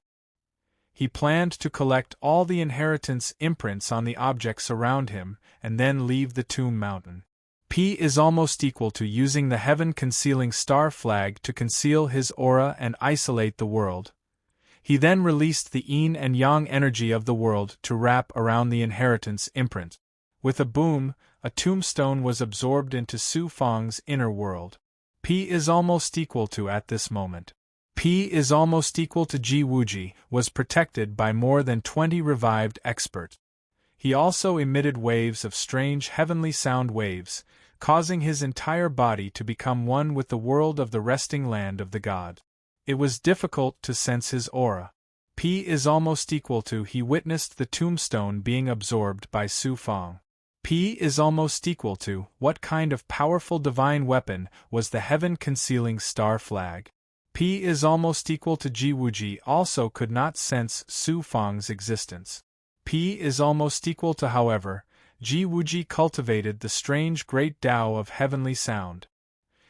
He planned to collect all the inheritance imprints on the objects around him and then leave the tomb mountain. P is almost equal to using the heaven-concealing star flag to conceal his aura and isolate the world. He then released the yin and yang energy of the world to wrap around the inheritance imprint. With a boom, a tombstone was absorbed into Su Fong's inner world. P is almost equal to at this moment. P is almost equal to Ji Wuji was protected by more than 20 revived experts. He also emitted waves of strange heavenly sound waves, causing his entire body to become one with the world of the resting land of the god. It was difficult to sense his aura. P is almost equal to he witnessed the tombstone being absorbed by Su Fong. P is almost equal to what kind of powerful divine weapon was the heaven-concealing star flag. P is almost equal to Ji Wuji also could not sense Su Fong's existence. P is almost equal to however, Ji Wuji cultivated the strange great Tao of heavenly sound.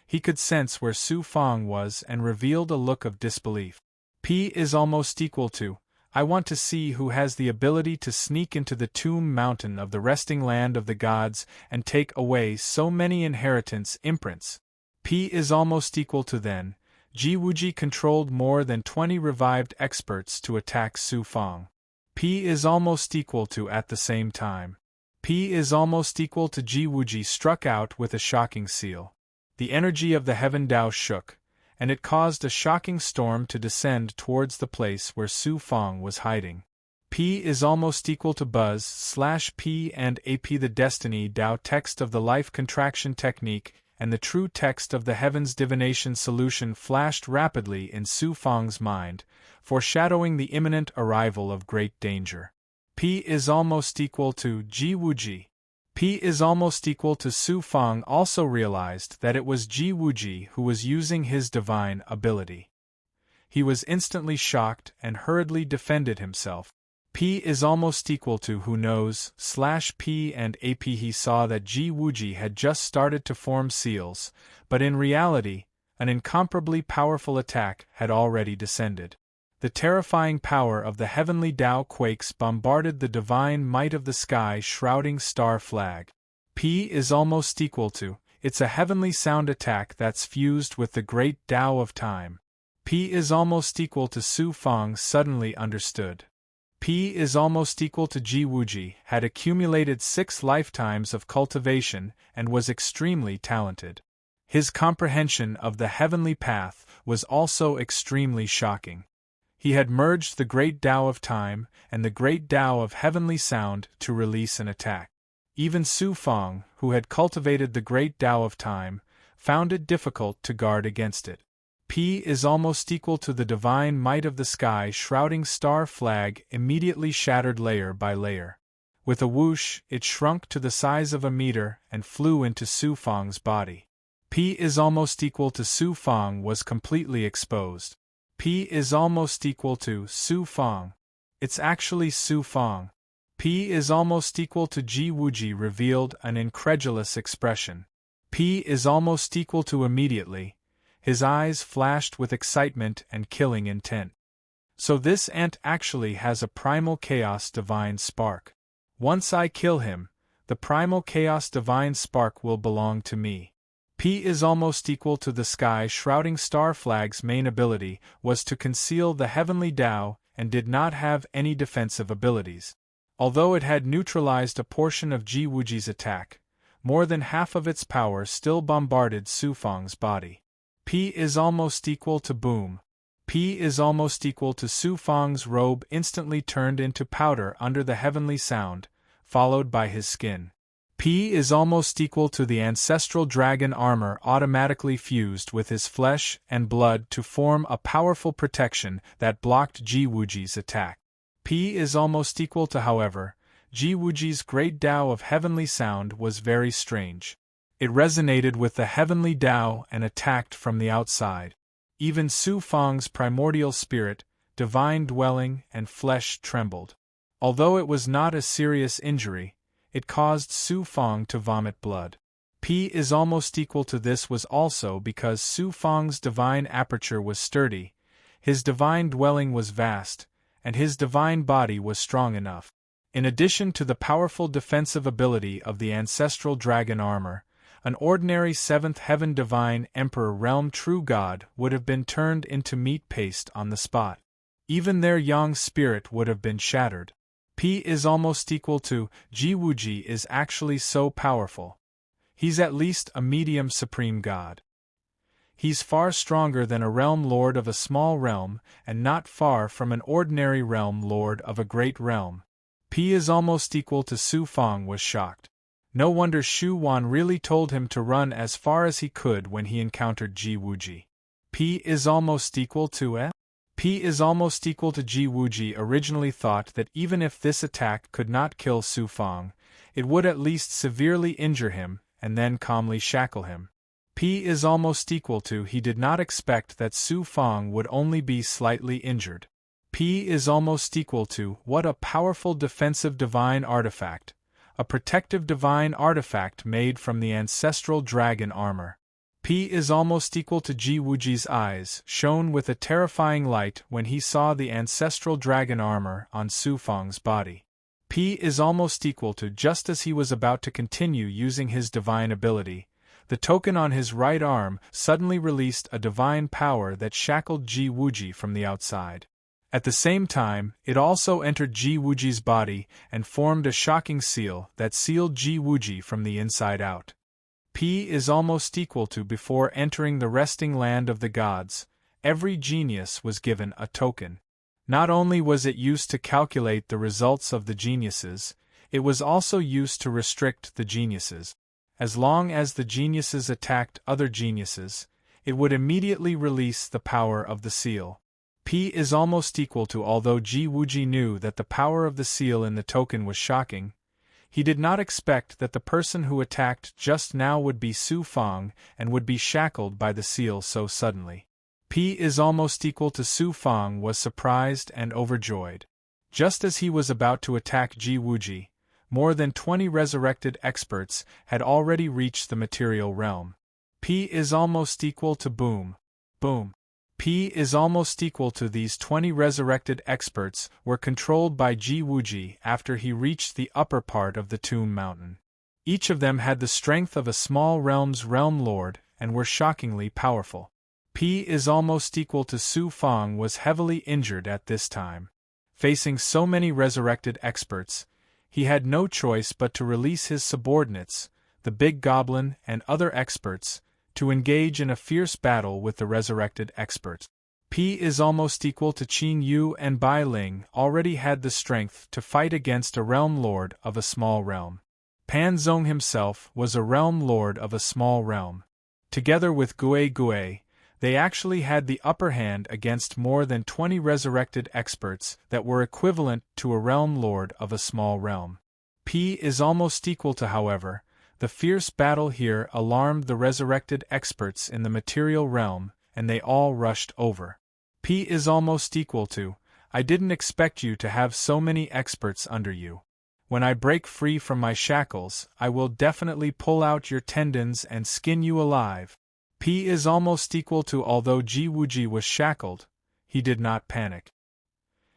He could sense where Su Fong was and revealed a look of disbelief. P is almost equal to, I want to see who has the ability to sneak into the tomb mountain of the resting land of the gods and take away so many inheritance imprints. P is almost equal to then, Ji Wuji controlled more than 20 revived experts to attack Su Fong. P is almost equal to at the same time. P is almost equal to Ji Wuji struck out with a shocking seal. The energy of the heaven Tao shook, and it caused a shocking storm to descend towards the place where Su Fong was hiding. P is almost equal to Buzz/P and AP. The Destiny Tao text of the life contraction technique and the true text of the heavens divination solution flashed rapidly in Su Fong's mind, foreshadowing the imminent arrival of great danger. P is almost equal to Ji Wuji. P is almost equal to Su Fong also realized that it was Ji Wuji who was using his divine ability. He was instantly shocked and hurriedly defended himself. P is almost equal to who knows/P and AP. He saw that Ji Wuji had just started to form seals, but in reality, an incomparably powerful attack had already descended. The terrifying power of the heavenly Tao quakes bombarded the divine might of the sky shrouding star flag. P is almost equal to, it's a heavenly sound attack that's fused with the great Tao of time. P is almost equal to Su Fong suddenly understood. P is almost equal to Ji Wuji had accumulated 6 lifetimes of cultivation and was extremely talented. His comprehension of the heavenly path was also extremely shocking. He had merged the great Tao of time and the great Tao of heavenly sound to release an attack. Even Su Fong, who had cultivated the great Tao of time, found it difficult to guard against it. P is almost equal to the divine might of the sky shrouding star flag immediately shattered layer by layer. With a whoosh, it shrunk to the size of a meter and flew into Su Fong's body. P is almost equal to Su Fong was completely exposed. P is almost equal to Su Fong. It's actually Su Fong. P is almost equal to Ji Wuji revealed an incredulous expression. P is almost equal to immediately. His eyes flashed with excitement and killing intent. So this ant actually has a primal chaos divine spark. Once I kill him, the primal chaos divine spark will belong to me. P is almost equal to the sky shrouding star flag's main ability was to conceal the heavenly Tao and did not have any defensive abilities. Although it had neutralized a portion of Ji Wuji's attack, more than half of its power still bombarded Su Fong's body. P is almost equal to boom. P is almost equal to Su Fong's robe instantly turned into powder under the heavenly sound, followed by his skin. P is almost equal to the ancestral dragon armor automatically fused with his flesh and blood to form a powerful protection that blocked Ji Wuji's attack. P is almost equal to, however, Ji Wuji's great Tao of heavenly sound was very strange. It resonated with the heavenly Tao and attacked from the outside. Even Su Fong's primordial spirit, divine dwelling, and flesh trembled. Although it was not a serious injury, it caused Su Fong to vomit blood. P is almost equal to this was also because Su Fong's divine aperture was sturdy, his divine dwelling was vast, and his divine body was strong enough. In addition to the powerful defensive ability of the ancestral dragon armor, an ordinary seventh heaven divine emperor realm true god would have been turned into meat paste on the spot. Even their yang spirit would have been shattered. P is almost equal to Ji Wuji is actually so powerful. He's at least a medium supreme god. He's far stronger than a realm lord of a small realm and not far from an ordinary realm lord of a great realm. P is almost equal to Su Fong was shocked. No wonder Shu Wan really told him to run as far as he could when he encountered Ji Wuji. P is almost equal to F? P is almost equal to Ji Wuji originally thought that even if this attack could not kill Su Fong, it would at least severely injure him and then calmly shackle him. P is almost equal to he did not expect that Su Fong would only be slightly injured. P is almost equal to what a powerful defensive divine artifact, a protective divine artifact made from the ancestral dragon armor. P is almost equal to Ji Wuji's eyes shone with a terrifying light when he saw the ancestral dragon armor on Su Fong's body. P is almost equal to just as he was about to continue using his divine ability, the token on his right arm suddenly released a divine power that shackled Ji Wuji from the outside. At the same time, it also entered Ji Wuji's body and formed a shocking seal that sealed Ji Wuji from the inside out. P is almost equal to before entering the resting land of the gods, every genius was given a token. Not only was it used to calculate the results of the geniuses, it was also used to restrict the geniuses. As long as the geniuses attacked other geniuses, it would immediately release the power of the seal. P is almost equal to although Ji Wuji knew that the power of the seal in the token was shocking, he did not expect that the person who attacked just now would be Su Fong and would be shackled by the seal so suddenly. P is almost equal to Su Fong was surprised and overjoyed. Just as he was about to attack Ji Wuji, more than 20 resurrected experts had already reached the material realm. P is almost equal to boom. Boom. P is almost equal to these 20 resurrected experts were controlled by Ji Wuji after he reached the upper part of the Tomb Mountain. Each of them had the strength of a small realm's realm lord and were shockingly powerful. P is almost equal to Su Fong was heavily injured at this time. Facing so many resurrected experts, he had no choice but to release his subordinates, the Big Goblin and other experts, to engage in a fierce battle with the resurrected experts. P is almost equal to Qing Yu and Bai Ling already had the strength to fight against a realm lord of a small realm. Pan Zong himself was a realm lord of a small realm. Together with Gue Gue, they actually had the upper hand against more than 20 resurrected experts that were equivalent to a realm lord of a small realm. P is almost equal to, however, the fierce battle here alarmed the resurrected experts in the material realm, and they all rushed over. P is almost equal to, I didn't expect you to have so many experts under you. When I break free from my shackles, I will definitely pull out your tendons and skin you alive. P is almost equal to although Jiwuji was shackled, he did not panic.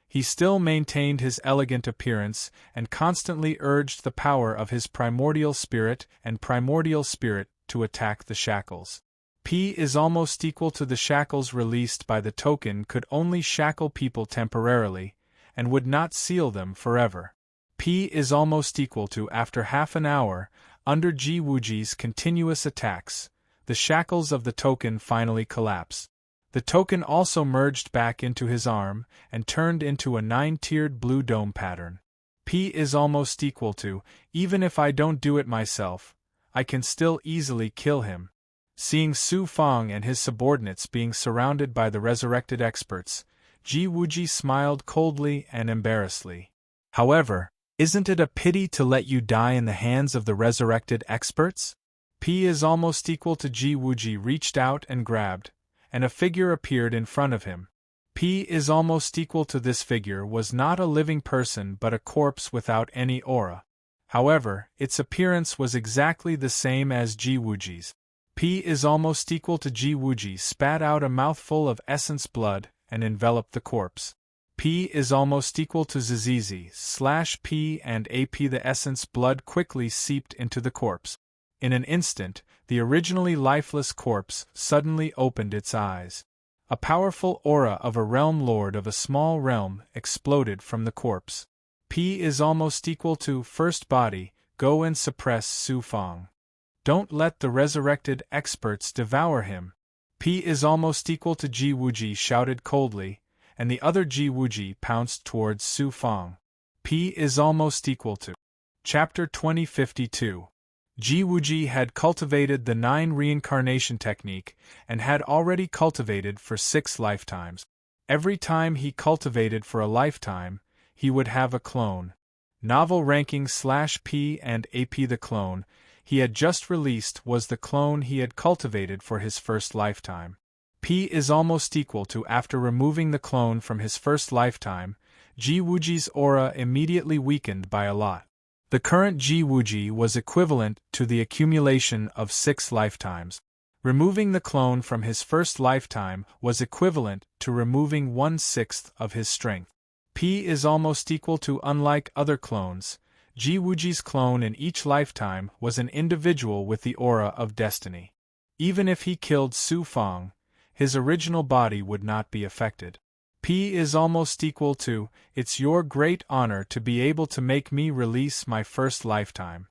He still maintained his elegant appearance and constantly urged the power of his primordial spirit and primordial spirit to attack the shackles. P is almost equal to the shackles released by the token could only shackle people temporarily, and would not seal them forever. P is almost equal to after half an hour, under Jiwuji's continuous attacks, the shackles of the token finally collapsed. The token also merged back into his arm and turned into a 9-tiered blue dome pattern. P is almost equal to, even if I don't do it myself, I can still easily kill him. Seeing Su Fang and his subordinates being surrounded by the resurrected experts, Jiwuji smiled coldly and embarrassedly. However, isn't it a pity to let you die in the hands of the resurrected experts? P is almost equal to Jiwuji reached out and grabbed, and a figure appeared in front of him. P is almost equal to this figure was not a living person but a corpse without any aura. However, its appearance was exactly the same as Jiwuji's. P is almost equal to Jiwuji spat out a mouthful of essence blood and enveloped the corpse. P is almost equal to Zizizi/P and AP. The essence blood quickly seeped into the corpse. In an instant, the originally lifeless corpse suddenly opened its eyes. A powerful aura of a realm lord of a small realm exploded from the corpse. P is almost equal to first body, go and suppress Su Fang. Don't let the resurrected experts devour him. P is almost equal to Jiwuji shouted coldly, and the other Jiwuji pounced towards Su Fang. P is almost equal to. Chapter 2052. Jiwuji had cultivated the 9 reincarnation technique and had already cultivated for 6 lifetimes. Every time he cultivated for a lifetime, he would have a clone. Novel ranking /P and AP. The clone he had just released was the clone he had cultivated for his first lifetime. P is almost equal to after removing the clone from his first lifetime, Jiwuji's aura immediately weakened by a lot. The current Jiwuji was equivalent to the accumulation of 6 lifetimes. Removing the clone from his first lifetime was equivalent to removing 1/6 of his strength. P is almost equal to unlike other clones, Jiwuji's clone in each lifetime was an individual with the aura of destiny. Even if he killed Su Fang, his original body would not be affected. P is almost equal to, it's your great honor to be able to make me release my first lifetime.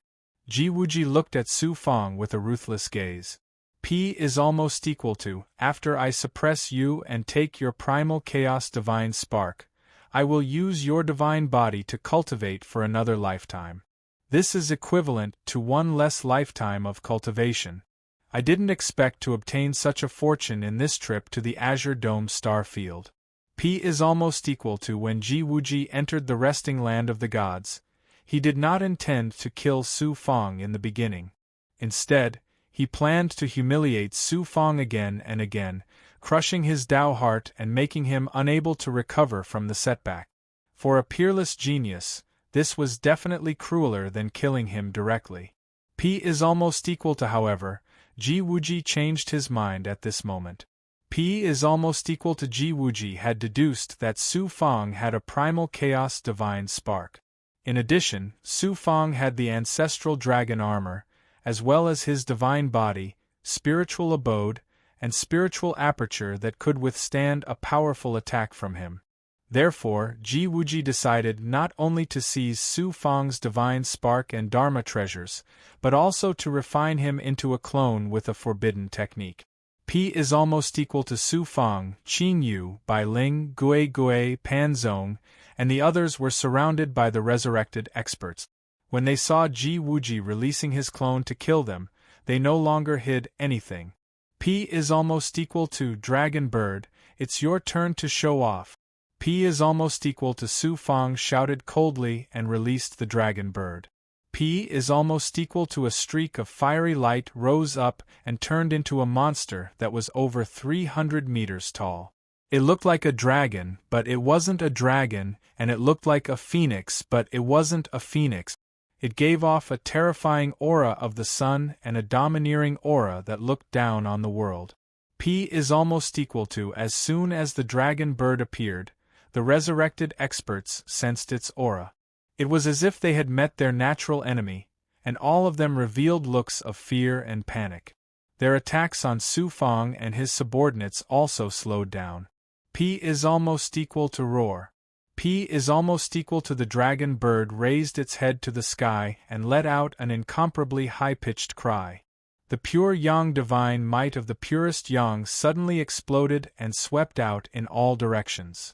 Jiwuji looked at Su Fang with a ruthless gaze. P is almost equal to, after I suppress you and take your primal chaos divine spark, I will use your divine body to cultivate for another lifetime. This is equivalent to 1 less lifetime of cultivation. I didn't expect to obtain such a fortune in this trip to the Azure Dome star field. P is almost equal to when Jiwuji entered the resting land of the gods, he did not intend to kill Su Fang in the beginning. Instead, he planned to humiliate Su Fang again and again, crushing his Tao heart and making him unable to recover from the setback. For a peerless genius, this was definitely crueler than killing him directly. P is almost equal to, however, Jiwuji changed his mind at this moment. P is almost equal to Jiwuji had deduced that Su Fang had a primal chaos divine spark. In addition, Su Fang had the ancestral dragon armor, as well as his divine body, spiritual abode, and spiritual aperture that could withstand a powerful attack from him. Therefore, Jiwuji decided not only to seize Su Fang's divine spark and dharma treasures, but also to refine him into a clone with a forbidden technique. P is almost equal to Su Fang, Qing Yu, Bai Ling, Gui Gui, Pan Zong, and the others were surrounded by the resurrected experts. When they saw Jiwuji releasing his clone to kill them, they no longer hid anything. P is almost equal to Dragon Bird, it's your turn to show off. P is almost equal to Su Fang shouted coldly and released the Dragon Bird. P is almost equal to a streak of fiery light rose up and turned into a monster that was over 300 meters tall. It looked like a dragon, but it wasn't a dragon, and it looked like a phoenix, but it wasn't a phoenix. It gave off a terrifying aura of the sun and a domineering aura that looked down on the world. P is almost equal to as soon as the dragon bird appeared, the resurrected experts sensed its aura. It was as if they had met their natural enemy, and all of them revealed looks of fear and panic. Their attacks on Su Fong and his subordinates also slowed down. P is almost equal to roar. P is almost equal to the dragon bird raised its head to the sky and let out an incomparably high-pitched cry. The pure yang divine might of the purest yang suddenly exploded and swept out in all directions.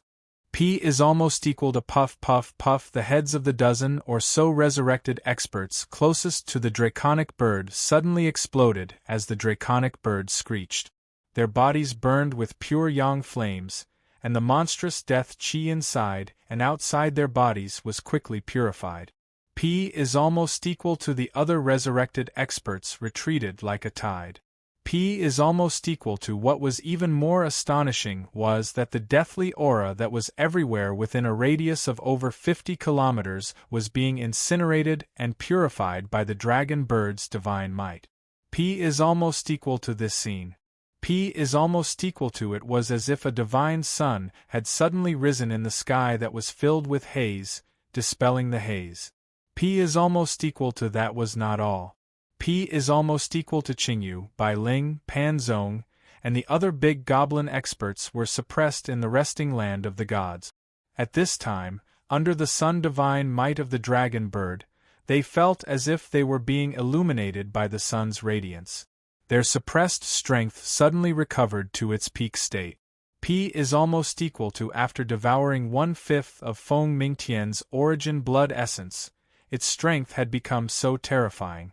P is almost equal to puff puff puff. The heads of the dozen or so resurrected experts closest to the draconic bird suddenly exploded as the draconic bird screeched. Their bodies burned with pure yang flames, and the monstrous death chi inside and outside their bodies was quickly purified. P is almost equal to the other resurrected experts retreated like a tide. P is almost equal to what was even more astonishing was that the deathly aura that was everywhere within a radius of over 50 kilometers was being incinerated and purified by the dragon bird's divine might. P is almost equal to this scene. P is almost equal to it was as if a divine sun had suddenly risen in the sky that was filled with haze, dispelling the haze. P is almost equal to that was not all. P is almost equal to Qingyu, Bai Ling, Pan Zong, and the other big goblin experts were suppressed in the resting land of the gods. At this time, under the sun divine might of the dragon bird, they felt as if they were being illuminated by the sun's radiance. Their suppressed strength suddenly recovered to its peak state. P is almost equal to after devouring 1/5 of Feng Mingtian's origin blood essence, its strength had become so terrifying.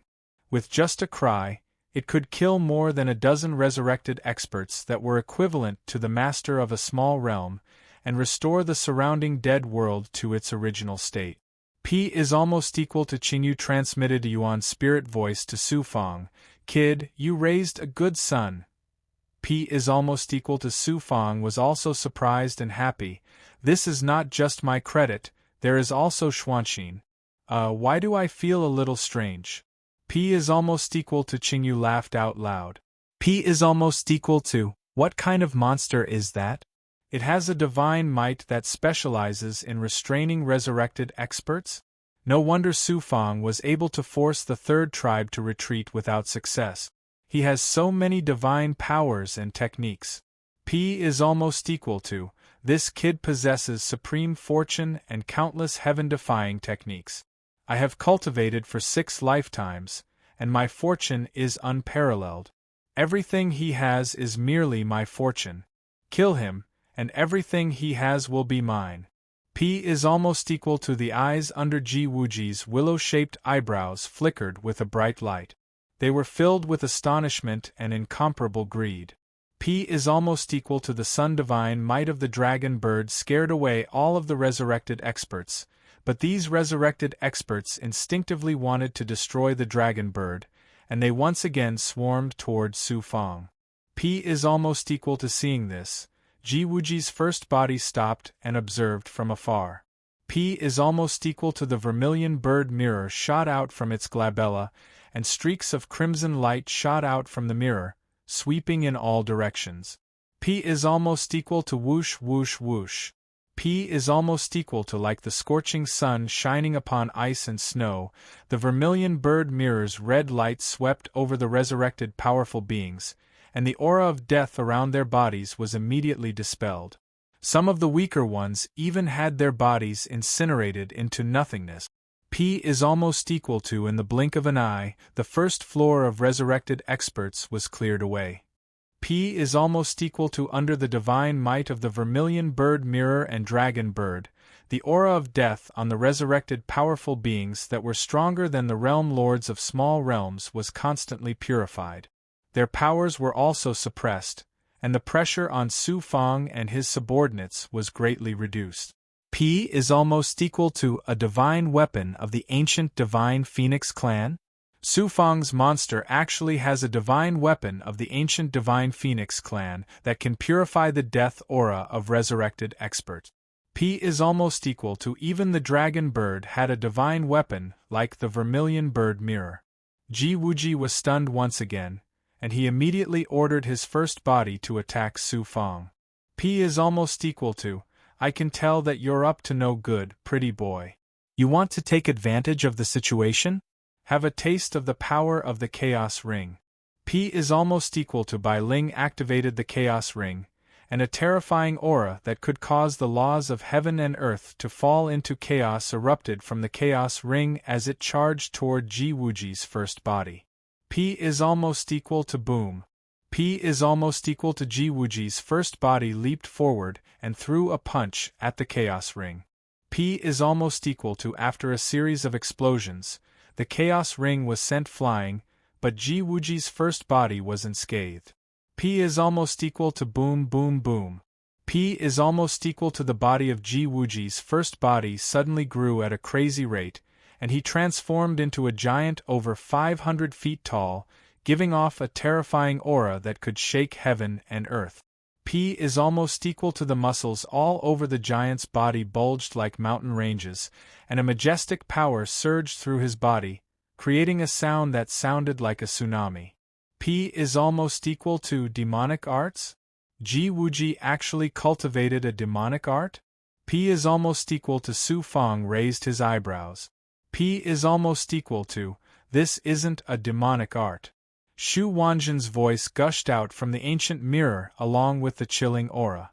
With just a cry, it could kill more than a dozen resurrected experts that were equivalent to the master of a small realm, and restore the surrounding dead world to its original state. P is almost equal to Qingyu transmitted a Yuan spirit voice to Su Fong, "Kid, you raised a good son." P is almost equal to Su Fong was also surprised and happy. "This is not just my credit, there is also Xuanxin. Why do I feel a little strange?" P is almost equal to Qingyu laughed out loud. P is almost equal to, what kind of monster is that? It has a divine might that specializes in restraining resurrected experts? No wonder Su Fong was able to force the third tribe to retreat without success. He has so many divine powers and techniques. P is almost equal to, this kid possesses supreme fortune and countless heaven-defying techniques. I have cultivated for 6 lifetimes, and my fortune is unparalleled. Everything he has is merely my fortune. Kill him, and everything he has will be mine. P is almost equal to the eyes under Ji Wuji's willow-shaped eyebrows flickered with a bright light. They were filled with astonishment and incomparable greed. P is almost equal to the sun divine might of the dragon bird scared away all of the resurrected experts, but these resurrected experts instinctively wanted to destroy the dragon bird, and they once again swarmed toward Su Fong. P is almost equal to seeing this. Ji Wuji's first body stopped and observed from afar. P is almost equal to the vermilion bird mirror shot out from its glabella, and streaks of crimson light shot out from the mirror, sweeping in all directions. P is almost equal to whoosh whoosh whoosh. P is almost equal to like the scorching sun shining upon ice and snow. The vermilion bird mirror's red light swept over the resurrected powerful beings, and the aura of death around their bodies was immediately dispelled. Some of the weaker ones even had their bodies incinerated into nothingness. P is almost equal to in the blink of an eye, the first floor of resurrected experts was cleared away. P is almost equal to under the divine might of the vermilion bird mirror and dragon bird, the aura of death on the resurrected powerful beings that were stronger than the realm lords of small realms was constantly purified. Their powers were also suppressed, and the pressure on Su Fong and his subordinates was greatly reduced. P is almost equal to a divine weapon of the ancient divine Phoenix clan. Su Fang's monster actually has a divine weapon of the ancient divine phoenix clan that can purify the death aura of resurrected expert. P is almost equal to even the dragon bird had a divine weapon like the vermilion bird mirror. Ji Wuji was stunned once again, and he immediately ordered his first body to attack Su Fang. P is almost equal to, I can tell that you're up to no good, pretty boy. You want to take advantage of the situation? Have a taste of the power of the Chaos Ring. P is almost equal to Bai Ling activated the Chaos Ring, and a terrifying aura that could cause the laws of heaven and earth to fall into chaos erupted from the Chaos Ring as it charged toward Ji Wuji's first body. P is almost equal to boom. P is almost equal to Ji Wuji's first body leaped forward and threw a punch at the Chaos Ring. P is almost equal to after a series of explosions, the Chaos Ring was sent flying, but Ji Wuji's first body was unscathed. P is almost equal to boom boom boom. P is almost equal to the body of Ji Wuji's first body suddenly grew at a crazy rate, and he transformed into a giant over 500 feet tall, giving off a terrifying aura that could shake heaven and earth. P is almost equal to the muscles all over the giant's body bulged like mountain ranges, and a majestic power surged through his body, creating a sound that sounded like a tsunami. P is almost equal to demonic arts? Ji Wuji actually cultivated a demonic art? P is almost equal to Su Fang raised his eyebrows. P is almost equal to, this isn't a demonic art. Shu Wanjin's voice gushed out from the ancient mirror along with the chilling aura.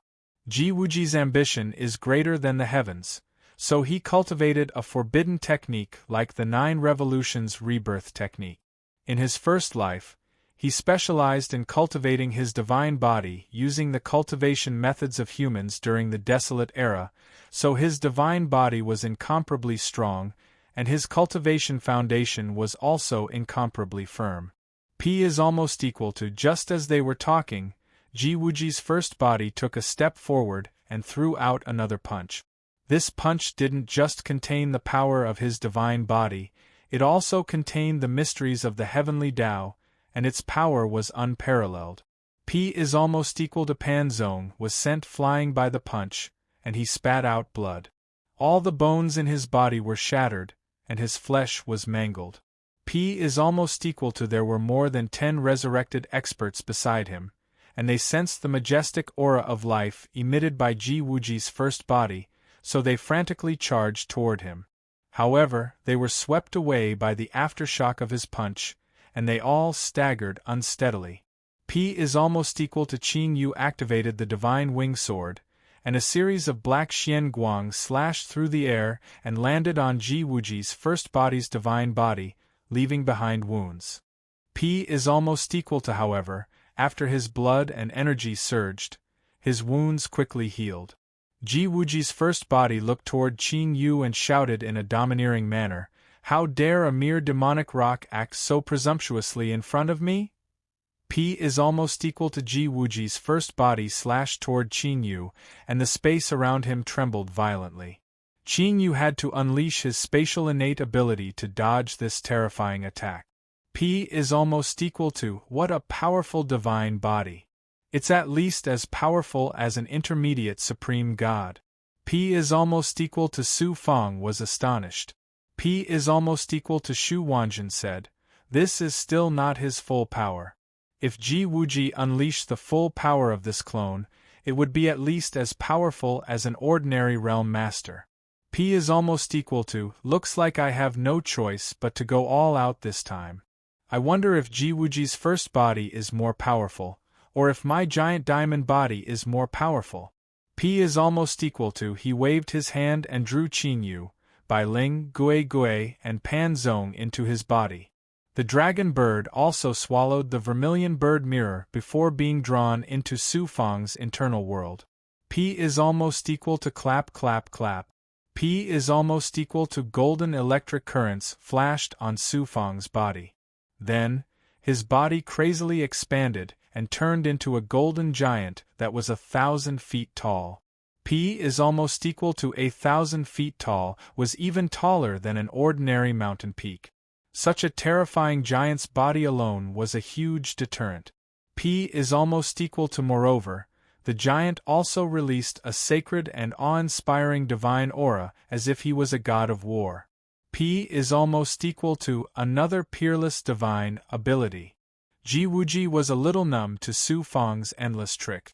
Ji Wuji's ambition is greater than the heavens, so he cultivated a forbidden technique like the 9 Revolutions rebirth technique. In his first life, he specialized in cultivating his divine body using the cultivation methods of humans during the Desolate Era, so his divine body was incomparably strong, and his cultivation foundation was also incomparably firm. P is almost equal to just as they were talking, Ji Wuji's first body took a step forward and threw out another punch. This punch didn't just contain the power of his divine body, it also contained the mysteries of the heavenly Tao, and its power was unparalleled. P is almost equal to Pan Zong was sent flying by the punch, and he spat out blood. All the bones in his body were shattered, and his flesh was mangled. P is almost equal to there were more than 10 resurrected experts beside him, and they sensed the majestic aura of life emitted by Ji Wuji's first body, so they frantically charged toward him. However, they were swept away by the aftershock of his punch, and they all staggered unsteadily. P is almost equal to Qing Yu activated the divine wing sword, and a series of black Xian Guang slashed through the air and landed on Ji Wuji's first body's divine body, leaving behind wounds. P is almost equal to, however, after his blood and energy surged, his wounds quickly healed. Ji Wuji's first body looked toward Qing Yu and shouted in a domineering manner, "How dare a mere demonic rock act so presumptuously in front of me?" P is almost equal to Ji Wuji's first body slashed toward Qing Yu, and the space around him trembled violently. Qing Yu had to unleash his spatial innate ability to dodge this terrifying attack. P is almost equal to, what a powerful divine body. It's at least as powerful as an intermediate supreme god. P is almost equal to Su Fang was astonished. P is almost equal to Shu Wanjin said, this is still not his full power. If Ji Wuji unleashed the full power of this clone, it would be at least as powerful as an ordinary realm master. P is almost equal to, looks like I have no choice but to go all out this time. I wonder if Ji Wuji's first body is more powerful, or if my giant diamond body is more powerful. P is almost equal to, he waved his hand and drew Qing Yu, Bai Ling, Gui Gui, and Pan Zong into his body. The dragon bird also swallowed the vermilion bird mirror before being drawn into Su Fang's internal world. P is almost equal to clap clap clap. P is almost equal to golden electric currents flashed on Su Fang's body. Then, his body crazily expanded and turned into a golden giant that was 1,000 feet tall. P is almost equal to 1,000 feet tall, was even taller than an ordinary mountain peak. Such a terrifying giant's body alone was a huge deterrent. P is almost equal to moreover, the giant also released a sacred and awe-inspiring divine aura as if he was a god of war. P is almost equal to another peerless divine ability. Ji Wuji was a little numb to Su Fang's endless trick.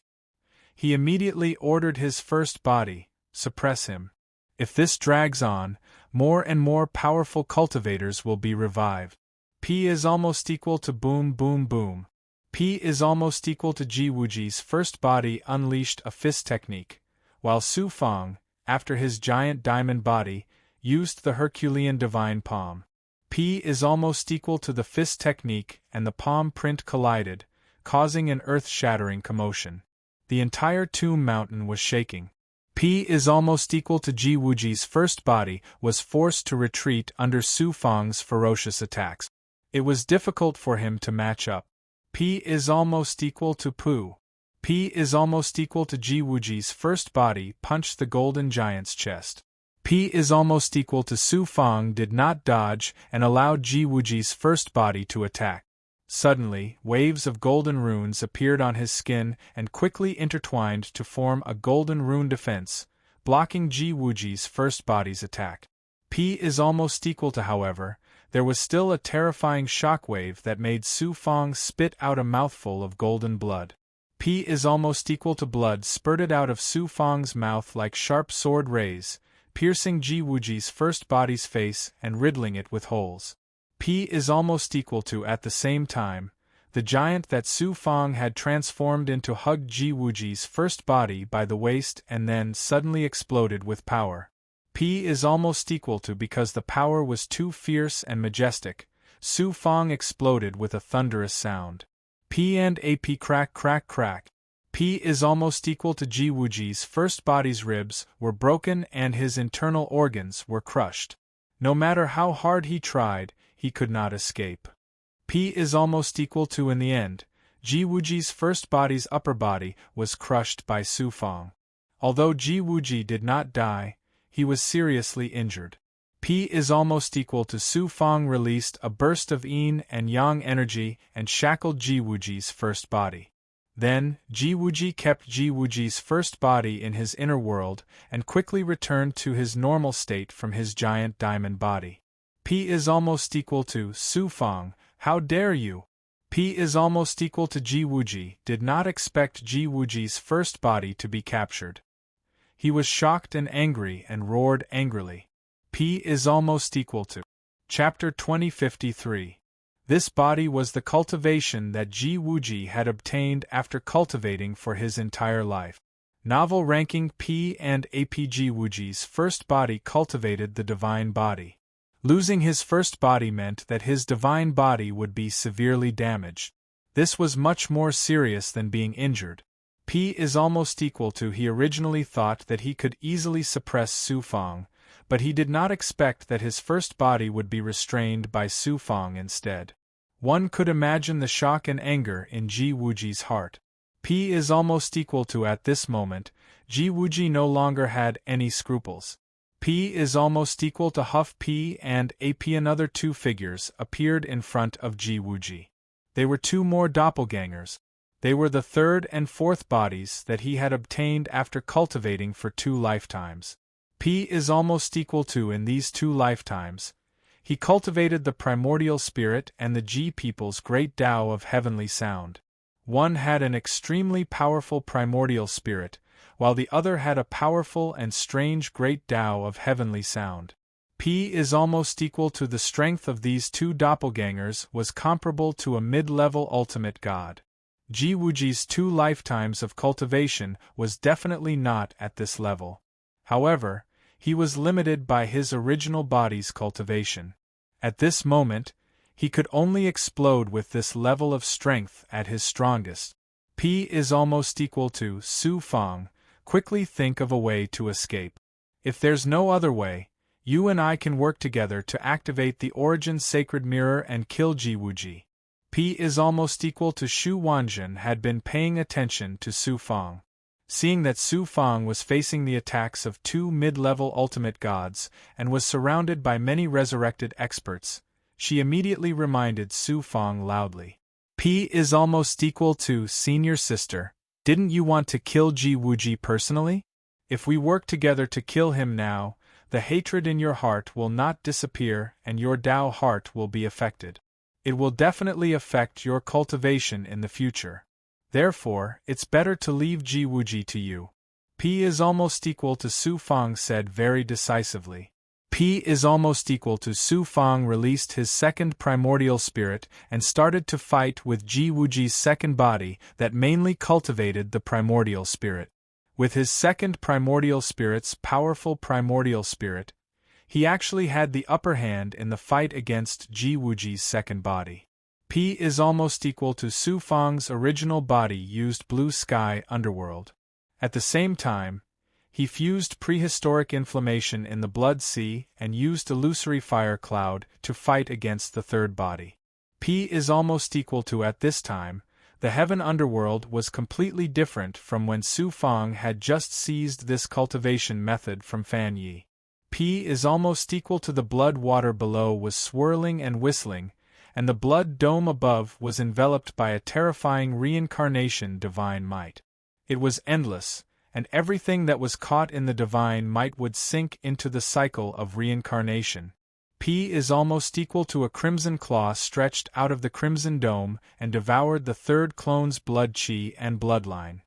He immediately ordered his first body, suppress him. If this drags on, more and more powerful cultivators will be revived. P is almost equal to boom boom boom. P is almost equal to Ji Wuji's first body unleashed a fist technique, while Su Fang, after his giant diamond body, used the Herculean divine palm. P is almost equal to the fist technique and the palm print collided, causing an earth-shattering commotion. The entire tomb mountain was shaking. P is almost equal to Ji Wuji's first body was forced to retreat under Su Fang's ferocious attacks. It was difficult for him to match up. P is almost equal to Pu. P is almost equal to Ji Wuji's first body punched the golden giant's chest. P is almost equal to Su Fang did not dodge and allowed Ji Wuji's first body to attack. Suddenly, waves of golden runes appeared on his skin and quickly intertwined to form a golden rune defense, blocking Ji Wuji's first body's attack. P is almost equal to, however, there was still a terrifying shockwave that made Su Fang spit out a mouthful of golden blood. P is almost equal to blood spurted out of Su Fang's mouth like sharp sword rays, piercing Ji Wuji's first body's face and riddling it with holes. P is almost equal to, at the same time, the giant that Su Fang had transformed into hugged Ji Wuji's first body by the waist and then suddenly exploded with power. P is almost equal to because the power was too fierce and majestic, Su Fang exploded with a thunderous sound. P and AP crack crack crack. P is almost equal to Ji Wuji's first body's ribs were broken and his internal organs were crushed. No matter how hard he tried, he could not escape. P is almost equal to, in the end, Ji Wuji's first body's upper body was crushed by Su Fang. Although Ji Wuji did not die, he was seriously injured. P is almost equal to Su Fang released a burst of yin and yang energy and shackled Ji Wuji's first body. Then, Ji Wuji kept Ji Wuji's first body in his inner world and quickly returned to his normal state from his giant diamond body. P is almost equal to Su Fang, how dare you? P is almost equal to Ji Wuji did not expect Ji Wuji's first body to be captured. He was shocked and angry and roared angrily. P is almost equal to. Chapter 2053. This body was the cultivation that Ji Wuji had obtained after cultivating for his entire life. Novel ranking P and AP. Ji Wuji's first body cultivated the divine body. Losing his first body meant that his divine body would be severely damaged. This was much more serious than being injured. P is almost equal to he originally thought that he could easily suppress Su Fang, but he did not expect that his first body would be restrained by Su Fang instead. One could imagine the shock and anger in Ji Wuji's heart. P is almost equal to at this moment, Ji Wuji no longer had any scruples. P is almost equal to Huff P and AP. Another two figures appeared in front of Ji Wuji. They were two more doppelgangers. They were the third and fourth bodies that he had obtained after cultivating for 2 lifetimes. P is almost equal to in these 2 lifetimes. He cultivated the primordial spirit and the Ji people's great Tao of heavenly sound. One had an extremely powerful primordial spirit, while the other had a powerful and strange great Tao of heavenly sound. P is almost equal to the strength of these 2 doppelgangers was comparable to a mid-level ultimate god. Ji Wuji's 2 lifetimes of cultivation was definitely not at this level. However, he was limited by his original body's cultivation. At this moment, he could only explode with this level of strength at his strongest. P is almost equal to Su Fang. Quickly think of a way to escape. If there's no other way, you and I can work together to activate the Origin Sacred Mirror and kill Ji Wuji. P is almost equal to Shu Wanjun had been paying attention to Su Fang. Seeing that Su Fang was facing the attacks of 2 mid-level ultimate gods and was surrounded by many resurrected experts, she immediately reminded Su Fang loudly. P is almost equal to senior sister. Didn't you want to kill Ji Wuji personally? If we work together to kill him now, the hatred in your heart will not disappear and your Dao heart will be affected. It will definitely affect your cultivation in the future. Therefore, it's better to leave Ji Wuji to you. P is almost equal to Su Fang said very decisively. P is almost equal to Su Fang released his second primordial spirit and started to fight with Ji Wuji's second body that mainly cultivated the primordial spirit. With his second primordial spirit's powerful primordial spirit, he actually had the upper hand in the fight against Ji Wuji's second body. P is almost equal to Su Fang's original body used blue sky underworld. At the same time, he fused prehistoric inflammation in the blood sea and used illusory fire cloud to fight against the third body. P is almost equal to at this time, the heaven underworld was completely different from when Su Fang had just seized this cultivation method from Fan Yi. P is almost equal to the blood water below was swirling and whistling, and the blood dome above was enveloped by a terrifying reincarnation divine might. It was endless, and everything that was caught in the divine might would sink into the cycle of reincarnation. P is almost equal to a crimson claw stretched out of the crimson dome and devoured the third clone's blood chi and bloodline.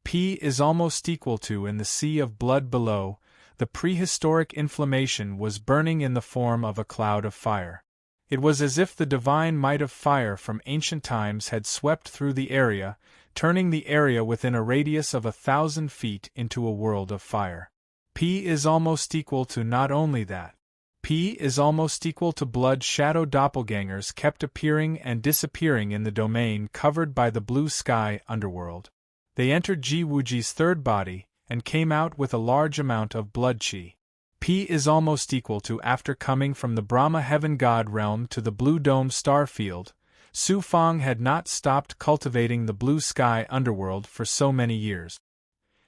P is almost equal to in the sea of blood below, the prehistoric inflammation was burning in the form of a cloud of fire. It was as if the divine might of fire from ancient times had swept through the area, turning the area within a radius of 1,000 feet into a world of fire. P is almost equal to not only that. P is almost equal to blood shadow doppelgangers kept appearing and disappearing in the domain covered by the blue sky underworld. They entered Ji Wuji's third body, and came out with a large amount of blood chi. P is almost equal to after coming from the Brahma heaven god realm to the blue dome star field, Su Fang had not stopped cultivating the blue sky underworld for so many years.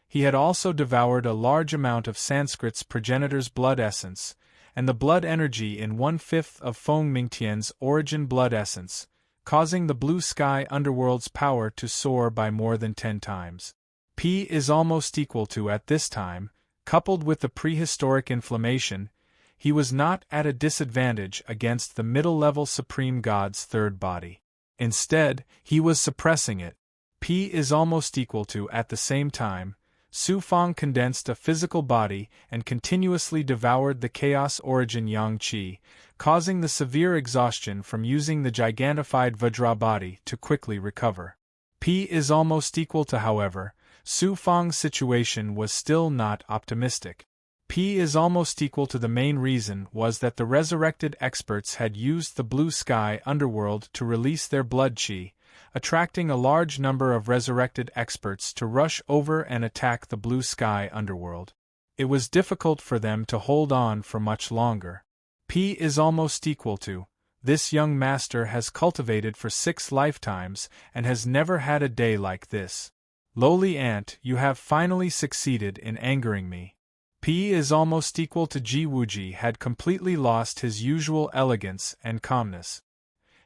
He had also devoured a large amount of Sanskrit's progenitor's blood essence, and the blood energy in 1/5 of Feng Mingtian's origin blood essence, causing the blue sky underworld's power to soar by more than 10 times. P is almost equal to at this time, coupled with the prehistoric inflammation, he was not at a disadvantage against the middle-level supreme god's third body. Instead, he was suppressing it. P is almost equal to at the same time, Su Fang condensed a physical body and continuously devoured the chaos origin yang qi, causing the severe exhaustion from using the gigantified Vajra body to quickly recover. P is almost equal to however, Su Fang's situation was still not optimistic. P is almost equal to the main reason was that the resurrected experts had used the blue sky underworld to release their blood chi, attracting a large number of resurrected experts to rush over and attack the blue sky underworld. It was difficult for them to hold on for much longer. P is almost equal to, this young master has cultivated for 6 lifetimes and has never had a day like this. Lowly ant, you have finally succeeded in angering me. P is almost equal to Ji Wuji had completely lost his usual elegance and calmness.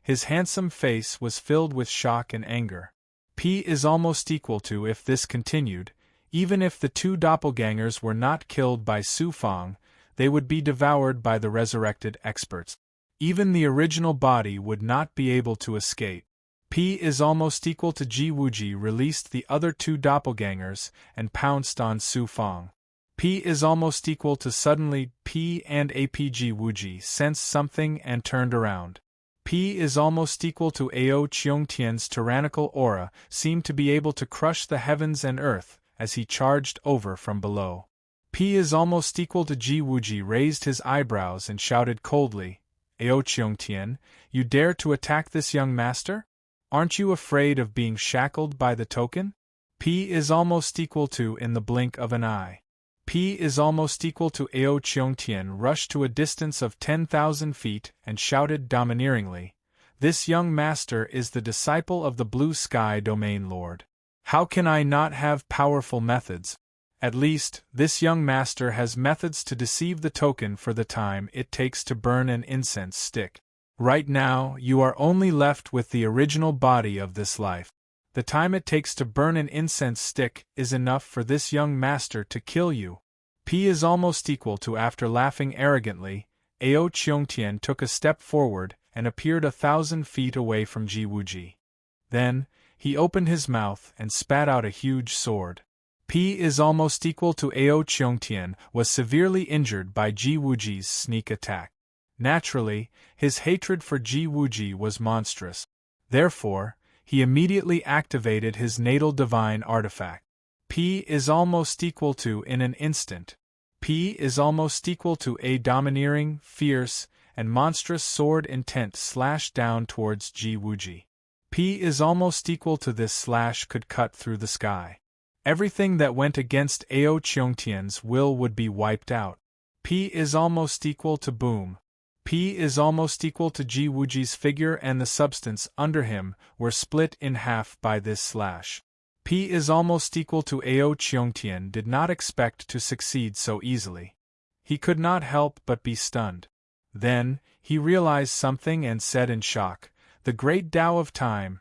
His handsome face was filled with shock and anger. P is almost equal to if this continued, even if the 2 doppelgangers were not killed by Su Fang, they would be devoured by the resurrected experts. Even the original body would not be able to escape. P is almost equal to Ji Wuji released the other 2 doppelgangers and pounced on Su Fang. P is almost equal to suddenly P and APG Wuji sensed something and turned around. P is almost equal to Ao Cheongtian's tyrannical aura seemed to be able to crush the heavens and earth as he charged over from below. P is almost equal to Ji Wuji raised his eyebrows and shouted coldly, Ao Cheongtian, you dare to attack this young master? Aren't you afraid of being shackled by the token? P is almost equal to in the blink of an eye. P is almost equal to Ao Cheongtian rushed to a distance of 10,000 feet and shouted domineeringly, this young master is the disciple of the blue sky domain lord. How can I not have powerful methods? At least, this young master has methods to deceive the token for the time it takes to burn an incense stick. Right now, you are only left with the original body of this life. The time it takes to burn an incense stick is enough for this young master to kill you. P is almost equal to. After laughing arrogantly, Ao Cheongtian took a step forward and appeared 1,000 feet away from Ji Wuji. Then, he opened his mouth and spat out a huge sword. P is almost equal to. Ao Cheongtian was severely injured by Ji Wuji's sneak attack. Naturally, his hatred for Ji Wuji was monstrous. Therefore, he immediately activated his natal divine artifact. P is almost equal to. In an instant, P is almost equal to a domineering, fierce, and monstrous sword intent slashed down towards Ji Wuji. P is almost equal to. This slash could cut through the sky. Everything that went against Ao Cheongtian's will would be wiped out. P is almost equal to. Boom. P is almost equal to. Ji Wuji's figure and the substance under him were split in half by this slash. P is almost equal to. Ao Cheongtian did not expect to succeed so easily. He could not help but be stunned. Then, he realized something and said in shock, "The great Tao of time.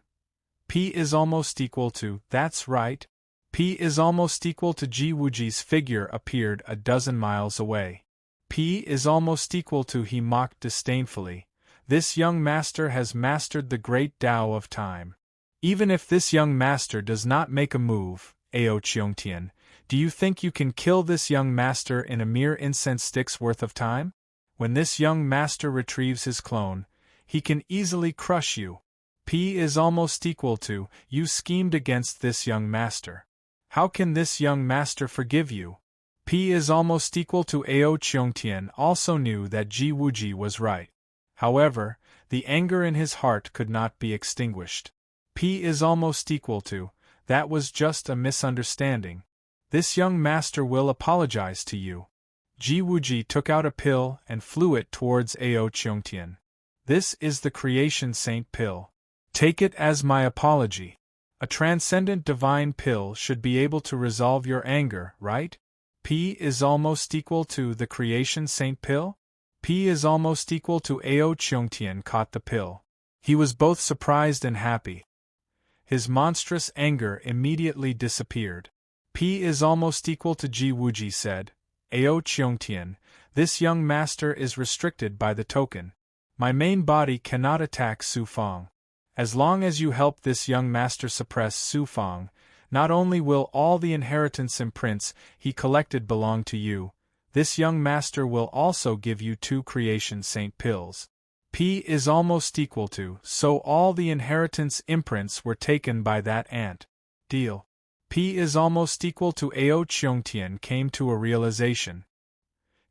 P is almost equal to." That's right. P is almost equal to. Ji Wuji's figure appeared a dozen miles away. P is almost equal to. He mocked disdainfully. This young master has mastered the great Tao of time. Even if this young master does not make a move, Ao Cheongtian, do you think you can kill this young master in a mere incense stick's worth of time? When this young master retrieves his clone, he can easily crush you. P is almost equal to. You schemed against this young master. How can this young master forgive you? P is almost equal to. Ao Cheongtian also knew that Ji Wuji was right. However, the anger in his heart could not be extinguished. P is almost equal to. That was just a misunderstanding. This young master will apologize to you. Ji Wuji took out a pill and flew it towards Ao Cheongtian. This is the Creation Saint pill. Take it as my apology. A transcendent divine pill should be able to resolve your anger, right? P is almost equal to. The Creation Saint pill? P is almost equal to. Ao Cheongtian caught the pill. He was both surprised and happy. His monstrous anger immediately disappeared. P is almost equal to. Ji Wuji said, "Ao Cheongtian, this young master is restricted by the token. My main body cannot attack Su Fang. As long as you help this young master suppress Su Fang, not only will all the inheritance imprints he collected belong to you, this young master will also give you 2 Creation Saint pills. P is almost equal to. So all the inheritance imprints were taken by that ant. Deal. P is almost equal to. Ao Cheongtian came to a realization.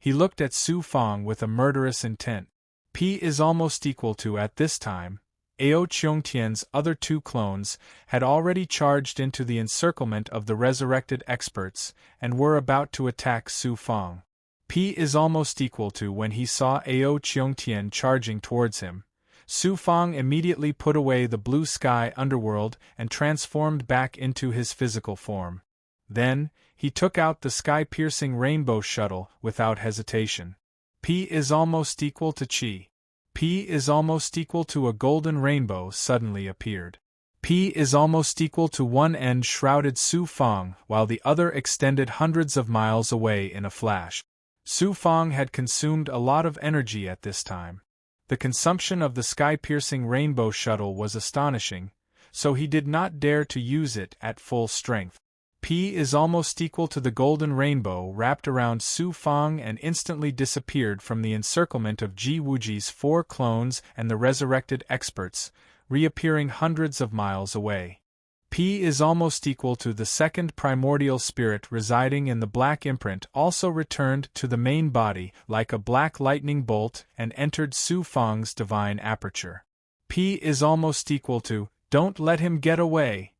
He looked at Su Fang with a murderous intent. P is almost equal to. At this time, Ao Cheongtian's other 2 clones had already charged into the encirclement of the resurrected experts and were about to attack Su Fang. P is almost equal to. When he saw Ao Cheongtian charging towards him, Su Fang immediately put away the blue sky underworld and transformed back into his physical form. Then, he took out the sky-piercing rainbow shuttle without hesitation. P is almost equal to Chi. P is almost equal to. A golden rainbow suddenly appeared. P is almost equal to. One end shrouded Su Fang while the other extended hundreds of miles away in a flash. Su Fang had consumed a lot of energy at this time. The consumption of the sky-piercing rainbow shuttle was astonishing, so he did not dare to use it at full strength. P is almost equal to. The golden rainbow wrapped around Su Fang and instantly disappeared from the encirclement of Ji Wuji's 4 clones and the resurrected experts, reappearing hundreds of miles away. P is almost equal to. The second primordial spirit residing in the black imprint also returned to the main body like a black lightning bolt and entered Su Fang's divine aperture. P is almost equal to. Don't let him get away.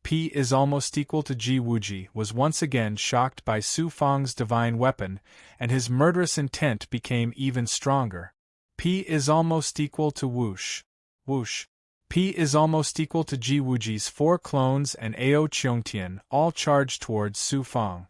P is almost equal to. Ji Wuji was once again shocked by Su Fang's divine weapon, and his murderous intent became even stronger. P is almost equal to. Whoosh. Whoosh. P is almost equal to. Ji Wuji's 4 clones and Ao Cheongtian all charged towards Su Fang.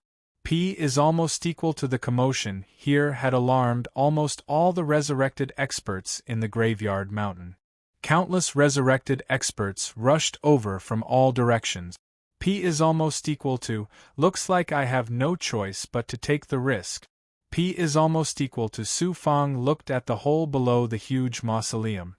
P is almost equal to the commotion here had alarmed almost all the resurrected experts in the graveyard mountain. Countless resurrected experts rushed over from all directions. P is almost equal to, looks like I have no choice but to take the risk. P is almost equal to. Su Fang looked at the hole below the huge mausoleum.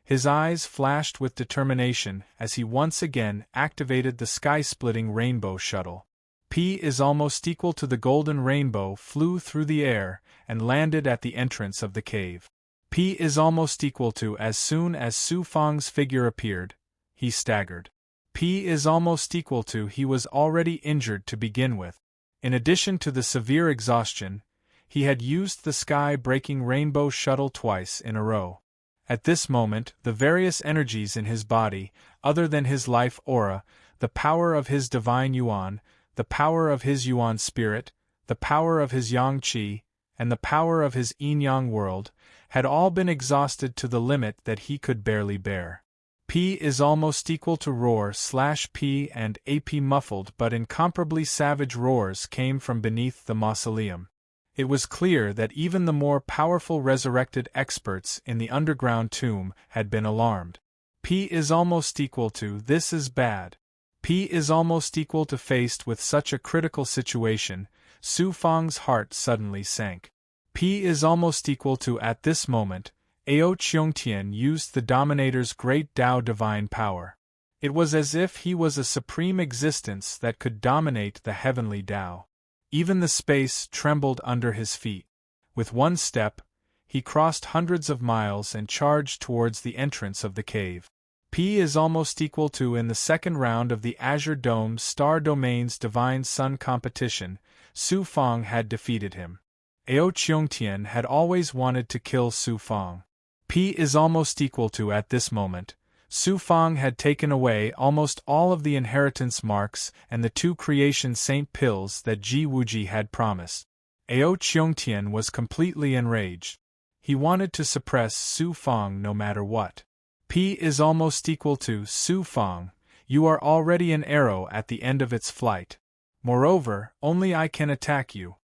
His eyes flashed with determination as he once again activated the sky-splitting rainbow shuttle. P is almost equal to. The golden rainbow flew through the air and landed at the entrance of the cave. P is almost equal to. As soon as Su Fang's figure appeared, he staggered. P is almost equal to. He was already injured to begin with. In addition to the severe exhaustion, he had used the sky-breaking rainbow shuttle twice in a row. At this moment, the various energies in his body, other than his life aura, the power of his divine yuan, the power of his yuan spirit, the power of his yang qi, and the power of his yin-yang world, had all been exhausted to the limit that he could barely bear. P is almost equal to roar/P and AP muffled but incomparably savage roars came from beneath the mausoleum. It was clear that even the more powerful resurrected experts in the underground tomb had been alarmed. P is almost equal to. This is bad. P is almost equal to. Faced with such a critical situation, Su Fang's heart suddenly sank. P is almost equal to. At this moment, Ao Qiongtian used the Dominator's great Tao divine power. It was as if he was a supreme existence that could dominate the heavenly Tao. Even the space trembled under his feet. With one step, he crossed hundreds of miles and charged towards the entrance of the cave. P is almost equal to. In the second round of the Azure Dome Star Domain's Divine Sun competition, Su Fang had defeated him. Ao Qiongtian had always wanted to kill Su Fang. P is almost equal to. At this moment, Su Fang had taken away almost all of the inheritance marks and the 2 creation saint pills that Ji Wuji had promised. Ao Qiongtian was completely enraged. He wanted to suppress Su Fang no matter what. P is almost equal to. Su Fang, you are already an arrow at the end of its flight. Moreover, only I can attack you.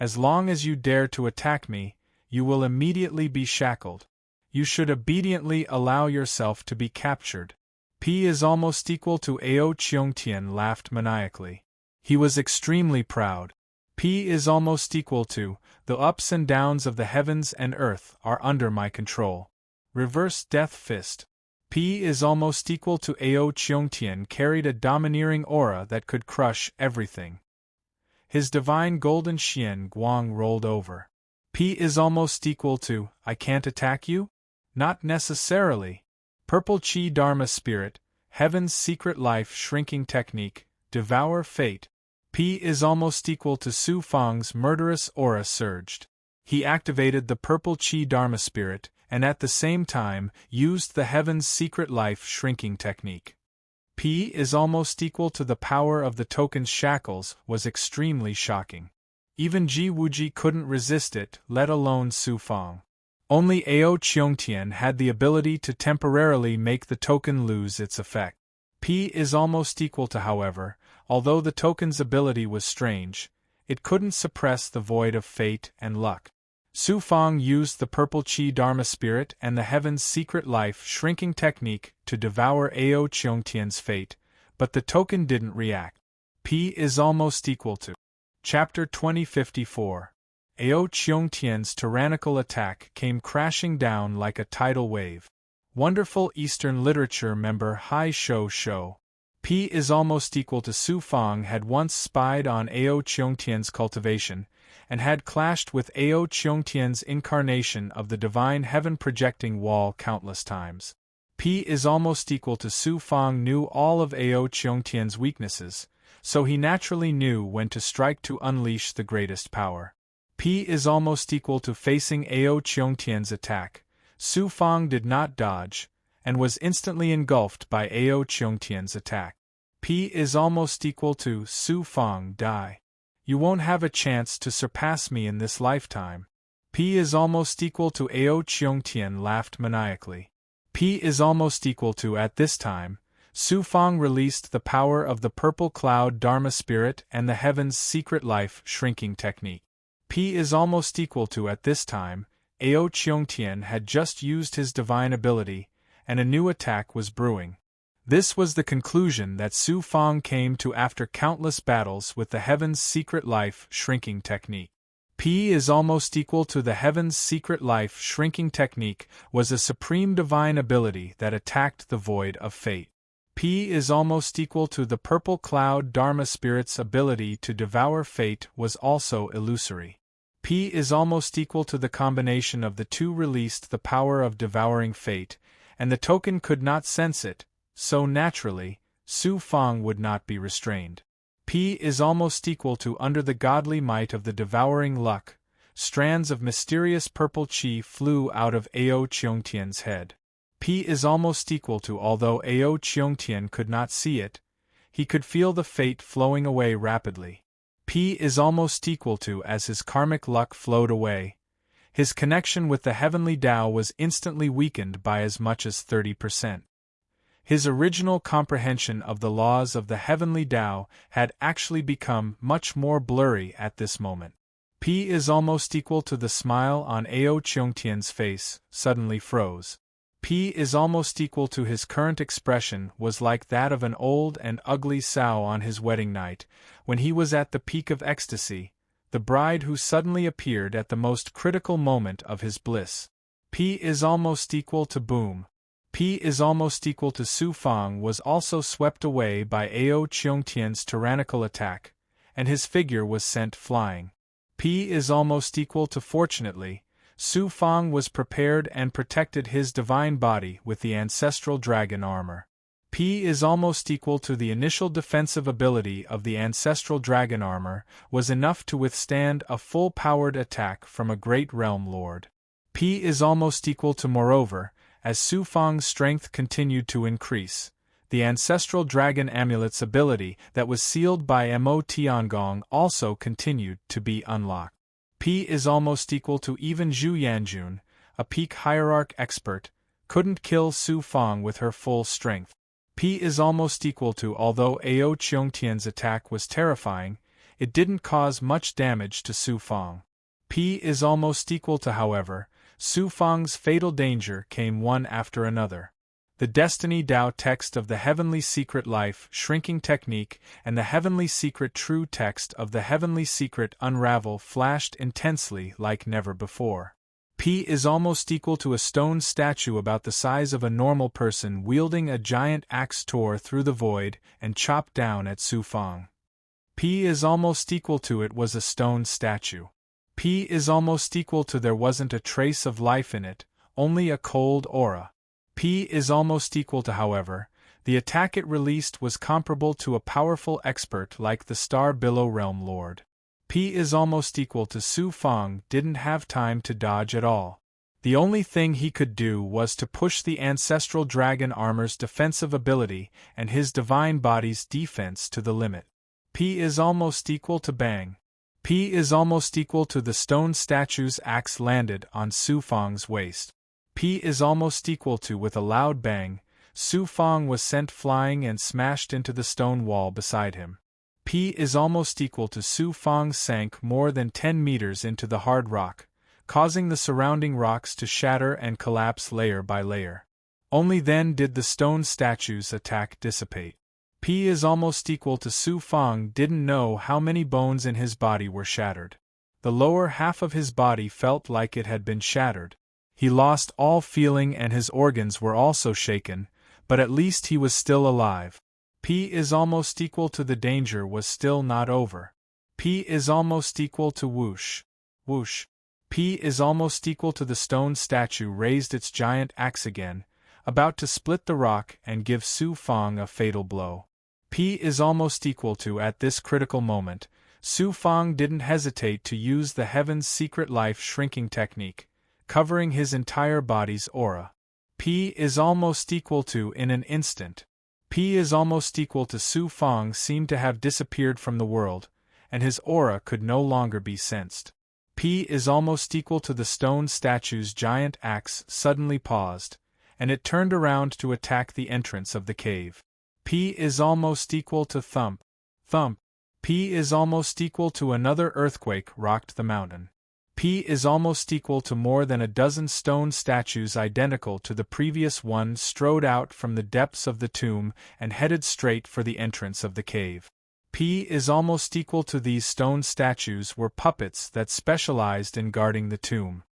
As long as you dare to attack me, you will immediately be shackled. You should obediently allow yourself to be captured. P is almost equal to. Ao Qiongtian laughed maniacally. He was extremely proud. P is almost equal to. The ups and downs of the heavens and earth are under my control. Reverse Death Fist. P is almost equal to. Ao Qiongtian carried a domineering aura that could crush everything. His divine golden Xian Guang rolled over. P is almost equal to. I can't attack you? Not necessarily. Purple Chi Dharma Spirit, Heaven's Secret Life Shrinking Technique, Devour Fate. P is almost equal to. Su Fang's murderous aura surged. He activated the Purple Chi Dharma Spirit, and at the same time used the Heaven's Secret Life Shrinking Technique. P is almost equal to. The power of the token's shackles was extremely shocking. Even Ji Wuji couldn't resist it, let alone Su Fang. Only Ao Qiongtian had the ability to temporarily make the token lose its effect. P is almost equal to. However, although the token's ability was strange, it couldn't suppress the void of fate and luck. Su Fang used the Purple Chi Dharma Spirit and the Heaven's Secret Life Shrinking Technique to devour Ao Qiongtian's fate, but the token didn't react. P is almost equal to. Chapter 2054. Ao Qiongtian's tyrannical attack came crashing down like a tidal wave. Wonderful Eastern Literature member Hai Shou Shou. P is almost equal to. Su Fang had once spied on Ao Qiongtian's cultivation, and had clashed with Ao Qiongtian's incarnation of the divine heaven projecting wall countless times. P is almost equal to. Su Fang knew all of Ao Qiongtian's weaknesses, so he naturally knew when to strike to unleash the greatest power. P is almost equal to. Facing Ao Qiongtian's attack, Su Fang did not dodge, and was instantly engulfed by Ao Qiongtian's attack. P is almost equal to. Su Fang, die. You won't have a chance to surpass me in this lifetime. P is almost equal to. Ao Qiongtian laughed maniacally. P is almost equal to. At this time, Su Fang released the power of the purple cloud Dharma spirit and the heaven's secret life shrinking technique. P is almost equal to at this time, Ao Cheongtian had just used his divine ability, and a new attack was brewing. This was the conclusion that Su Fang came to after countless battles with the heaven's secret life shrinking technique. P is almost equal to the heaven's secret life shrinking technique was a supreme divine ability that attacked the void of fate. P is almost equal to the purple cloud Dharma spirit's ability to devour fate was also illusory. P is almost equal to the combination of the two released the power of devouring fate, and the token could not sense it, so naturally, Su Fang would not be restrained. P is almost equal to under the godly might of the devouring luck, strands of mysterious purple chi flew out of Ao Cheongtian's head. P is almost equal to although Ao Cheongtian could not see it, he could feel the fate flowing away rapidly. P is almost equal to as his karmic luck flowed away, his connection with the heavenly Tao was instantly weakened by as much as 30%. His original comprehension of the laws of the heavenly Tao had actually become much more blurry at this moment. P is almost equal to the smile on Ao Cheongtian's face suddenly froze. P is almost equal to his current expression was like that of an old and ugly sow on his wedding night, when he was at the peak of ecstasy, the bride who suddenly appeared at the most critical moment of his bliss. P is almost equal to boom. P is almost equal to Su Fang was also swept away by Ao Cheongtian's tyrannical attack, and his figure was sent flying. P is almost equal to fortunately, Su Fang was prepared and protected his divine body with the ancestral dragon armor. P is almost equal to the initial defensive ability of the ancestral dragon armor was enough to withstand a full-powered attack from a great realm lord. P is almost equal to moreover, as Su Fang's strength continued to increase, the ancestral dragon amulet's ability that was sealed by Mo Tiangong also continued to be unlocked. P is almost equal to even Zhu Yanjun, a peak hierarch expert, couldn't kill Su Fang with her full strength. P is almost equal to although Ao Cheongtian's attack was terrifying, it didn't cause much damage to Su Fang. P is almost equal to however, Su Fang's fatal danger came one after another. The Destiny Tao text of the Heavenly Secret Life shrinking technique and the Heavenly Secret True text of the Heavenly Secret Unravel flashed intensely like never before. P is almost equal to a stone statue about the size of a normal person wielding a giant axe tore through the void and chopped down at Su Fang. P is almost equal to it was a stone statue. P is almost equal to there wasn't a trace of life in it, only a cold aura. P is almost equal to however, the attack it released was comparable to a powerful expert like the Star Billow Realm Lord. P is almost equal to Su Fang didn't have time to dodge at all. The only thing he could do was to push the ancestral dragon armor's defensive ability and his divine body's defense to the limit. P is almost equal to bang. P is almost equal to the stone statue's axe landed on Su Fang's waist. P is almost equal to with a loud bang, Su Fang was sent flying and smashed into the stone wall beside him. P is almost equal to Su Fang sank more than 10 meters into the hard rock, causing the surrounding rocks to shatter and collapse layer by layer. Only then did the stone statue's attack dissipate. P is almost equal to Su Fang didn't know how many bones in his body were shattered. The lower half of his body felt like it had been shattered. He lost all feeling and his organs were also shaken, but at least he was still alive. P is almost equal to the danger was still not over. P is almost equal to whoosh. Whoosh. P is almost equal to the stone statue raised its giant axe again, about to split the rock and give Su Fang a fatal blow. P is almost equal to at this critical moment, Su Fang didn't hesitate to use the Heaven's Secret Life shrinking technique, covering his entire body's aura. P is almost equal to in an instant. P is almost equal to Su Fang seemed to have disappeared from the world, and his aura could no longer be sensed. P is almost equal to the stone statue's giant axe suddenly paused, and it turned around to attack the entrance of the cave. P is almost equal to thump. Thump. P is almost equal to another earthquake rocked the mountain. P is almost equal to more than a dozen stone statues identical to the previous one strode out from the depths of the tomb and headed straight for the entrance of the cave. P is almost equal to these stone statues were puppets that specialized in guarding the tomb.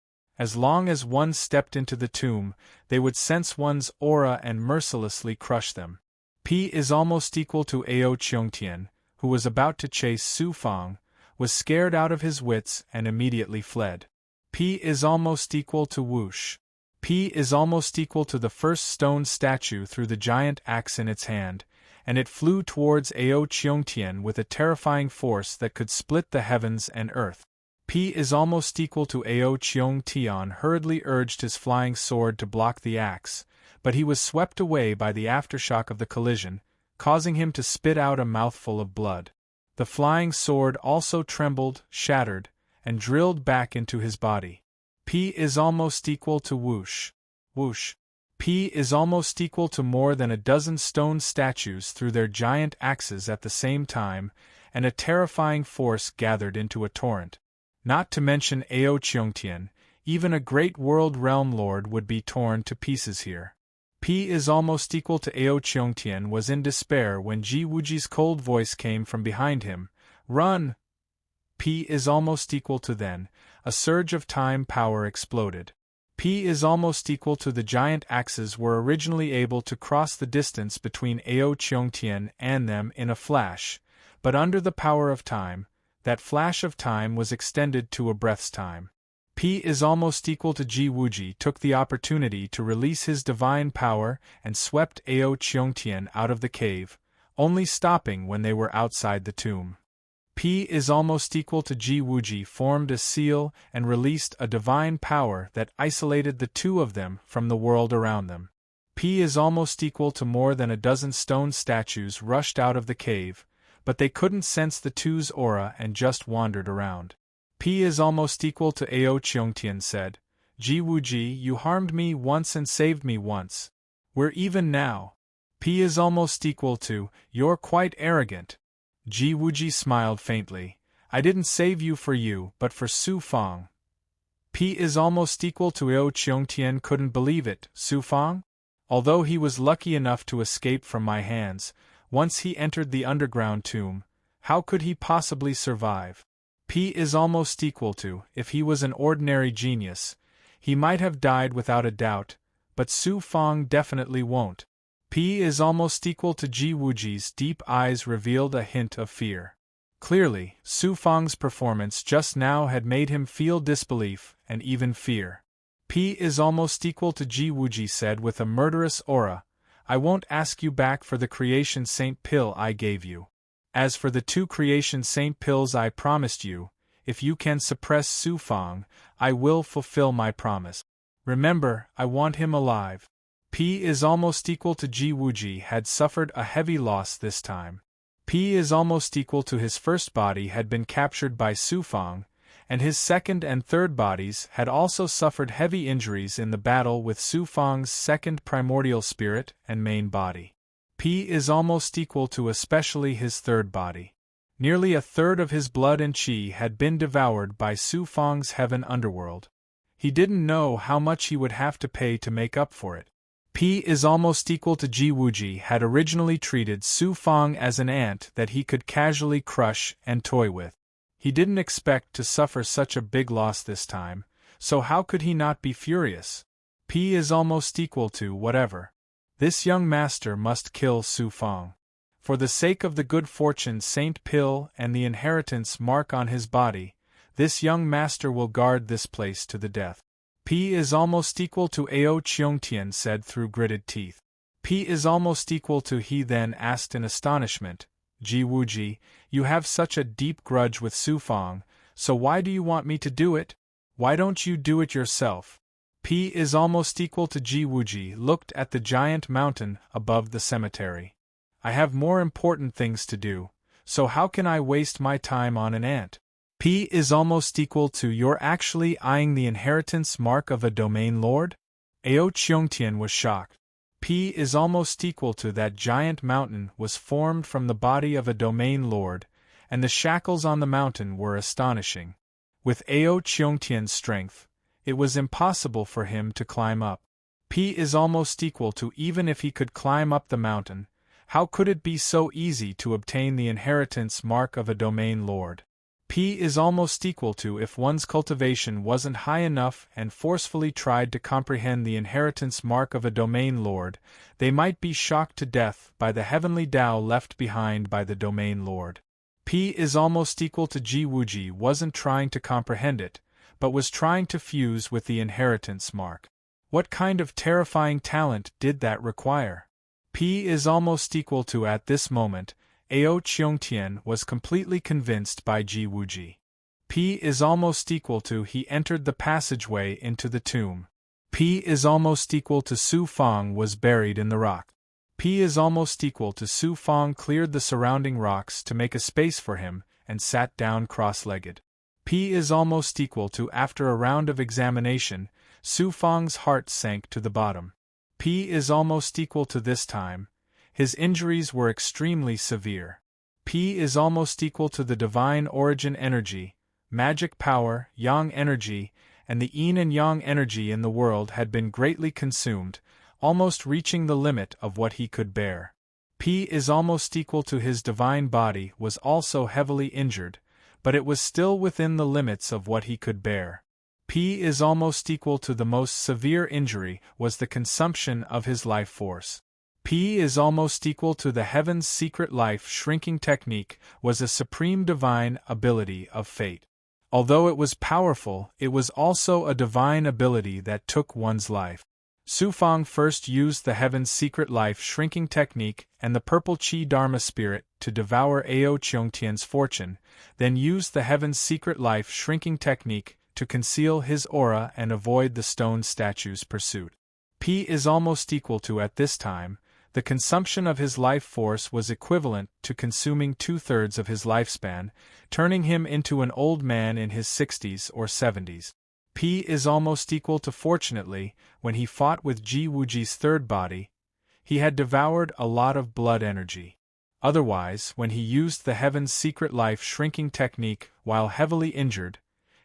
As long as one stepped into the tomb, they would sense one's aura and mercilessly crush them. P is almost equal to Ao Cheongtian, who was about to chase Su Fang, was scared out of his wits and immediately fled. P is almost equal to whoosh. P is almost equal to the first stone statue threw the giant axe in its hand, and it flew towards Ao Cheongtian with a terrifying force that could split the heavens and earth. P is almost equal to Ao Cheongtian hurriedly urged his flying sword to block the axe, but he was swept away by the aftershock of the collision, causing him to spit out a mouthful of blood. The flying sword also trembled, shattered, and drilled back into his body. P is almost equal to whoosh. Whoosh. P is almost equal to more than a dozen stone statues threw their giant axes at the same time, and a terrifying force gathered into a torrent. Not to mention Ao Cheongtian, even a great world realm lord would be torn to pieces here. P is almost equal to Ao Cheongtian was in despair when Ji Wuji's cold voice came from behind him. Run! P is almost equal to then, a surge of time power exploded. P is almost equal to the giant axes were originally able to cross the distance between Ao Cheongtian and them in a flash, but under the power of time, that flash of time was extended to a breath's time. P is almost equal to Ji Wuji took the opportunity to release his divine power and swept Ao Cheongtian out of the cave, only stopping when they were outside the tomb. P is almost equal to Ji Wuji formed a seal and released a divine power that isolated the two of them from the world around them. P is almost equal to more than a dozen stone statues rushed out of the cave, but they couldn't sense the two's aura and just wandered around. P is almost equal to Ao Cheongtian said, Ji Wuji, you harmed me once and saved me once. We're even now. P is almost equal to, you're quite arrogant. Ji Wuji smiled faintly, I didn't save you for you, but for Su Fang. P is almost equal to Ao Cheongtian couldn't believe it, Su Fang? Although he was lucky enough to escape from my hands, once he entered the underground tomb, how could he possibly survive? P is almost equal to, if he was an ordinary genius, he might have died without a doubt, but Su Fang definitely won't. P is almost equal to Ji Wuji's deep eyes revealed a hint of fear. Clearly, Su Fang's performance just now had made him feel disbelief and even fear. P is almost equal to Ji Wuji said with a murderous aura, I won't ask you back for the creation saint pill I gave you. As for the 2 creation saint pills I promised you, if you can suppress Su Fang, I will fulfill my promise. Remember, I want him alive. P is almost equal to Ji Wuji had suffered a heavy loss this time. P is almost equal to his first body had been captured by Su Fang, and his second and third bodies had also suffered heavy injuries in the battle with Su Fang's second primordial spirit and main body. P is almost equal to especially his third body. Nearly a third of his blood and chi had been devoured by Su Fang's heaven underworld. He didn't know how much he would have to pay to make up for it. P is almost equal to Ji Wuji had originally treated Su Fang as an ant that he could casually crush and toy with. He didn't expect to suffer such a big loss this time, so how could he not be furious? P is almost equal to whatever. This young master must kill Su Fang. For the sake of the good fortune Saint Pill and the inheritance mark on his body, this young master will guard this place to the death. P is almost equal to Ao Cheongtian said through gritted teeth. P is almost equal to he then asked in astonishment, Ji Wuji, you have such a deep grudge with Su Fang, so why do you want me to do it? Why don't you do it yourself? P is almost equal to Ji Wuji looked at the giant mountain above the cemetery. I have more important things to do, so how can I waste my time on an ant? P is almost equal to you're actually eyeing the inheritance mark of a domain lord? Ao Cheongtian was shocked. P is almost equal to that giant mountain was formed from the body of a domain lord, and the shackles on the mountain were astonishing. With Ao Cheongtian's strength, it was impossible for him to climb up. P is almost equal to even if he could climb up the mountain, how could it be so easy to obtain the inheritance mark of a domain lord? P is almost equal to if one's cultivation wasn't high enough and forcefully tried to comprehend the inheritance mark of a domain lord, they might be shocked to death by the heavenly Tao left behind by the domain lord. P is almost equal to Ji Wuji wasn't trying to comprehend it, but was trying to fuse with the inheritance mark. What kind of terrifying talent did that require? P is almost equal to at this moment, Ao Cheongtian was completely convinced by Ji Wuji. P is almost equal to he entered the passageway into the tomb. P is almost equal to Su Fang was buried in the rock. P is almost equal to Su Fang cleared the surrounding rocks to make a space for him and sat down cross-legged. P is almost equal to after a round of examination, Su Fang's heart sank to the bottom. P is almost equal to this time, his injuries were extremely severe. P is almost equal to the divine origin energy, magic power, yang energy, and the yin and yang energy in the world had been greatly consumed, almost reaching the limit of what he could bear. P is almost equal to his divine body was also heavily injured, but it was still within the limits of what he could bear. P is almost equal to the most severe injury was the consumption of his life force. P is almost equal to the heaven's secret life shrinking technique was a supreme divine ability of fate. Although it was powerful, it was also a divine ability that took one's life. Su Fang first used the heaven's secret life shrinking technique and the purple chi dharma spirit to devour Ao Cheongtian's fortune, then used the heaven's secret life shrinking technique to conceal his aura and avoid the stone statue's pursuit. P is almost equal to at this time, the consumption of his life force was equivalent to consuming 2/3 of his lifespan, turning him into an old man in his 60s or 70s. P is almost equal to fortunately, when he fought with Ji Wuji's third body, he had devoured a lot of blood energy. Otherwise, when he used the heaven's secret life shrinking technique while heavily injured,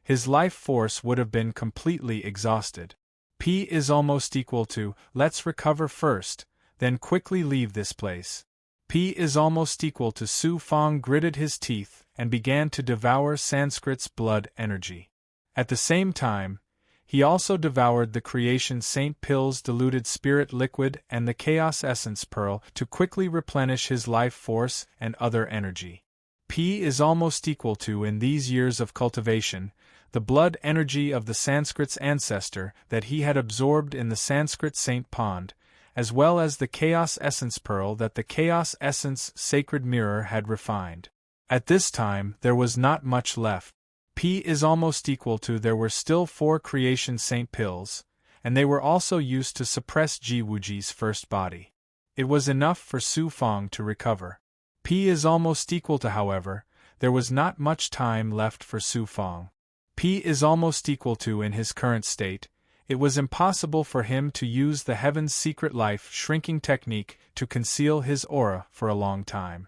his life force would have been completely exhausted. P is almost equal to, let's recover first, then quickly leave this place. P is almost equal to Su Fang gritted his teeth and began to devour Sanskrit's blood energy. At the same time, he also devoured the creation saint pills diluted spirit liquid and the chaos essence pearl to quickly replenish his life force and other energy. P is almost equal to in these years of cultivation, the blood energy of the Sanskrit's ancestor that he had absorbed in the Sanskrit saint pond, as well as the chaos essence pearl that the chaos essence sacred mirror had refined. At this time there was not much left. P is almost equal to there were still 4 creation saint pills, and they were also used to suppress Ji Wuji's first body. It was enough for Su Fang to recover. P is almost equal to however, there was not much time left for Su Fang. P is almost equal to in his current state, it was impossible for him to use the heaven's secret life shrinking technique to conceal his aura for a long time.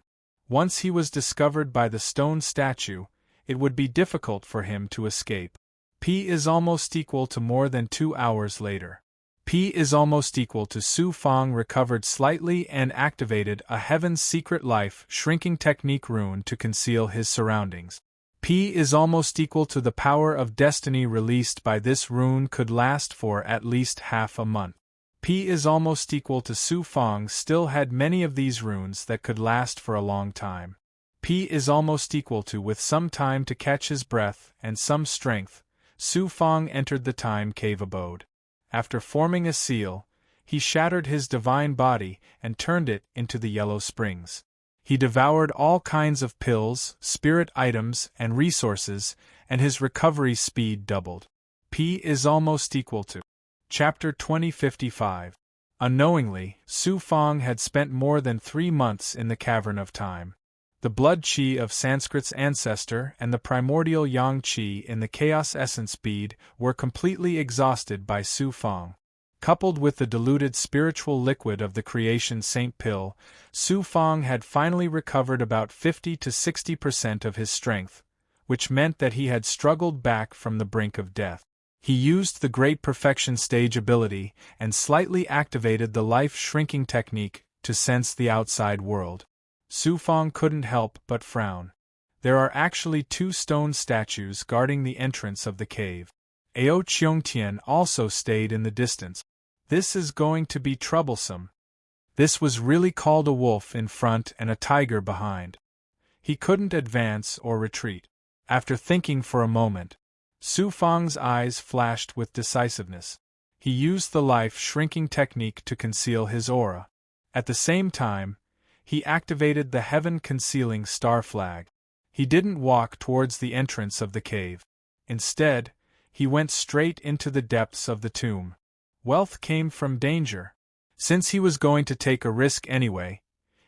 Once he was discovered by the stone statue, it would be difficult for him to escape. P is almost equal to more than 2 hours later. P is almost equal to Su Fang recovered slightly and activated a heaven's secret life shrinking technique rune to conceal his surroundings. P is almost equal to the power of destiny released by this rune could last for at least half a month. P is almost equal to Su Fang still had many of these runes that could last for a long time. P is almost equal to with some time to catch his breath and some strength, Su Fang entered the time cave abode. After forming a seal, he shattered his divine body and turned it into the yellow springs. He devoured all kinds of pills, spirit items, and resources, and his recovery speed doubled. P is almost equal to. Chapter 2055. Unknowingly, Su Fang had spent more than 3 months in the cavern of time. The blood chi of Sanskrit's ancestor and the primordial yang chi in the chaos essence bead were completely exhausted by Su Fang. Coupled with the diluted spiritual liquid of the creation saint pill, Su Fang had finally recovered about 50 to 60% of his strength, which meant that he had struggled back from the brink of death. He used the Great Perfection Stage ability and slightly activated the life shrinking technique to sense the outside world. Su Fang couldn't help but frown. There are actually 2 stone statues guarding the entrance of the cave. Ao Qiongtian also stayed in the distance. This is going to be troublesome. This was really called a wolf in front and a tiger behind. He couldn't advance or retreat. After thinking for a moment, Su Fang's eyes flashed with decisiveness. He used the life-shrinking technique to conceal his aura. At the same time, he activated the heaven-concealing star flag. He didn't walk towards the entrance of the cave. Instead, he went straight into the depths of the tomb. Wealth came from danger. Since he was going to take a risk anyway,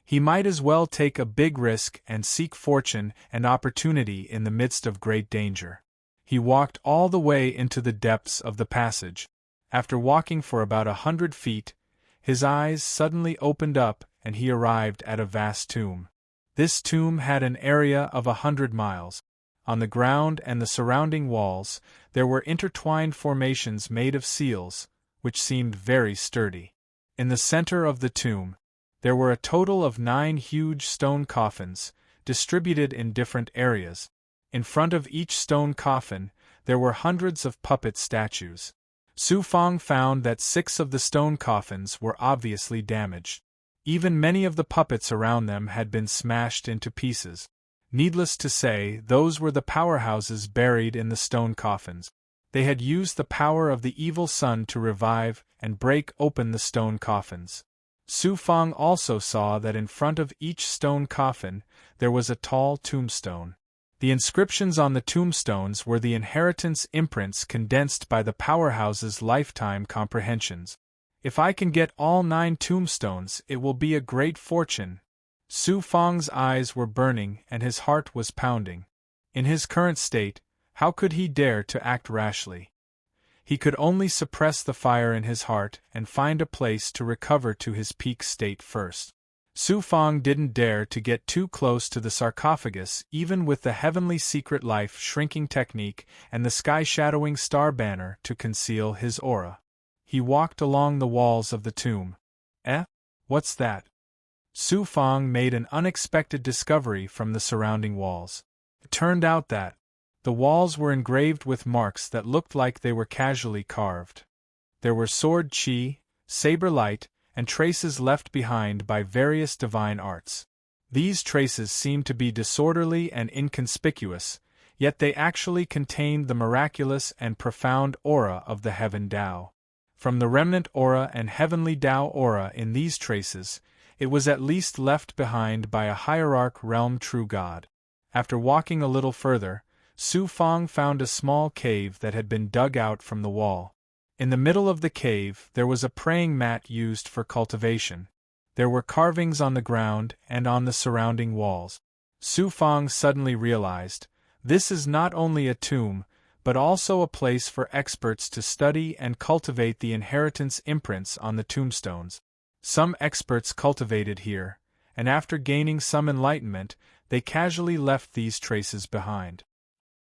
he might as well take a big risk and seek fortune and opportunity in the midst of great danger. He walked all the way into the depths of the passage. After walking for about 100 feet, his eyes suddenly opened up and he arrived at a vast tomb. This tomb had an area of 100 miles. On the ground and the surrounding walls, there were intertwined formations made of seals, which seemed very sturdy. In the center of the tomb, there were a total of 9 huge stone coffins, distributed in different areas. In front of each stone coffin, there were hundreds of puppet statues. Su Fang found that 6 of the stone coffins were obviously damaged. Even many of the puppets around them had been smashed into pieces. Needless to say, those were the powerhouses buried in the stone coffins. They had used the power of the evil sun to revive and break open the stone coffins. Su Fang also saw that in front of each stone coffin, there was a tall tombstone. The inscriptions on the tombstones were the inheritance imprints condensed by the powerhouse's lifetime comprehensions. If I can get all 9 tombstones, it will be a great fortune. Su Fang's eyes were burning and his heart was pounding. In his current state, how could he dare to act rashly? He could only suppress the fire in his heart and find a place to recover to his peak state first. Su Fang didn't dare to get too close to the sarcophagus even with the heavenly secret life shrinking technique and the sky-shadowing star banner to conceal his aura. He walked along the walls of the tomb. What's that? Su Fang made an unexpected discovery from the surrounding walls. It turned out that the walls were engraved with marks that looked like they were casually carved. There were sword chi, saber light, and traces left behind by various divine arts. These traces seemed to be disorderly and inconspicuous, yet they actually contained the miraculous and profound aura of the Heaven Tao. From the remnant aura and heavenly Tao aura in these traces, it was at least left behind by a hierarch realm true God. After walking a little further, Su Fang found a small cave that had been dug out from the wall. In the middle of the cave, there was a praying mat used for cultivation. There were carvings on the ground and on the surrounding walls. Su Fang suddenly realized, this is not only a tomb, but also a place for experts to study and cultivate the inheritance imprints on the tombstones. Some experts cultivated here, and after gaining some enlightenment, they casually left these traces behind.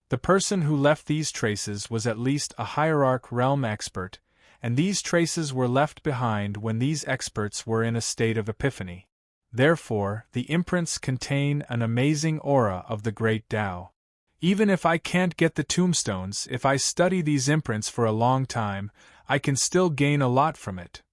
The person who left these traces was at least a hierarch realm expert, and these traces were left behind when these experts were in a state of epiphany. Therefore, the imprints contain an amazing aura of the great Tao. Even if I can't get the tombstones, if I study these imprints for a long time, I can still gain a lot from it.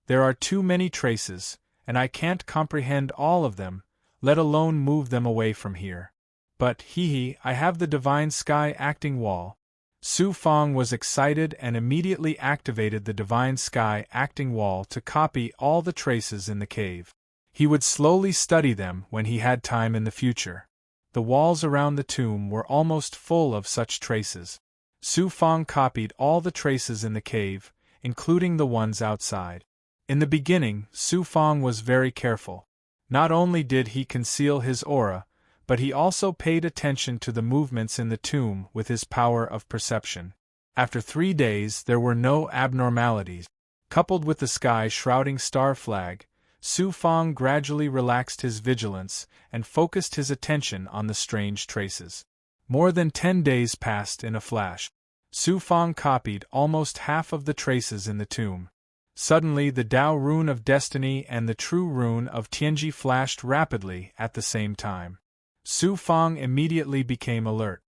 There are too many traces, and I can't comprehend all of them, let alone move them away from here. But, I have the divine sky acting wall. Su Fang was excited and immediately activated the divine sky acting wall to copy all the traces in the cave. He would slowly study them when he had time in the future. The walls around the tomb were almost full of such traces. Su Fang copied all the traces in the cave, including the ones outside. In the beginning, Su Fang was very careful. Not only did he conceal his aura, but he also paid attention to the movements in the tomb with his power of perception. After 3 days there were no abnormalities. Coupled with the sky-shrouding star flag, Su Fang gradually relaxed his vigilance and focused his attention on the strange traces. More than 10 days passed in a flash. Su Fang copied almost half of the traces in the tomb. Suddenly the Tao rune of destiny and the true rune of Tianji flashed rapidly at the same time. Su Fang immediately became alert.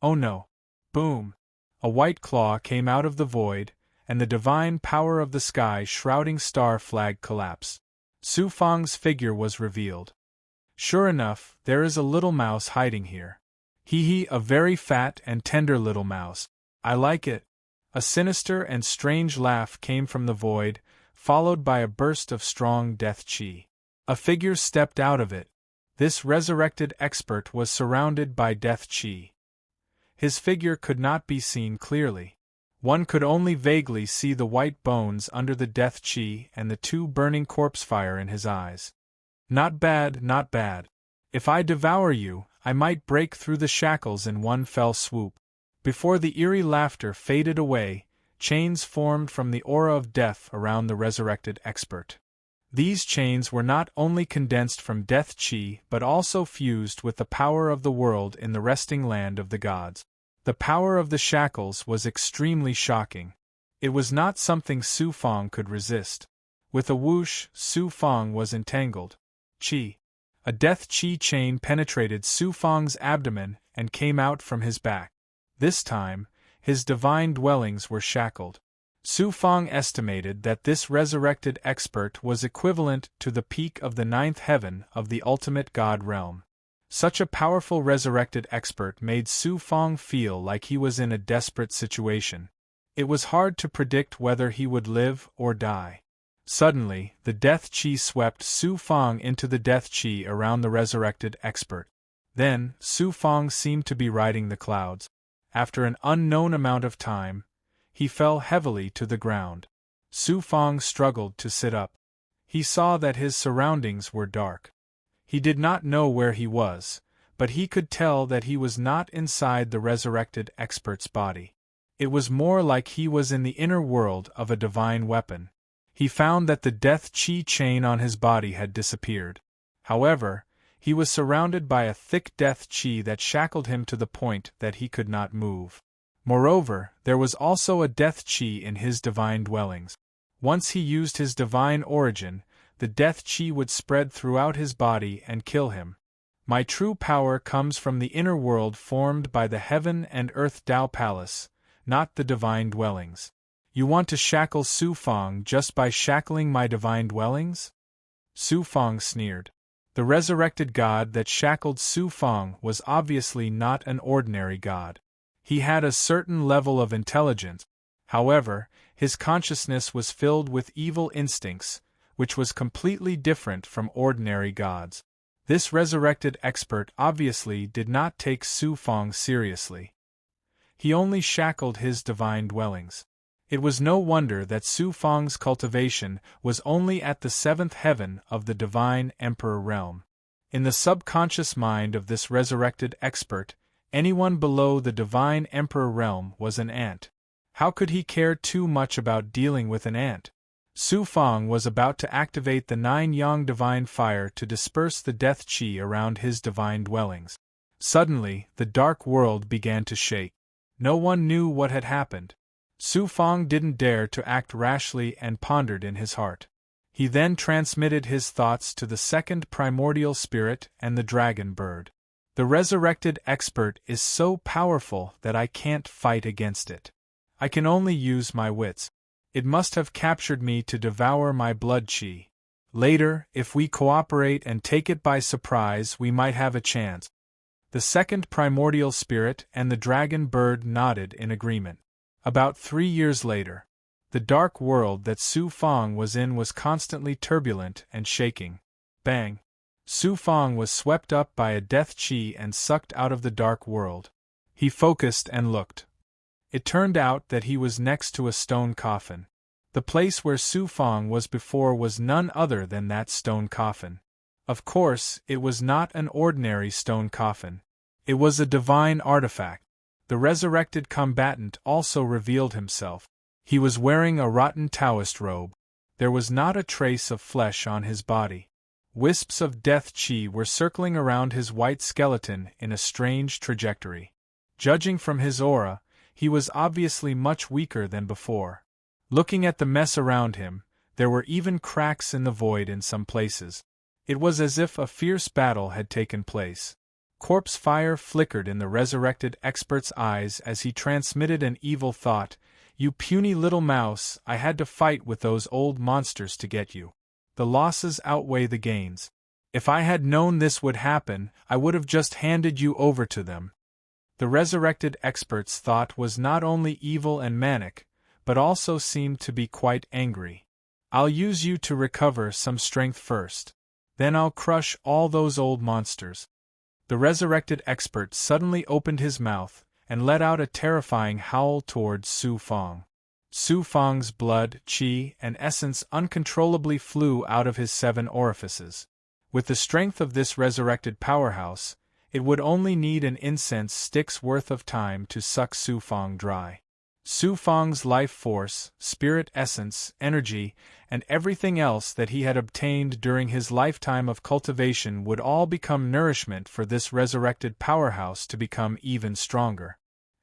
Oh no! Boom! A white claw came out of the void, and the divine power of the sky-shrouding star flag collapsed. Su Fang's figure was revealed. Sure enough, there is a little mouse hiding here. Hee, a very fat and tender little mouse. I like it. A sinister and strange laugh came from the void, followed by a burst of strong death chi. A figure stepped out of it. This resurrected expert was surrounded by death chi. His figure could not be seen clearly. One could only vaguely see the white bones under the death chi and the 2 burning corpse fire in his eyes. Not bad, not bad. If I devour you, I might break through the shackles in one fell swoop. Before the eerie laughter faded away, chains formed from the aura of death around the resurrected expert. These chains were not only condensed from death chi but also fused with the power of the world in the resting land of the gods. The power of the shackles was extremely shocking. It was not something Su Fang could resist. With a whoosh, Su Fang was entangled. Chi. A death chi chain penetrated Su Fang's abdomen and came out from his back. This time, his divine dwellings were shackled. Su Fang estimated that this resurrected expert was equivalent to the peak of the 9th heaven of the ultimate god realm. Such a powerful resurrected expert made Su Fang feel like he was in a desperate situation. It was hard to predict whether he would live or die. Suddenly, the death chi swept Su Fang into the death chi around the resurrected expert. Then, Su Fang seemed to be riding the clouds. After an unknown amount of time, he fell heavily to the ground. Su Fang struggled to sit up. He saw that his surroundings were dark. He did not know where he was, but he could tell that he was not inside the resurrected expert's body. It was more like he was in the inner world of a divine weapon. He found that the death chi chain on his body had disappeared. However, he was surrounded by a thick death chi that shackled him to the point that he could not move. Moreover, there was also a death chi in his divine dwellings. Once he used his divine origin, the death chi would spread throughout his body and kill him. My true power comes from the inner world formed by the heaven and earth Tao Palace, not the divine dwellings. You want to shackle Su Fang just by shackling my divine dwellings? Su Fang sneered. The resurrected god that shackled Su Fang was obviously not an ordinary god. He had a certain level of intelligence. However, his consciousness was filled with evil instincts, which was completely different from ordinary gods. This resurrected expert obviously did not take Su Fang seriously. He only shackled his divine dwellings. It was no wonder that Su Fang's cultivation was only at the 7th heaven of the divine emperor realm. In the subconscious mind of this resurrected expert, anyone below the divine emperor realm was an ant. How could he care too much about dealing with an ant? Su Fang was about to activate the 9 yang divine fire to disperse the death chi around his divine dwellings. Suddenly, the dark world began to shake. No one knew what had happened. Su Fang didn't dare to act rashly and pondered in his heart. He then transmitted his thoughts to the 2nd primordial spirit and the dragon bird. The resurrected expert is so powerful that I can't fight against it. I can only use my wits. It must have captured me to devour my blood chi. Later, if we cooperate and take it by surprise, we might have a chance. The 2nd primordial spirit and the dragon bird nodded in agreement. About 3 years later, the dark world that Su Fang was in was constantly turbulent and shaking. Bang! Su Fang was swept up by a death chi and sucked out of the dark world. He focused and looked. It turned out that he was next to a stone coffin. The place where Su Fang was before was none other than that stone coffin. Of course, it was not an ordinary stone coffin. It was a divine artifact. The resurrected combatant also revealed himself. He was wearing a rotten Taoist robe. There was not a trace of flesh on his body. Wisps of death chi were circling around his white skeleton in a strange trajectory. Judging from his aura, he was obviously much weaker than before. Looking at the mess around him, there were even cracks in the void in some places. It was as if a fierce battle had taken place. Corpse fire flickered in the resurrected expert's eyes as he transmitted an evil thought. "You puny little mouse, I had to fight with those old monsters to get you. The losses outweigh the gains. If I had known this would happen, I would have just handed you over to them." The resurrected expert's thought was not only evil and manic, but also seemed to be quite angry. "I'll use you to recover some strength first. Then I'll crush all those old monsters." The resurrected expert suddenly opened his mouth and let out a terrifying howl towards Su Fang. Su Fang's blood, qi, and essence uncontrollably flew out of his 7 orifices. With the strength of this resurrected powerhouse, it would only need an incense stick's worth of time to suck Su Fang dry. Su Fang's life force, spirit essence, energy, and everything else that he had obtained during his lifetime of cultivation would all become nourishment for this resurrected powerhouse to become even stronger.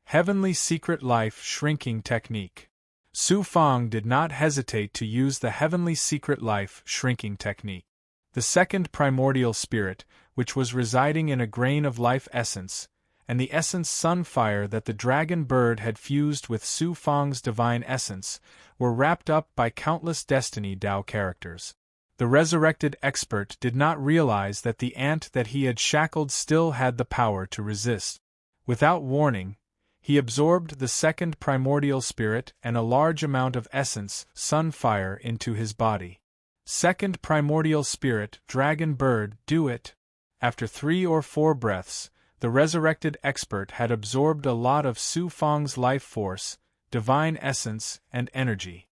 Heavenly Secret Life Shrinking Technique. Su Fang did not hesitate to use the Heavenly Secret Life Shrinking Technique. The second primordial spirit, which was residing in a grain of life essence, and the essence sunfire that the dragon bird had fused with Su Fang's divine essence, were wrapped up by countless destiny Dao characters. The resurrected expert did not realize that the ant that he had shackled still had the power to resist. Without warning, he absorbed the second primordial spirit and a large amount of essence, sunfire, into his body. Second primordial spirit, dragon bird, do it. After 3 or 4 breaths, the resurrected expert had absorbed a lot of Su Fang's life force, divine essence, and energy.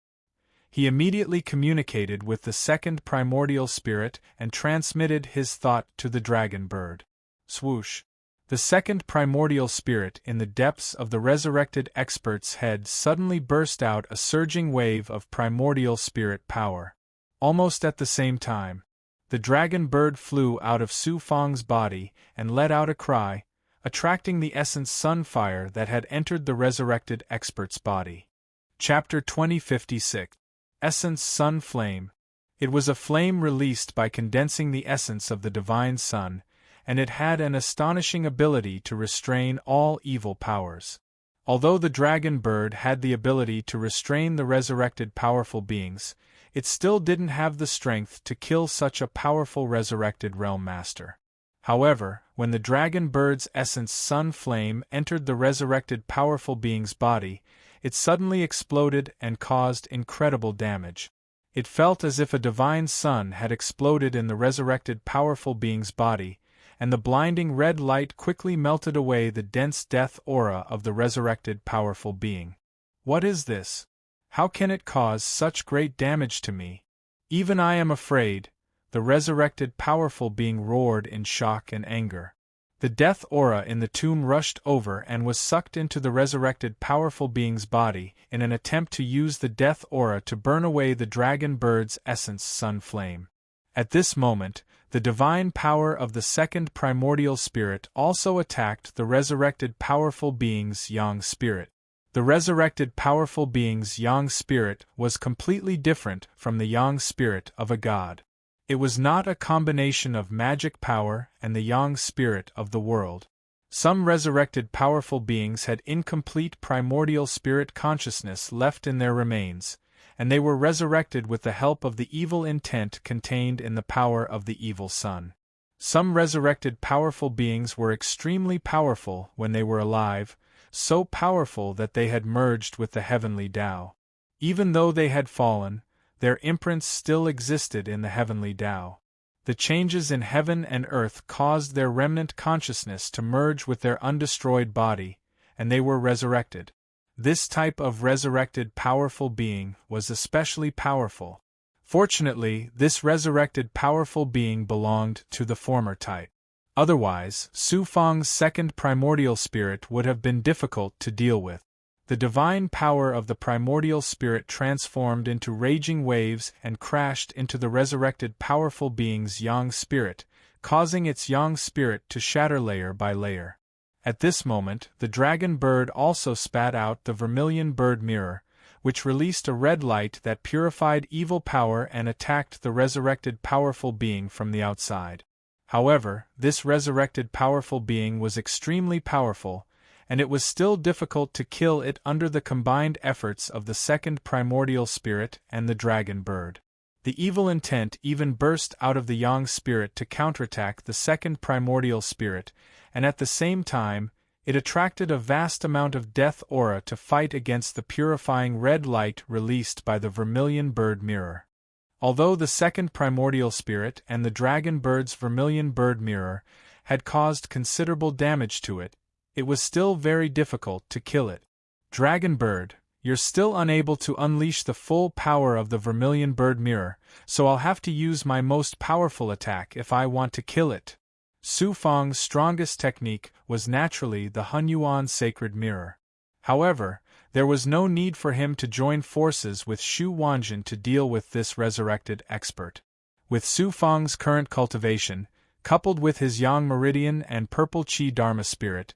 He immediately communicated with the second primordial spirit and transmitted his thought to the dragon bird. Swoosh! The second primordial spirit in the depths of the resurrected expert's head suddenly burst out a surging wave of primordial spirit power. Almost at the same time, the dragon bird flew out of Su Fang's body and let out a cry, attracting the essence sunfire that had entered the resurrected expert's body. Chapter 2056. Essence Sun Flame. It was a flame released by condensing the essence of the divine sun, and it had an astonishing ability to restrain all evil powers. Although the dragon bird had the ability to restrain the resurrected powerful beings, it still didn't have the strength to kill such a powerful resurrected realm master. However, when the dragon bird's essence sun flame entered the resurrected powerful being's body, it suddenly exploded and caused incredible damage. It felt as if a divine sun had exploded in the resurrected powerful being's body, and the blinding red light quickly melted away the dense death aura of the resurrected powerful being. What is this? How can it cause such great damage to me? Even I am afraid, the resurrected powerful being roared in shock and anger. The death aura in the tomb rushed over and was sucked into the resurrected powerful being's body in an attempt to use the death aura to burn away the dragon bird's essence sun flame. At this moment, the divine power of the second primordial spirit also attacked the resurrected powerful being's yang spirit. The resurrected powerful being's yang spirit was completely different from the yang spirit of a god. It was not a combination of magic power and the yang spirit of the world. Some resurrected powerful beings had incomplete primordial spirit consciousness left in their remains, and they were resurrected with the help of the evil intent contained in the power of the evil sun. Some resurrected powerful beings were extremely powerful when they were alive, so powerful that they had merged with the heavenly Tao. Even though they had fallen, their imprints still existed in the heavenly Tao. The changes in heaven and earth caused their remnant consciousness to merge with their undestroyed body, and they were resurrected. This type of resurrected powerful being was especially powerful. Fortunately, this resurrected powerful being belonged to the former type. Otherwise, Su Fang's second primordial spirit would have been difficult to deal with. The divine power of the primordial spirit transformed into raging waves and crashed into the resurrected powerful being's yang spirit, causing its yang spirit to shatter layer by layer. At this moment, the dragon bird also spat out the vermilion bird mirror, which released a red light that purified evil power and attacked the resurrected powerful being from the outside. However, this resurrected powerful being was extremely powerful, and it was still difficult to kill it under the combined efforts of the second primordial spirit and the dragon bird. The evil intent even burst out of the yang spirit to counterattack the second primordial spirit, and at the same time, it attracted a vast amount of death aura to fight against the purifying red light released by the vermilion bird mirror. Although the second primordial spirit and the dragon bird's vermilion bird mirror had caused considerable damage to it, it was still very difficult to kill it. Dragon bird, you're still unable to unleash the full power of the vermilion bird mirror, so I'll have to use my most powerful attack if I want to kill it. Su Feng's strongest technique was naturally the Hunyuan sacred mirror. However, there was no need for him to join forces with Shu Wanjin to deal with this resurrected expert. With Su Feng's current cultivation, coupled with his Yang Meridian and Purple Qi Dharma spirit,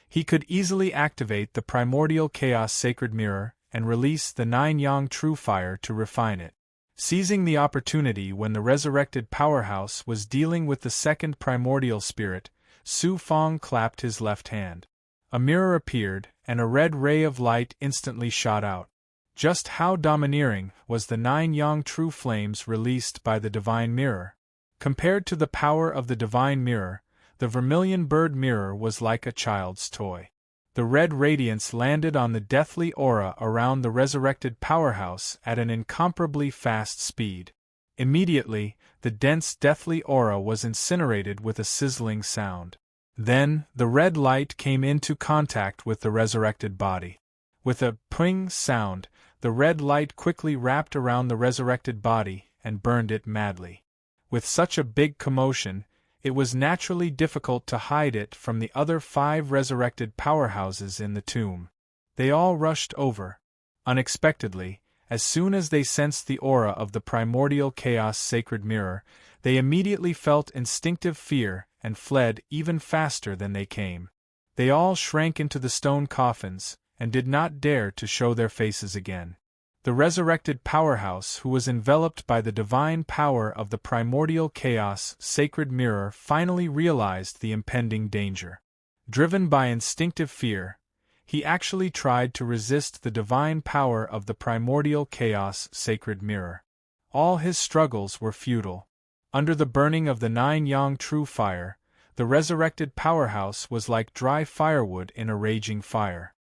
he could easily activate the primordial chaos sacred mirror and release the 9 Yang true fire to refine it. Seizing the opportunity when the resurrected powerhouse was dealing with the second primordial spirit, Su Feng clapped his left hand. A mirror appeared, and a red ray of light instantly shot out. Just how domineering was the 9 Yang true flames released by the divine mirror? Compared to the power of the divine mirror, the vermilion bird mirror was like a child's toy. The red radiance landed on the deathly aura around the resurrected powerhouse at an incomparably fast speed. Immediately, the dense deathly aura was incinerated with a sizzling sound. Then, the red light came into contact with the resurrected body. With a ping sound, the red light quickly wrapped around the resurrected body and burned it madly. With such a big commotion, it was naturally difficult to hide it from the other 5 resurrected powerhouses in the tomb. They all rushed over. Unexpectedly, as soon as they sensed the aura of the primordial chaos sacred mirror, they immediately felt instinctive fear and fled even faster than they came. They all shrank into the stone coffins and did not dare to show their faces again. The resurrected powerhouse, who was enveloped by the divine power of the primordial chaos sacred mirror, finally realized the impending danger. Driven by instinctive fear, he actually tried to resist the divine power of the primordial chaos sacred mirror. All his struggles were futile. Under the burning of the 9 Yang true fire, the resurrected powerhouse was like dry firewood in a raging fire.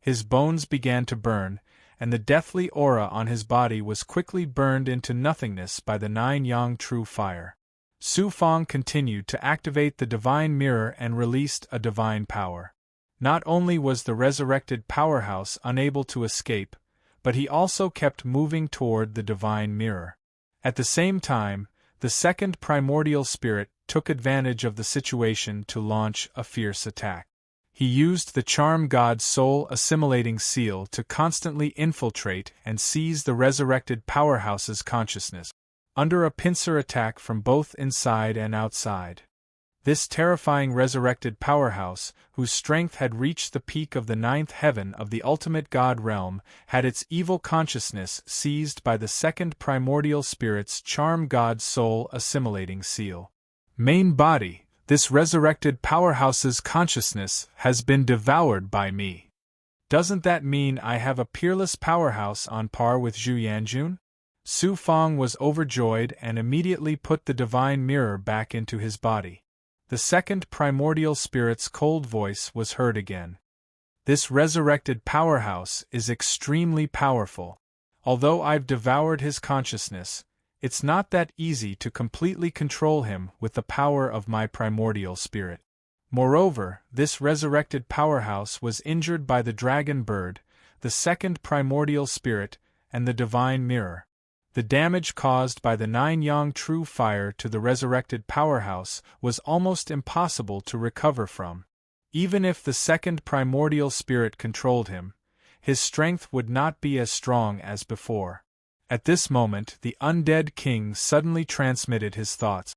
His bones began to burn, and the deathly aura on his body was quickly burned into nothingness by the 9 Yang true fire. Su Feng continued to activate the divine mirror and released a divine power. Not only was the resurrected powerhouse unable to escape, but he also kept moving toward the divine mirror. At the same time, the second primordial spirit took advantage of the situation to launch a fierce attack. He used the Charm God Soul Assimilating Seal to constantly infiltrate and seize the resurrected powerhouse's consciousness, under a pincer attack from both inside and outside. This terrifying resurrected powerhouse, whose strength had reached the peak of the 9th heaven of the ultimate God realm, had its evil consciousness seized by the second primordial spirit's Charm God Soul Assimilating Seal. Main body. This resurrected powerhouse's consciousness has been devoured by me. Doesn't that mean I have a peerless powerhouse on par with Zhu Yanjun? Su Feng was overjoyed and immediately put the divine mirror back into his body. The second primordial spirit's cold voice was heard again. This resurrected powerhouse is extremely powerful. Although I've devoured his consciousness, it's not that easy to completely control him with the power of my primordial spirit. Moreover, this resurrected powerhouse was injured by the dragon bird, the second primordial spirit, and the divine mirror. The damage caused by the 9 Yang true fire to the resurrected powerhouse was almost impossible to recover from. Even if the second primordial spirit controlled him, his strength would not be as strong as before. At this moment, the undead king suddenly transmitted his thoughts.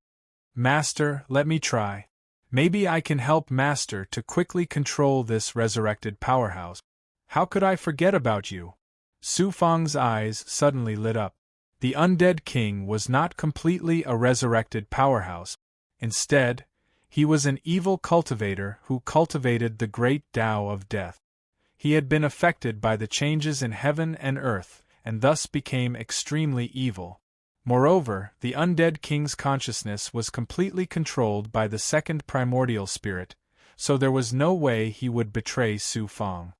Master, let me try. Maybe I can help Master to quickly control this resurrected powerhouse. How could I forget about you? Su Fang's eyes suddenly lit up. The undead king was not completely a resurrected powerhouse. Instead, he was an evil cultivator who cultivated the great Tao of death. He had been affected by the changes in heaven and earth, and thus became extremely evil. Moreover, the undead king's consciousness was completely controlled by the second primordial spirit, so there was no way he would betray Su Fang.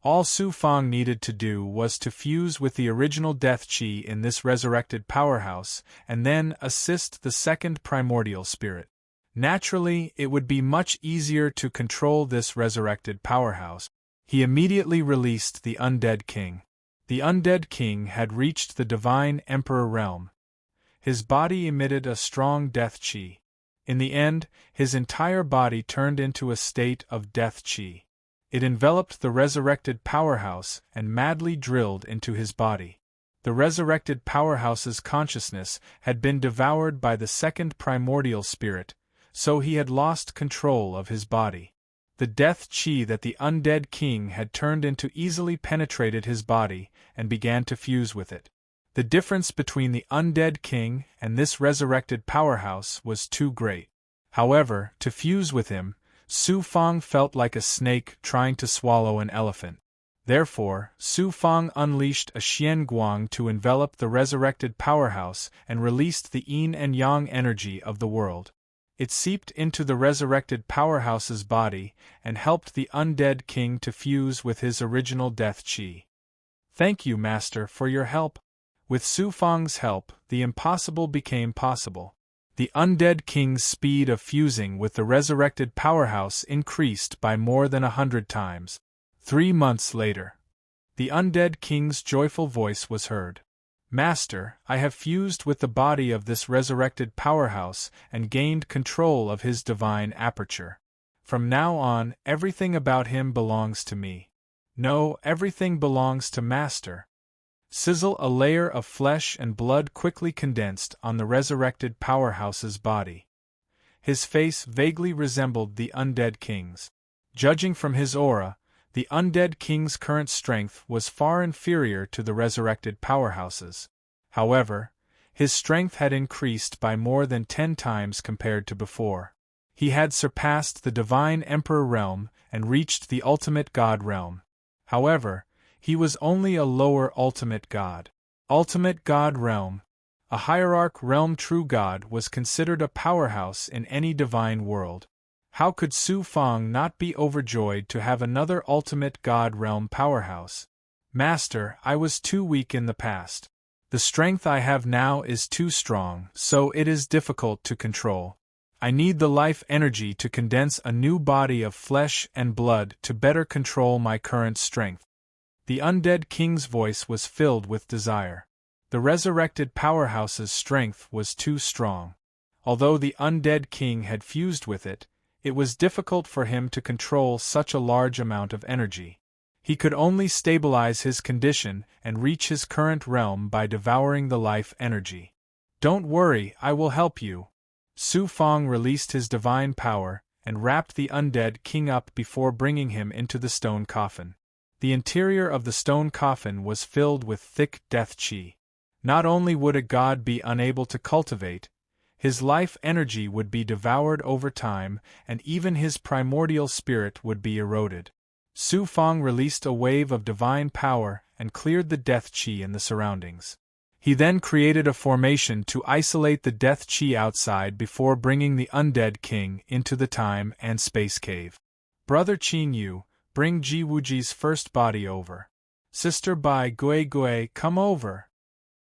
All Su Fang needed to do was to fuse with the original death chi in this resurrected powerhouse, and then assist the second primordial spirit. Naturally, it would be much easier to control this resurrected powerhouse. He immediately released the undead king. The undead king had reached the divine emperor realm. His body emitted a strong death chi. In the end, his entire body turned into a state of death chi. It enveloped the resurrected powerhouse and madly drilled into his body. The resurrected powerhouse's consciousness had been devoured by the second primordial spirit, so he had lost control of his body. The death chi that the undead king had turned into easily penetrated his body and began to fuse with it. The difference between the undead king and this resurrected powerhouse was too great. However, to fuse with him, Su Fang felt like a snake trying to swallow an elephant. Therefore, Su Fang unleashed a Xian Guang to envelop the resurrected powerhouse and released the yin and yang energy of the world. It seeped into the resurrected powerhouse's body and helped the undead king to fuse with his original death chi. Thank you, Master, for your help. With Su Fang's help, the impossible became possible. The undead king's speed of fusing with the resurrected powerhouse increased by more than 100 times. 3 months later, the undead king's joyful voice was heard. Master, I have fused with the body of this resurrected powerhouse and gained control of his divine aperture. From now on, everything about him belongs to me. No, everything belongs to Master. Sizzle, a layer of flesh and blood quickly condensed on the resurrected powerhouse's body. His face vaguely resembled the undead king's. Judging from his aura, the undead king's current strength was far inferior to the resurrected powerhouse's. However, his strength had increased by more than 10 times compared to before. He had surpassed the divine emperor realm and reached the ultimate god realm. However, he was only a lower ultimate god. Ultimate god realm. A hierarch realm true god was considered a powerhouse in any divine world. How could Su Fang not be overjoyed to have another ultimate god realm powerhouse? Master, I was too weak in the past. The strength I have now is too strong, so it is difficult to control. I need the life energy to condense a new body of flesh and blood to better control my current strength. The undead king's voice was filled with desire. The resurrected powerhouse's strength was too strong. Although the undead king had fused with it, it was difficult for him to control such a large amount of energy. He could only stabilize his condition and reach his current realm by devouring the life energy. Don't worry, I will help you. Su Fang released his divine power and wrapped the undead king up before bringing him into the stone coffin. The interior of the stone coffin was filled with thick death chi. Not only would a god be unable to cultivate, his life energy would be devoured over time, and even his primordial spirit would be eroded. Su Fang released a wave of divine power and cleared the death chi in the surroundings. He then created a formation to isolate the death chi outside before bringing the undead king into the time and space cave. Brother Qin Yu, bring Ji Wuji's first body over. Sister Bai Gui Gui, come over.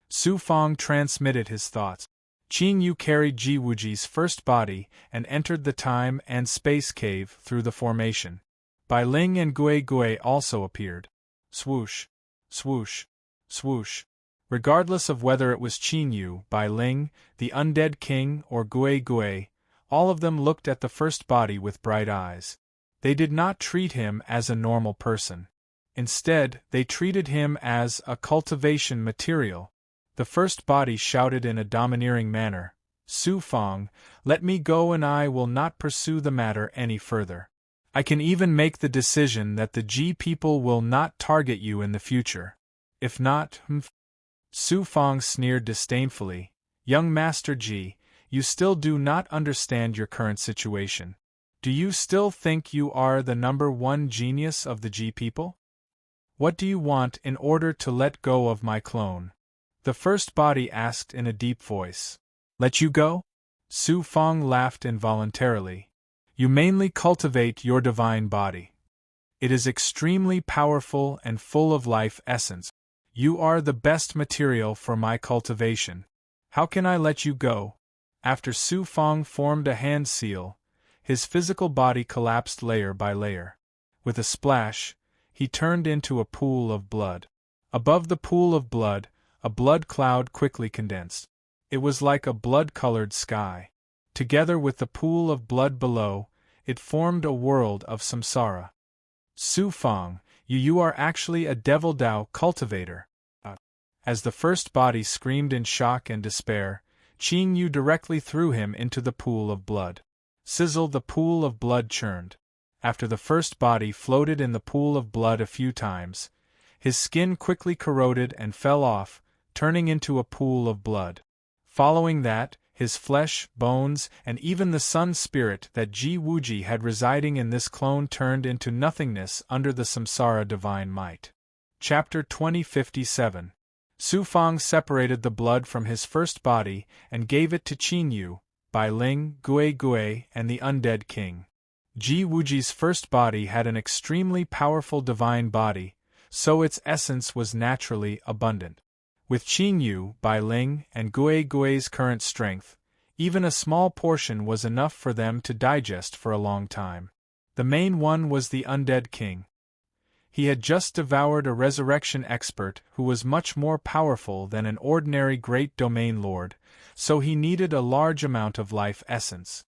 Su Fang transmitted his thoughts. Qin Yu carried Ji Wuji's first body and entered the time and space cave through the formation. Bai Ling and Gui Gui also appeared. Swoosh, swoosh, swoosh. Regardless of whether it was Qin Yu, Bai Ling, the undead king, or Gui Gui, all of them looked at the first body with bright eyes. They did not treat him as a normal person. Instead, they treated him as a cultivation material. The first body shouted in a domineering manner, "Su Fong, let me go and I will not pursue the matter any further. I can even make the decision that the Ji people will not target you in the future. If not, Su Fong sneered disdainfully, "Young Master Ji, you still do not understand your current situation. Do you still think you are the #1 genius of the Ji people? What do you want in order to let go of my clone?" The first body asked in a deep voice. "Let you go?" Su Fong laughed involuntarily. "You mainly cultivate your divine body. It is extremely powerful and full of life essence. You are the best material for my cultivation. How can I let you go?" After Su Fong formed a hand seal, his physical body collapsed layer by layer. With a splash, he turned into a pool of blood. Above the pool of blood, a blood cloud quickly condensed. It was like a blood-colored sky. Together with the pool of blood below, it formed a world of samsara. "Su Fong, you are actually a devil Dao cultivator." As the first body screamed in shock and despair, Qing Yu directly threw him into the pool of blood. Sizzle, the pool of blood churned. After the first body floated in the pool of blood a few times, his skin quickly corroded and fell off, turning into a pool of blood. Following that, his flesh, bones, and even the sun spirit that Ji Wuji had residing in this clone turned into nothingness under the samsara divine might. Chapter 2057. Su Fong separated the blood from his first body and gave it to Qin Yu, Bai Ling, Gui Gui, and the undead king. Ji Wuji's first body had an extremely powerful divine body, so its essence was naturally abundant. With Qin Yu, Bai Ling, and Gui Gui's current strength, even a small portion was enough for them to digest for a long time. The main one was the undead king. He had just devoured a resurrection expert who was much more powerful than an ordinary great domain lord, so he needed a large amount of life essence.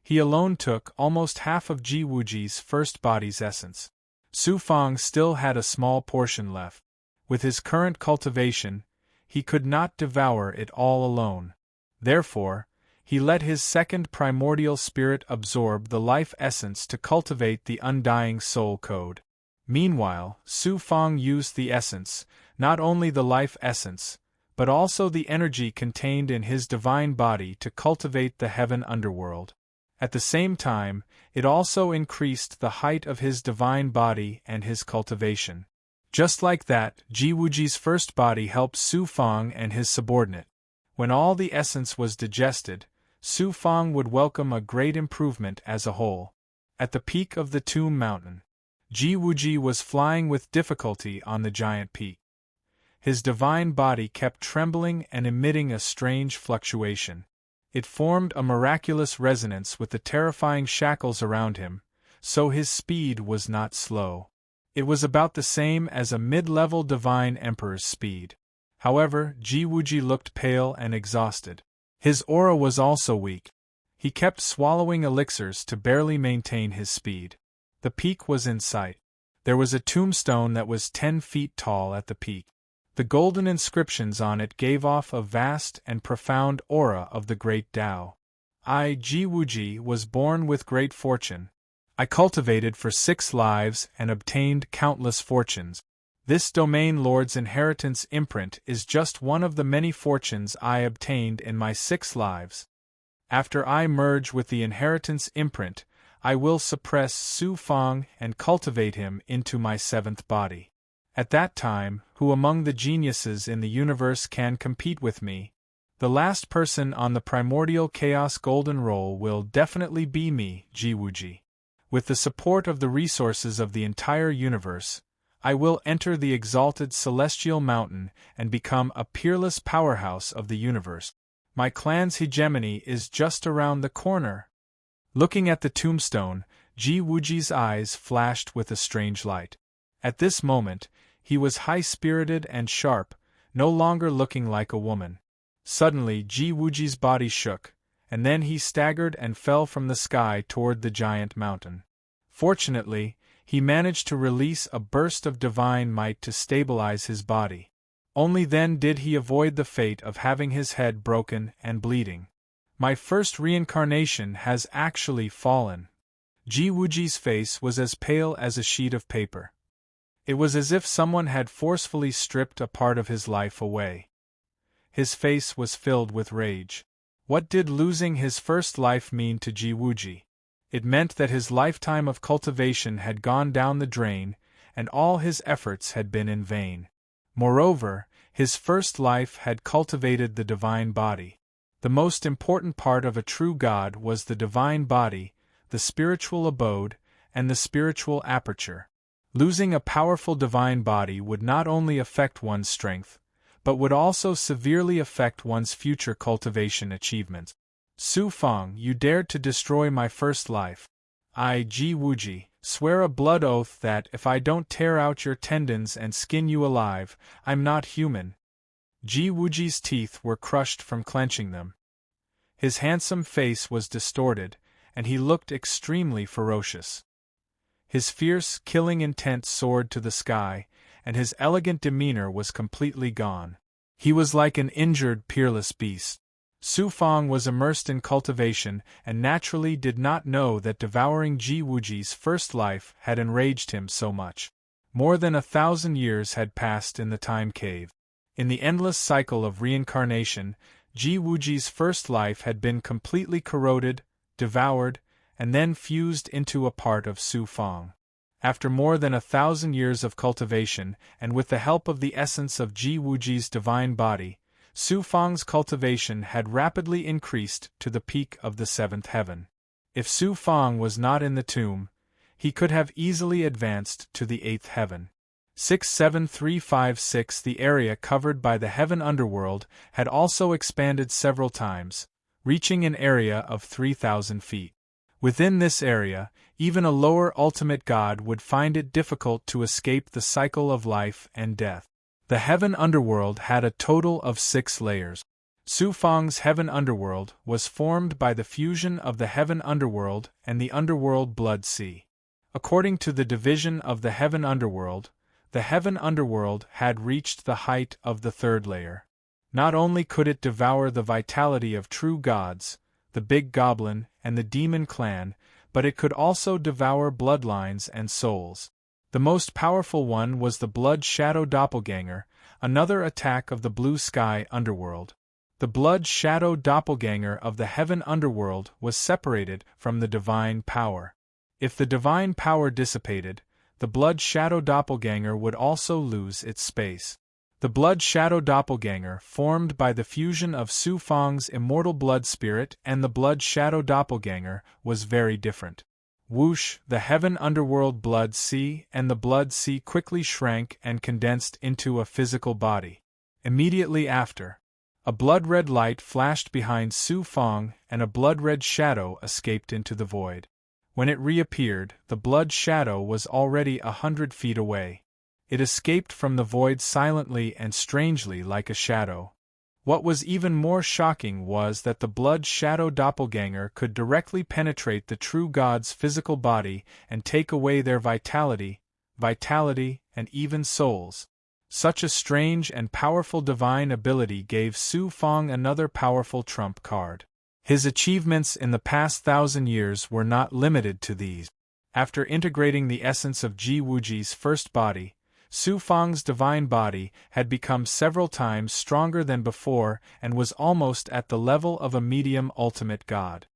He alone took almost half of Ji Wuji's first body's essence. Su Fong still had a small portion left. With his current cultivation, he could not devour it all alone. Therefore, he let his second primordial spirit absorb the life essence to cultivate the undying soul code. Meanwhile, Su Fong used the essence, not only the life essence, but also the energy contained in his divine body to cultivate the heaven underworld. At the same time, it also increased the height of his divine body and his cultivation. Just like that, Ji Wuji's first body helped Su Fong and his subordinate. When all the essence was digested, Su Fong would welcome a great improvement as a whole. At the peak of the Tomb Mountain, Ji Wuji was flying with difficulty on the giant peak. His divine body kept trembling and emitting a strange fluctuation. It formed a miraculous resonance with the terrifying shackles around him, so his speed was not slow. It was about the same as a mid-level divine emperor's speed. However, Ji Wuji looked pale and exhausted. His aura was also weak. He kept swallowing elixirs to barely maintain his speed. The peak was in sight. There was a tombstone that was 10 feet tall at the peak. The golden inscriptions on it gave off a vast and profound aura of the great Tao. I, Ji Wuji, was born with great fortune. I cultivated for 6 lives and obtained countless fortunes. This domain lord's inheritance imprint is just one of the many fortunes I obtained in my 6 lives. After I merge with the inheritance imprint, I will suppress Su Fong and cultivate him into my 7th body. At that time, who among the geniuses in the universe can compete with me? The last person on the primordial chaos golden roll will definitely be me, Ji Wuji. With the support of the resources of the entire universe, I will enter the exalted celestial mountain and become a peerless powerhouse of the universe. My clan's hegemony is just around the corner. Looking at the tombstone, Ji Wuji's eyes flashed with a strange light. At this moment, he was high-spirited and sharp, no longer looking like a woman. Suddenly, Ji Wuji's body shook, and then he staggered and fell from the sky toward the giant mountain. Fortunately, he managed to release a burst of divine might to stabilize his body. Only then did he avoid the fate of having his head broken and bleeding. My first reincarnation has actually fallen. Jiwuji's face was as pale as a sheet of paper. It was as if someone had forcefully stripped a part of his life away. His face was filled with rage. What did losing his first life mean to Jiwuji? It meant that his lifetime of cultivation had gone down the drain, and all his efforts had been in vain. Moreover, his first life had cultivated the divine body. The most important part of a true god was the divine body, the spiritual abode, and the spiritual aperture. Losing a powerful divine body would not only affect one's strength, but would also severely affect one's future cultivation achievements. Su Feng, you dared to destroy my first life. I, Jiwuji, swear a blood oath that if I don't tear out your tendons and skin you alive, I'm not human. Jiwuji's teeth were crushed from clenching them. His handsome face was distorted, and he looked extremely ferocious. His fierce, killing intent soared to the sky, and his elegant demeanor was completely gone. He was like an injured, peerless beast. Su Feng was immersed in cultivation and naturally did not know that devouring Jiwuji's first life had enraged him so much. More than 1,000 years had passed in the time cave. In the endless cycle of reincarnation, Jiwuji's first life had been completely corroded, devoured, and then fused into a part of Su Feng. After more than 1,000 years of cultivation, and with the help of the essence of Jiwuji's divine body, Su Feng's cultivation had rapidly increased to the peak of the 7th heaven. If Su Feng was not in the tomb, he could have easily advanced to the 8th heaven. 67356 The area covered by the heaven underworld had also expanded several times, reaching an area of 3,000 feet. Within this area, even a lower ultimate god would find it difficult to escape the cycle of life and death. The heaven underworld had a total of 6 layers. Su Feng's heaven underworld was formed by the fusion of the heaven underworld and the underworld blood sea. According to the division of the heaven underworld had reached the height of the 3rd layer. Not only could it devour the vitality of true gods, the big goblin, and the demon clan, but it could also devour bloodlines and souls. The most powerful one was the Blood Shadow Doppelganger, another attack of the Blue Sky Underworld. The Blood Shadow Doppelganger of the Heaven Underworld was separated from the divine power. If the divine power dissipated, the Blood Shadow Doppelganger would also lose its space. The Blood Shadow Doppelganger, formed by the fusion of Su Feng's immortal blood spirit and the Blood Shadow Doppelganger, was very different. Whoosh, the heaven underworld blood sea and the blood sea quickly shrank and condensed into a physical body. Immediately after, a blood-red light flashed behind Su Feng and a blood-red shadow escaped into the void. When it reappeared, the blood shadow was already 100 feet away. It escaped from the void silently and strangely like a shadow. What was even more shocking was that the Blood Shadow Doppelganger could directly penetrate the true god's physical body and take away their vitality, and even souls. Such a strange and powerful divine ability gave Su Feng another powerful trump card. His achievements in the past 1,000 years were not limited to these. After integrating the essence of Jiwuji's first body, Su Feng's divine body had become several times stronger than before and was almost at the level of a medium ultimate god.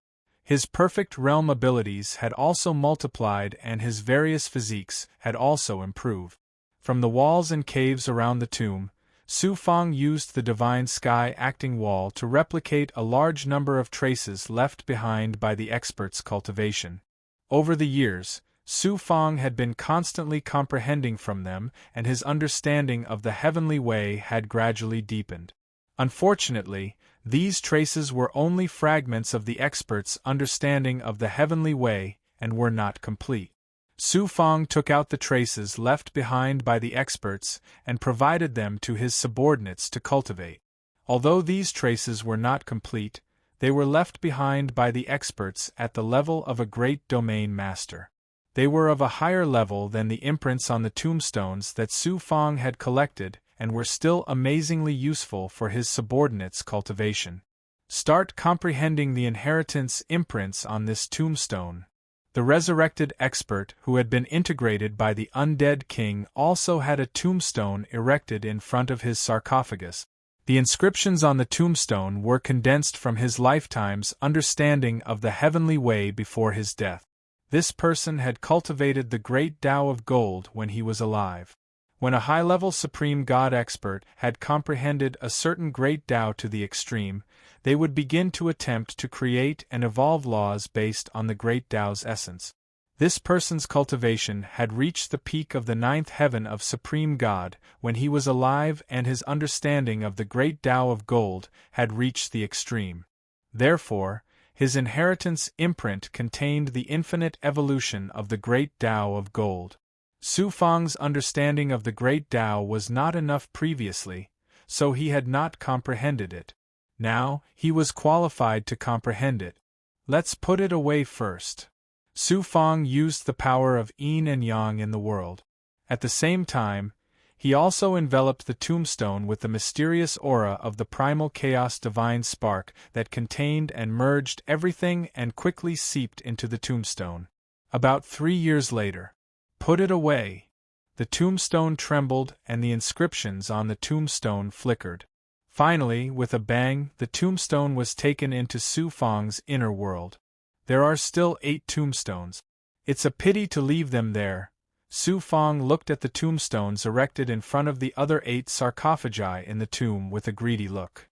His perfect realm abilities had also multiplied and his various physiques had also improved. From the walls and caves around the tomb, Su Feng used the divine sky acting wall to replicate a large number of traces left behind by the expert's cultivation. Over the years, Su Feng had been constantly comprehending from them, and his understanding of the heavenly way had gradually deepened. Unfortunately, these traces were only fragments of the expert's understanding of the heavenly way and were not complete. Su Feng took out the traces left behind by the experts and provided them to his subordinates to cultivate. Although these traces were not complete, they were left behind by the experts at the level of a great domain master. They were of a higher level than the imprints on the tombstones that Su Fang had collected and were still amazingly useful for his subordinates' cultivation. Start comprehending the inheritance imprints on this tombstone. The resurrected expert who had been integrated by the undead king also had a tombstone erected in front of his sarcophagus. The inscriptions on the tombstone were condensed from his lifetime's understanding of the heavenly way before his death. This person had cultivated the great Tao of gold when he was alive. When a high-level supreme god expert had comprehended a certain great Tao to the extreme, they would begin to attempt to create and evolve laws based on the great Tao's essence. This person's cultivation had reached the peak of the ninth heaven of Supreme God when he was alive, and his understanding of the great Tao of gold had reached the extreme. Therefore, his inheritance imprint contained the infinite evolution of the great Tao of gold. Su Fang's understanding of the great Tao was not enough previously, so he had not comprehended it. Now, he was qualified to comprehend it. Let's put it away first. Su Fang used the power of yin and yang in the world. At the same time, he also enveloped the tombstone with the mysterious aura of the primal chaos divine spark that contained and merged everything and quickly seeped into the tombstone. About 3 years later. Put it away. The tombstone trembled and the inscriptions on the tombstone flickered. Finally, with a bang, the tombstone was taken into Su Fang's inner world. There are still 8 tombstones. It's a pity to leave them there. Su Fang looked at the tombstones erected in front of the other 8 sarcophagi in the tomb with a greedy look.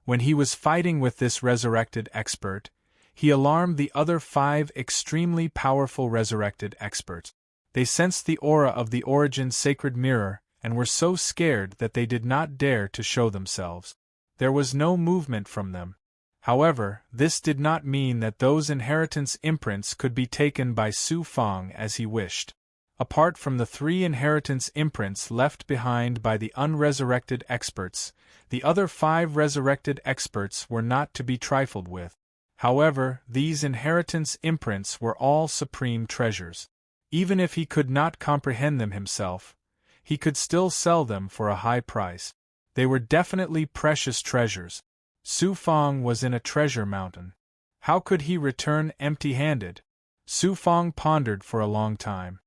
When he was fighting with this resurrected expert, he alarmed the other 5 extremely powerful resurrected experts. They sensed the aura of the Origin's sacred mirror and were so scared that they did not dare to show themselves. There was no movement from them. However, this did not mean that those inheritance imprints could be taken by Su Fang as he wished. Apart from the 3 inheritance imprints left behind by the unresurrected experts, the other 5 resurrected experts were not to be trifled with. However, these inheritance imprints were all supreme treasures. Even if he could not comprehend them himself, he could still sell them for a high price. They were definitely precious treasures. Su Fang was in a treasure mountain. How could he return empty-handed? Su Fang pondered for a long time.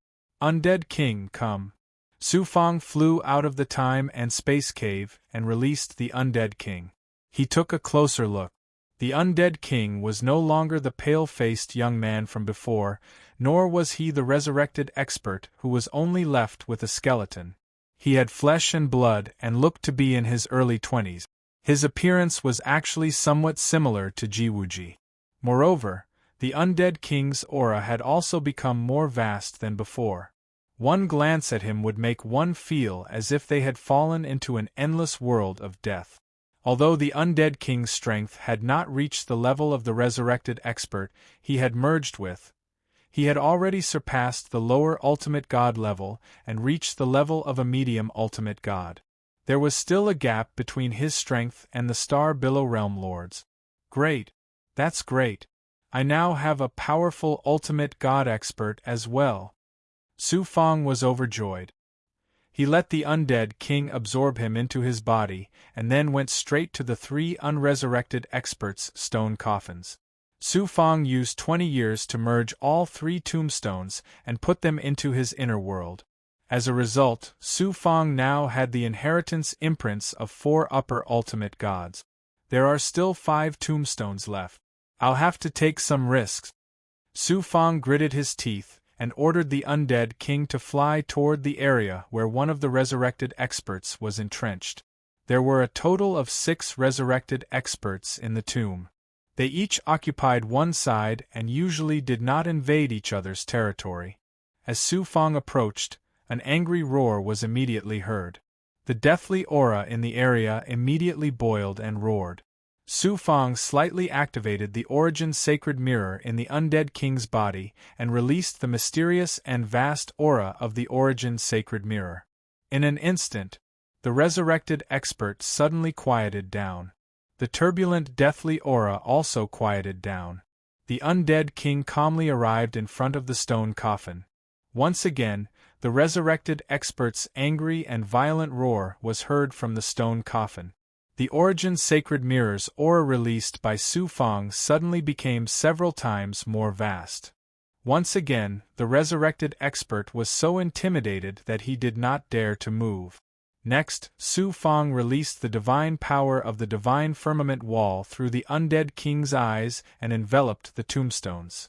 Undead King, come. Su Fang flew out of the time and space cave and released the Undead King. He took a closer look. The Undead King was no longer the pale-faced young man from before, nor was he the resurrected expert who was only left with a skeleton. He had flesh and blood and looked to be in his early 20s. His appearance was actually somewhat similar to Jiwuji. Moreover, the Undead King's aura had also become more vast than before. One glance at him would make one feel as if they had fallen into an endless world of death. Although the Undead King's strength had not reached the level of the resurrected expert he had merged with, he had already surpassed the lower ultimate god level and reached the level of a medium ultimate god. There was still a gap between his strength and the Star Billow Realm Lords. Great! That's great! I now have a powerful ultimate god expert as well. Su Fang was overjoyed. He let the Undead King absorb him into his body, and then went straight to the 3 unresurrected experts' stone coffins. Su Fang used 20 years to merge all 3 tombstones and put them into his inner world. As a result, Su Fang now had the inheritance imprints of 4 upper ultimate gods. There are still 5 tombstones left. I'll have to take some risks. Su Fang gritted his teeth and ordered the Undead King to fly toward the area where one of the resurrected experts was entrenched. There were a total of 6 resurrected experts in the tomb. They each occupied one side and usually did not invade each other's territory. As Su Fang approached, an angry roar was immediately heard. The deathly aura in the area immediately boiled and roared. Su Fang slightly activated the Origin's sacred mirror in the Undead King's body and released the mysterious and vast aura of the Origin's sacred mirror. In an instant, the resurrected expert suddenly quieted down. The turbulent deathly aura also quieted down. The Undead King calmly arrived in front of the stone coffin. Once again, the resurrected expert's angry and violent roar was heard from the stone coffin. The Origin's sacred mirror's aura released by Su Fong suddenly became several times more vast. Once again, the resurrected expert was so intimidated that he did not dare to move. Next, Su Fong released the divine power of the divine firmament wall through the undead king's eyes and enveloped the tombstones.